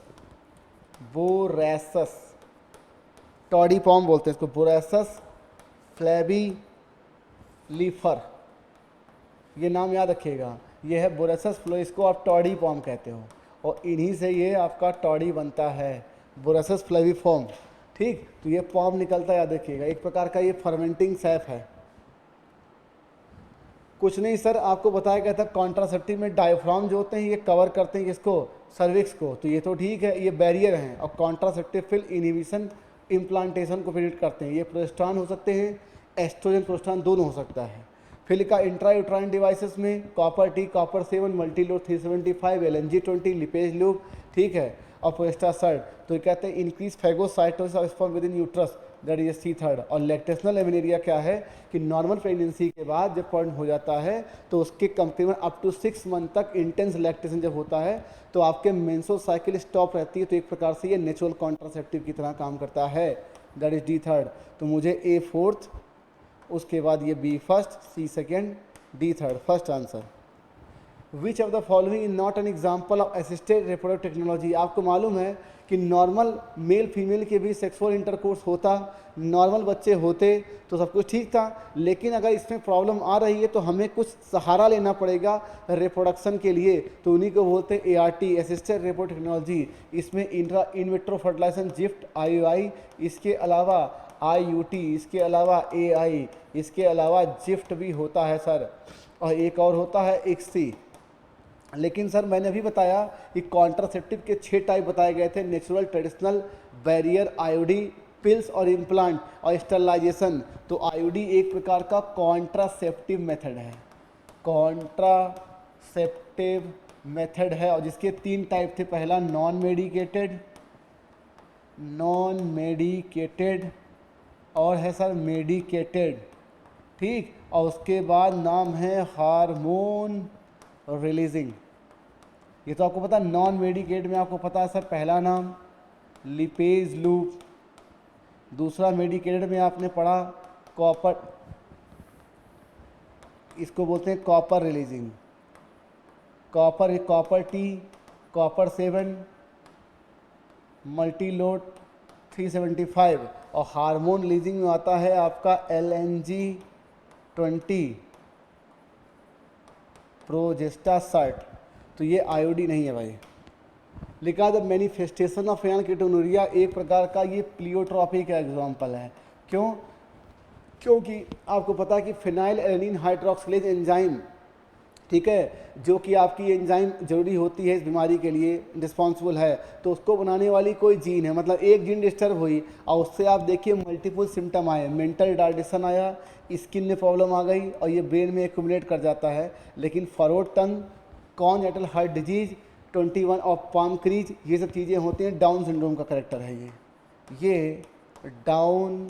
टॉडी पॉम बोलते हैं इसको, बोरेसस फ्लैबीलीफर, ये नाम याद रखिएगा। ये है बोरेसस फ्लो, इसको आप टॉडी पॉम कहते हो, और इन्हीं से ये आपका टॉडी बनता है। बोरासिस फ्लेविफॉर्म, ठीक। तो ये फॉर्म निकलता है, याद रखिएगा, एक प्रकार का ये फर्मेंटिंग सैप है। कुछ नहीं सर, आपको बताया गया था कॉन्ट्रासेप्टिव में डायफ्राम जो होते हैं ये कवर करते हैं किसको, सर्विक्स को, तो ये तो ठीक है, ये बैरियर हैं। और कॉन्ट्रासेप्टिव फिल इनहिबिशन इम्प्लांटेशन को प्रेडिक्ट करते हैं। ये प्रोस्टान हो सकते हैं, एस्ट्रोजन प्रोस्टान दोनों हो सकता है। फिर का इंट्रायूट्राइन डिवाइसेस में copper T, copper 7, Multiload 375, LNG20, lipase loop, ठीक है। और प्रोस्टासर्ड, तो ये कहते हैं increase phagocytosis of sperm with in uterus, that is C3। और लैक्टेशनल एमिनेरिया क्या है कि नॉर्मल प्रेगनेंसी के बाद जब पॉइंट हो जाता है तो उसके कंपेरिजन अप टू 6 मंथ तक इंटेंस लैक्टेशन जब होता है तो आपके मेंस्ट्रुअल साइकिल स्टॉप रहती है। तो एक प्रकार से ये नेचुरल कॉन्ट्रासेप्टिव की तरह काम करता है, दैट इज D3। तो मुझे A 4th, उसके बाद ये B 1st, C 2nd, D 3rd। First answer, which of the following is not an example of assisted reproductive technology. आपको मालूम है कि नॉर्मल मेल फीमेल के भी सेक्सुअल इंटरकोर्स होता, नॉर्मल बच्चे होते तो सब कुछ ठीक था, लेकिन अगर इसमें प्रॉब्लम आ रही है तो हमें कुछ सहारा लेना पड़ेगा रिप्रोडक्शन के लिए, तो उन्हीं को बोलते हैं ART, असिस्टेड रिप्रोडक्टिव टेक्नोलॉजी। इसमें in vitro fertilisation, GIFT, IUI, इसके अलावा IUT, इसके अलावा AI, इसके अलावा जिफ्ट भी होता है सर, और एक और होता है ICSI। लेकिन सर मैंने अभी बताया कि कॉन्ट्रासेप्टिव के 6 टाइप बताए गए थे, natural, traditional, barrier, IUD, pills और इम्प्लांट और स्टरलाइजेशन। तो IUD एक प्रकार का कॉन्ट्रासेप्टिव मेथड है, कॉन्ट्रासेप्टिव मेथड है, और जिसके 3 टाइप थे। पहला नॉन मेडिकेटेड और है सर मेडिकेटेड, ठीक। और उसके बाद नाम है हार्मोन रिलीजिंग। ये तो आपको पता, नॉन मेडिकेट में आपको पता है सर, पहला नाम लिपेज लूप, दूसरा मेडिकेटेड में आपने पढ़ा कॉपर, इसको बोलते हैं copper releasing, copper T, copper 7, Multiload 375। और हार्मोन रिलीजिंग में आता है आपका LNG20, प्रोजेस्टासर्ट। तो ये IUD नहीं है भाई। लिखा द मैनिफेस्टेशन ऑफ फेनल कीटोनुरिया, एक प्रकार का ये प्लियोट्रॉपी का एग्जाम्पल है। क्यों? क्योंकि आपको पता है कि फिनाइल एलानिन हाइड्रोक्सिलेज एंजाइम, ठीक है, जो कि आपकी एंजाइम जरूरी होती है इस बीमारी के लिए, रिस्पॉन्सिबल है, तो उसको बनाने वाली कोई जीन है, मतलब एक जीन डिस्टर्ब हुई और उससे आप देखिए मल्टीपल सिम्टम आए, मेंटल रिटार्डेशन आया, स्किन में प्रॉब्लम आ गई और ये ब्रेन में एक्यूमुलेट कर जाता है। लेकिन furrowed tongue, congenital heart disease, 21 of palm crease, ये सब चीज़ें होती हैं। डाउन सिंड्रोम का करेक्टर है ये डाउन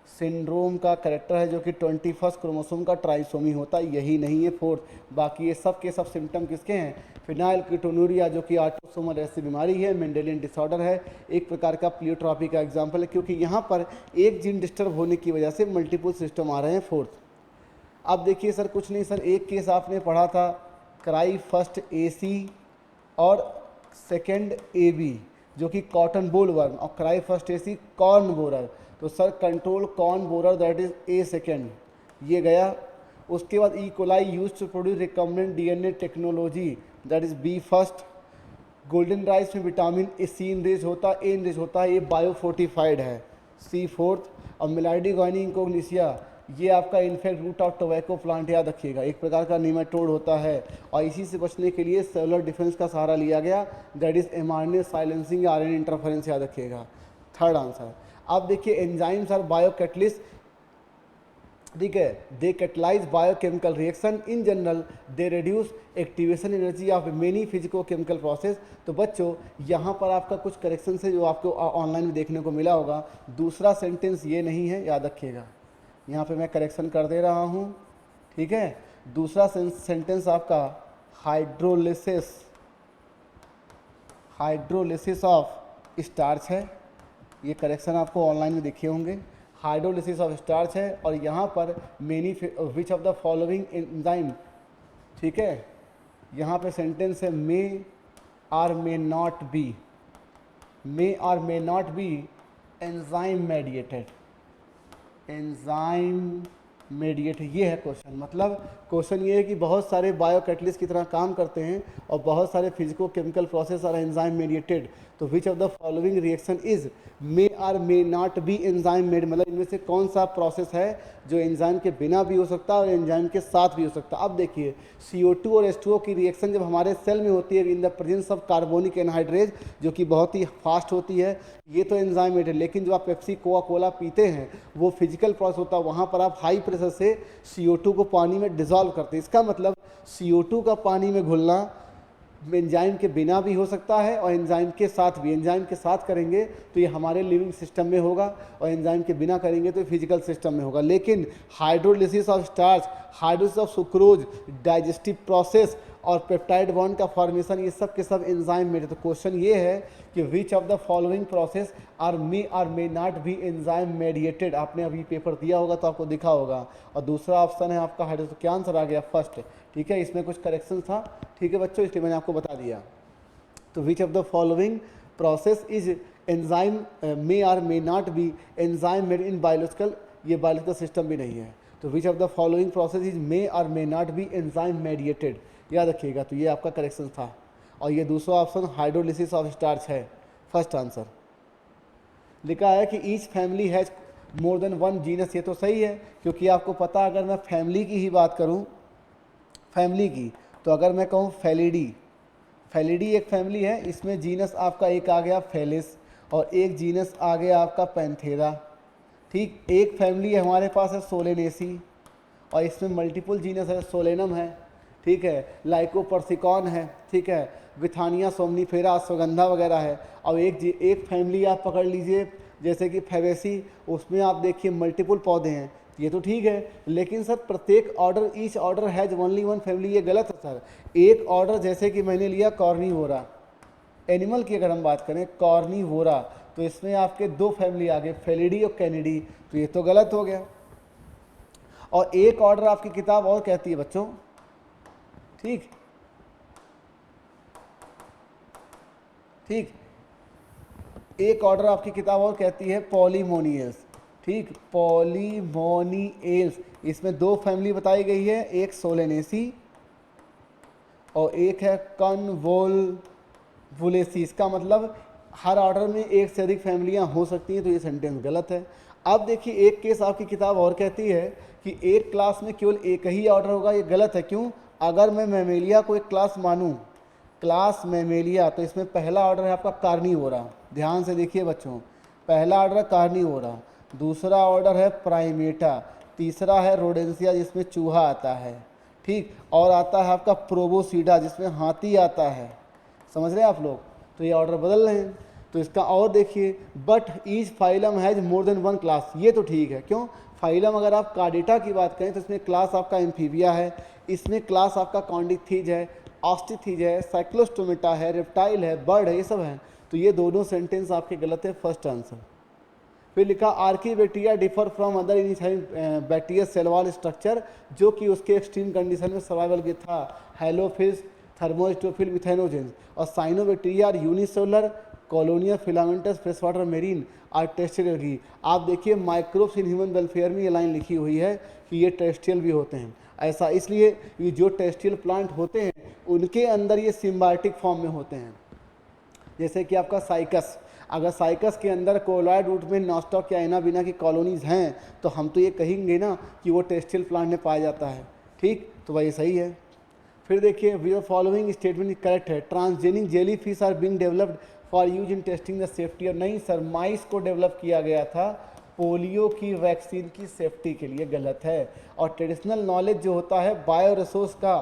सिंड्रोम का करेक्टर है, जो कि 21 क्रोमोसोम का ट्राइसोमी होता है, यही नहीं है 4th। बाकी ये सब के सब सिम्टम किसके हैं? फिनाइल कीटोनुरिया, जो कि ऑटोसोमल रेसेसिव बीमारी है, मेंडेलियन डिसऑर्डर है, एक प्रकार का प्लियोट्रॉपी का एग्जाम्पल है, क्योंकि यहाँ पर एक जीन डिस्टर्ब होने की वजह से मल्टीपल सिस्टम आ रहे हैं 4th। अब देखिए सर, कुछ नहीं सर, एक केस आपने पढ़ा था क्राई फर्स्ट AC और सेकेंड AB, जो कि कॉटन बोल वर्म, और cry first AC corn borer. तो sir control corn borer, that is A second, ये गया। उसके बाद E coli use to produce recombinant DNA technology, that is B first. Golden rice में विटामिन C इनरिच होता है, A इनरिच होता है, ये बायोफोर्टिफाइड है, C 4th। और मिलाइडी गॉइनी इंकोग्निसिया, ये आपका infect root of tobacco plant, याद रखिएगा, एक प्रकार का निमेटोड होता है, और इसी से बचने के लिए सेलुलर डिफेंस का सहारा लिया गया, that is mRNA silencing, RNA interference, याद रखिएगा। Third answer. अब देखिए एंजाइम्स आर बायोकैटलिस्ट, ठीक है, they catalyse biochemical reaction, in general they reduce activation energy of many physicochemical process. तो बच्चों यहाँ पर आपका कुछ करेक्शन है जो आपको ऑनलाइन में देखने को मिला होगा। दूसरा सेंटेंस ये नहीं है, याद रखिएगा, यहाँ पे मैं करेक्शन कर दे रहा हूँ, ठीक है। दूसरा सेंटेंस आपका हाइड्रोलिसिस ऑफ स्टार्च है, ये करेक्शन आपको ऑनलाइन में देखे होंगे, हाइड्रोलिसिस ऑफ स्टार्च है। और यहाँ पर many which of the following enzyme, ठीक है, यहाँ पे सेंटेंस है may or may not be enzyme mediated, enzyme mediate, ये है क्वेश्चन। मतलब क्वेश्चन ये है कि बहुत सारे बायो कैटलिस्ट की तरह काम करते हैं और बहुत सारे physicochemical process are enzyme mediated, तो which of the following reaction is may or may not be enzyme made, मतलब इनमें से कौन सा प्रोसेस है जो एंजाइम के बिना भी हो सकता है और एंजाइम के साथ भी हो सकता है। अब देखिए CO2 और H2O की रिएक्शन जब हमारे सेल में होती है in the presence of carbonic anhydrase, जो कि बहुत ही फास्ट होती है, ये तो एंजाइम मेड है। लेकिन जो आप पेप्सी कोका कोला पीते हैं वो फिजिकल प्रोसेस होता है, वहाँ पर आप हाई प्रेशर से CO2 को पानी में डिजॉल्व करते हैं। इसका मतलब CO2 का पानी में घुलना एंजाइम के बिना भी हो सकता है और एंजाइम के साथ भी। एंजाइम के साथ करेंगे तो ये हमारे लिविंग सिस्टम में होगा और एंजाइम के बिना करेंगे तो फिजिकल सिस्टम में होगा। लेकिन hydrolysis of starch, hydrolysis of sucrose, digestive process और पेप्टाइड बॉन्ड का फॉर्मेशन, ये सब के सब एंजाइम में। तो क्वेश्चन ये है कि which of the following process are may not be enzyme mediated. आपने अभी पेपर दिया होगा तो आपको दिखा होगा। और दूसरा ऑप्शन है आपका हाइड्रोलिसिस, तो क्या आंसर आ गया? फर्स्ट। ठीक है, इसमें कुछ करेक्शन था, ठीक है बच्चों, इसलिए मैंने आपको बता दिया। तो which of the following process is enzyme may or may not be enzyme made in biological, ये बायोलॉजिकल सिस्टम भी नहीं है। तो which of the following process is may or may not be enzyme mediated, याद रखिएगा। तो ये आपका करेक्शन था। और ये दूसरा ऑप्शन हाइड्रोलिसिस ऑफ स्टार्च है, फर्स्ट आंसर। लिखा है कि each family has more than one genus, ये तो सही है, क्योंकि आपको पता, अगर मैं फैमिली की ही बात करूं, फैमिली की, तो अगर मैं कहूं फैलिडी, फैलिडी एक फैमिली है, इसमें जीनस आपका एक आ गया फेलिस और एक जीनस आ गया आपका पैंथेरा। ठीक, एक फैमिली हमारे पास है सोलेनेसी और इसमें मल्टीपल जीनस है, सोलेनम है, ठीक है, लाइकोपर्सिकॉन है, ठीक है, विथानिया सोमनीफेरा, अश्वगंधा वगैरह है। और एक फैमिली आप पकड़ लीजिए जैसे कि फेवेसी, उसमें आप देखिए मल्टीपल पौधे हैं, ये तो ठीक है। लेकिन सर प्रत्येक order, each order has only one family, ये गलत है सर। एक ऑर्डर जैसे कि मैंने लिया कॉर्निवोरा, एनिमल की अगर हम बात करें कॉर्निवोरा, तो इसमें आपके दो फैमिली आ गए, फेलिडी और कैनिडी, तो ये तो गलत हो गया। और एक ऑर्डर आपकी किताब और कहती है बच्चों, ठीक ठीक, एक ऑर्डर आपकी किताब और कहती है पॉलीमोनियस, ठीक, पॉलीमोनियल्स। इसमें दो फैमिली बताई गई है, एक सोलेनेसी और एक है कन्वोल्वुलेसी। इसका मतलब हर ऑर्डर में एक से अधिक फैमिलियां हो सकती हैं, तो ये सेंटेंस गलत है। अब देखिए एक केस आपकी किताब और कहती है कि एक क्लास में केवल एक ही ऑर्डर होगा, ये गलत है। क्यों? अगर मैं मैमेलिया को एक क्लास मानूं, क्लास मैमेलिया, तो इसमें पहला ऑर्डर है आपका कार्निवोरा, ध्यान से देखिए बच्चों, पहला ऑर्डर है कार्निवोरा, दूसरा ऑर्डर है प्राइमेटा, तीसरा है रोडेंसिया जिसमें चूहा आता है, ठीक, और आता है आपका प्रोबोसीडा जिसमें हाथी आता है। समझ रहे हैं आप लोग? तो ये ऑर्डर बदल रहे हैं। तो इसका और देखिए, but each phylum has more than one class, ये तो ठीक है। क्यों? फाइलम अगर आप कार्डेटा की बात करें तो इसमें क्लास आपका एम्फीबिया है, इसमें क्लास आपका कॉन्डिथीज है, ऑस्टिथीज है, साइक्लोस्टोमेटा है, रेप्टाइल है, बर्ड है, ये सब है। तो ये दोनों सेंटेंस आपके गलत है, फर्स्ट आंसर। फिर लिखा archaebacteria differ from other bacteria cell wall structure, जो कि उसके एक्सट्रीम कंडीशन में सर्वाइवल के था, हेलोफिस, थर्मोस्टोफिल, मिथेनोजेंस। और cyanobacteria are unicellular, colonial filamentous, fresh water marine or terrestrial की। आप देखिए माइक्रोब्स इन ह्यूमन वेलफेयर में ये लाइन लिखी हुई है कि ये टेरेस्ट्रियल भी होते हैं। ऐसा इसलिए कि जो टेरेस्ट्रियल प्लांट होते हैं उनके अंदर ये सिम्बायोटिक फॉर्म में होते हैं। जैसे कि आपका साइकस, अगर साइकस के अंदर कोलॉइड रूट में नॉस्टॉक या एनाबिना की कॉलोनीज हैं तो हम तो ये कहेंगे ना कि वो टेरेस्ट्रियल प्लांट में पाया जाता है, ठीक, तो वही सही है। फिर देखिए वी फॉलोइंग स्टेटमेंट करेक्ट है, transgenic jelly fish are being developed for use in testing the safety. और नहीं सर, माइस को डेवलप किया गया था पोलियो की वैक्सीन की सेफ्टी के लिए, गलत है। और ट्रेडिशनल नॉलेज जो होता है बायो रिसोर्स का,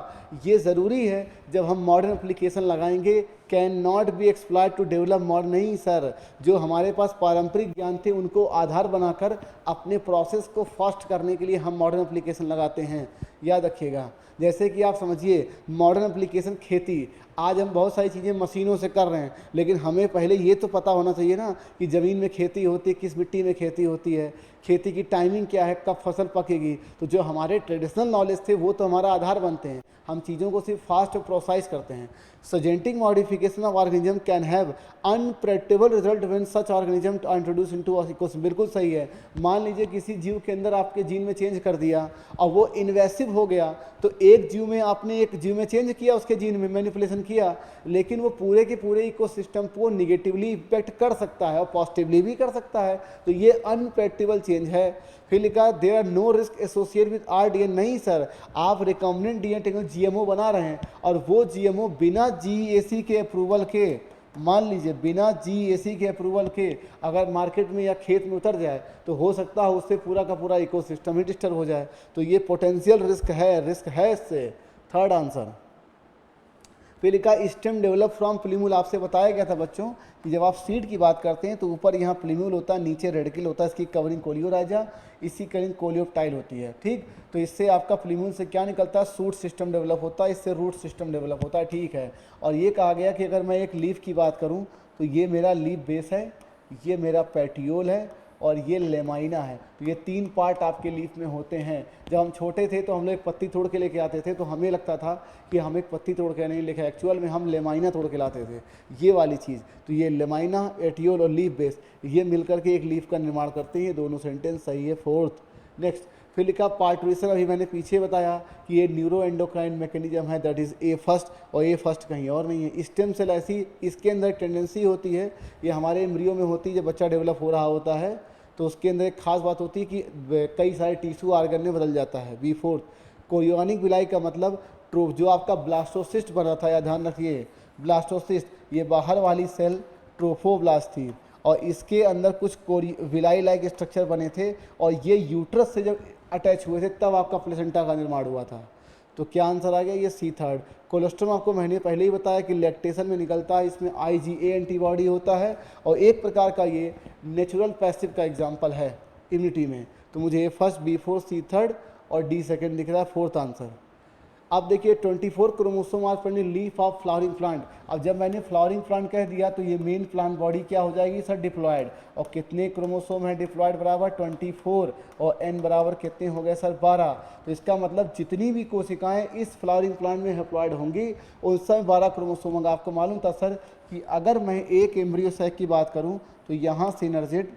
ये ज़रूरी है जब हम मॉडर्न एप्लीकेशन लगाएंगे, can not be exploited to develop modern. नहीं सर, जो हमारे पास पारंपरिक ज्ञान थे उनको आधार बनाकर अपने प्रोसेस को फास्ट करने के लिए हम मॉडर्न एप्लीकेशन लगाते हैं, याद रखिएगा। जैसे कि आप समझिए मॉडर्न एप्लीकेशन खेती, आज हम बहुत सारी चीज़ें मशीनों से कर रहे हैं, लेकिन हमें पहले ये तो पता होना चाहिए ना कि ज़मीन में खेती होती है, किस मिट्टी में खेती होती है, खेती की टाइमिंग क्या है, कब फसल पकेगी। तो जो हमारे ट्रेडिशनल नॉलेज थे वो तो हमारा आधार बनते हैं। हम चीज़ों को सिर्फ फास्ट और प्रोसाइज करते हैं। So genetic modification of organism can have unpredictable result when such organism are introduced into our ecosystem। बिल्कुल सही है। मान लीजिए किसी जीव के अंदर आपके जीन में चेंज कर दिया और वो इन्वेसिव हो गया, तो एक जीव में आपने एक जीव में चेंज किया, उसके जीन में मैनिपुलेशन किया, लेकिन वो पूरे के पूरे इकोसिस्टम को निगेटिवली इम्पेक्ट कर सकता है और पॉजिटिवली भी कर सकता है। तो ये अनप्रेडिक्टेबल चेंज है। फिर लिखा there are no risk associate with R DNA. नहीं सर, आप रिकॉम्बिनेंट डीएनए टेक्नोलॉजी जीएमओ बना रहे हैं और वो जीएमओ बिना जीएसी के अप्रूवल के, मान लीजिए बिना जीएसी के अप्रूवल के अगर मार्केट में या खेत में उतर जाए तो हो सकता है उससे पूरा का पूरा इकोसिस्टम ही डिस्टर्ब हो जाए। तो ये पोटेंशियल रिस्क है इससे। Third answer. फिर लिखा स्टेम डेवलप फ्रॉम प्लीम्यूल। आपसे बताया गया था बच्चों कि जब आप सीड की बात करते हैं तो ऊपर यहाँ प्लीम्यूल होता है, नीचे रेडिकल होता है, इसकी कवरिंग कोलियोराइजा, इसकी कवरिंग कोलियोप्टाइल होती है। ठीक, तो इससे आपका प्लीम्यूल से क्या निकलता है, शूट सिस्टम डेवलप होता है, इससे रूट सिस्टम डेवलप होता है। ठीक है, और ये कहा गया कि अगर मैं एक लीफ की बात करूँ तो ये मेरा लीफ बेस है, ये मेरा पेटियोल है और ये लेमाइना है। तो ये तीन पार्ट आपके लीफ में होते हैं। जब हम छोटे थे तो हम लोग एक पत्ती तोड़ के लेके आते थे, तो हमें लगता था कि हम एक पत्ती तोड़ के नहीं लेके, एक्चुअल में हम लेमाइना तोड़ के लाते थे, ये वाली चीज़। तो ये लेमाइना, एटियोल और लीफ बेस, ये मिलकर के एक लीफ का निर्माण करते हैं। ये दोनों सेंटेंस सही है। फोर्थ। नेक्स्ट, फिर लिखा पार्टुरेशन। अभी मैंने पीछे बताया कि ये न्यूरो एंडोक्राइन मैकेनिज्म है, दैट इज़ ए फर्स्ट, और ए फर्स्ट कहीं और नहीं है। स्टेम सेल ऐसी, इसके अंदर टेंडेंसी होती है, ये हमारे एम्ब्रियो में होती है, जब बच्चा डेवलप हो रहा होता है तो उसके अंदर एक खास बात होती है कि कई सारे टिश्यू आर्गन में बदल जाता है। B fourth. कोरियोनिक विलाई का मतलब जो आपका ब्लास्टोसिस्ट बना था, या ध्यान रखिए ब्लास्टोसिस्ट, ये बाहर वाली सेल ट्रोफोब्लास्ट थी और इसके अंदर कुछ विलाई लाइक स्ट्रक्चर बने थे और ये यूट्रस से जब अटैच हुए थे तब आपका प्लेसेंटा का निर्माण हुआ था। तो क्या आंसर आ गया, ये सी थर्ड। कोलेस्ट्रॉल आपको मैंने पहले ही बताया कि लैक्टेशन में निकलता है, इसमें IgA एंटीबॉडी होता है और एक प्रकार का ये नेचुरल पैसिव का एग्जाम्पल है इम्यूनिटी में। तो मुझे A first, B fourth, C third और डी सेकेंड दिख रहा है, फोर्थ आंसर। अब देखिए 24 chromosome are present in leaf of flowering plant. अब जब मैंने फ्लावरिंग प्लांट कह दिया तो ये मेन प्लांट बॉडी क्या हो जाएगी सर, डिप्लॉयड। और कितने क्रोमोसोम है डिप्लॉयड, बराबर 24, और n बराबर कितने हो गए सर, 12। तो इसका मतलब जितनी भी कोशिकाएं इस फ्लावरिंग प्लांट में डिप्लॉयड होंगी उन सब 12 क्रोमोसोम होंगे। आपको मालूम था सर कि अगर मैं एक एम्ब्रियो सैक की बात करूँ तो यहाँ सिनर्जिड,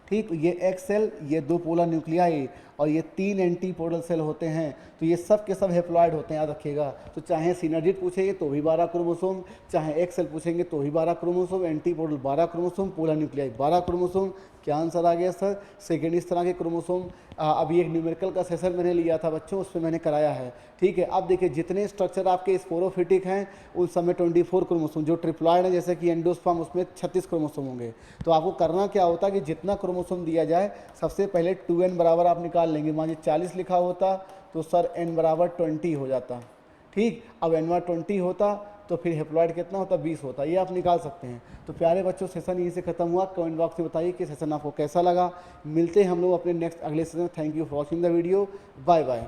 ठीक, ये एक सेल, ये 2 पोलर न्यूक्लियाई और ये 3 एंटीपोडल सेल होते हैं। तो ये सब के सब हेप्लॉयड होते हैं, याद रखिएगा। तो चाहे सिनर्जिड पूछेंगे तो भी 12 क्रोमोसोम, चाहे एक सेल पूछेंगे तो भी 12 chromosome, antipodal 12 chromosome, polar nuclei 12 chromosome. क्या आंसर आ गया सर, सेकेंड। इस तरह के क्रोमोसोम अभी एक न्यूमेरिकल का सेशन मैंने लिया था बच्चों, उस पर मैंने कराया है। ठीक है, अब देखिए जितने स्ट्रक्चर आपके स्पोरोफिटिक हैं उन सब में 24 क्रोमोसोम, जो ट्रिप्लॉयड है जैसे कि एंडोस्पर्म उसमें 36 क्रोमोसोम होंगे। तो आपको करना क्या होता है कि जितना क्रोमोसोम दिया जाए सबसे पहले 2n बराबर आप निकाल लेंगे। मान लीजिए 40 लिखा होता तो सर n बराबर 20 हो जाता। ठीक, अब n बराबर 20 होता तो फिर हेप्लॉयड कितना होता, 20 होता। ये आप निकाल सकते हैं। तो प्यारे बच्चों, सेशन यहीं से खत्म हुआ। कमेंट बॉक्स में बताइए कि सेशन आपको कैसा लगा। मिलते हैं हम लोग अपने नेक्स्ट अगले सेशन में। Thank you for watching the video. Bye bye.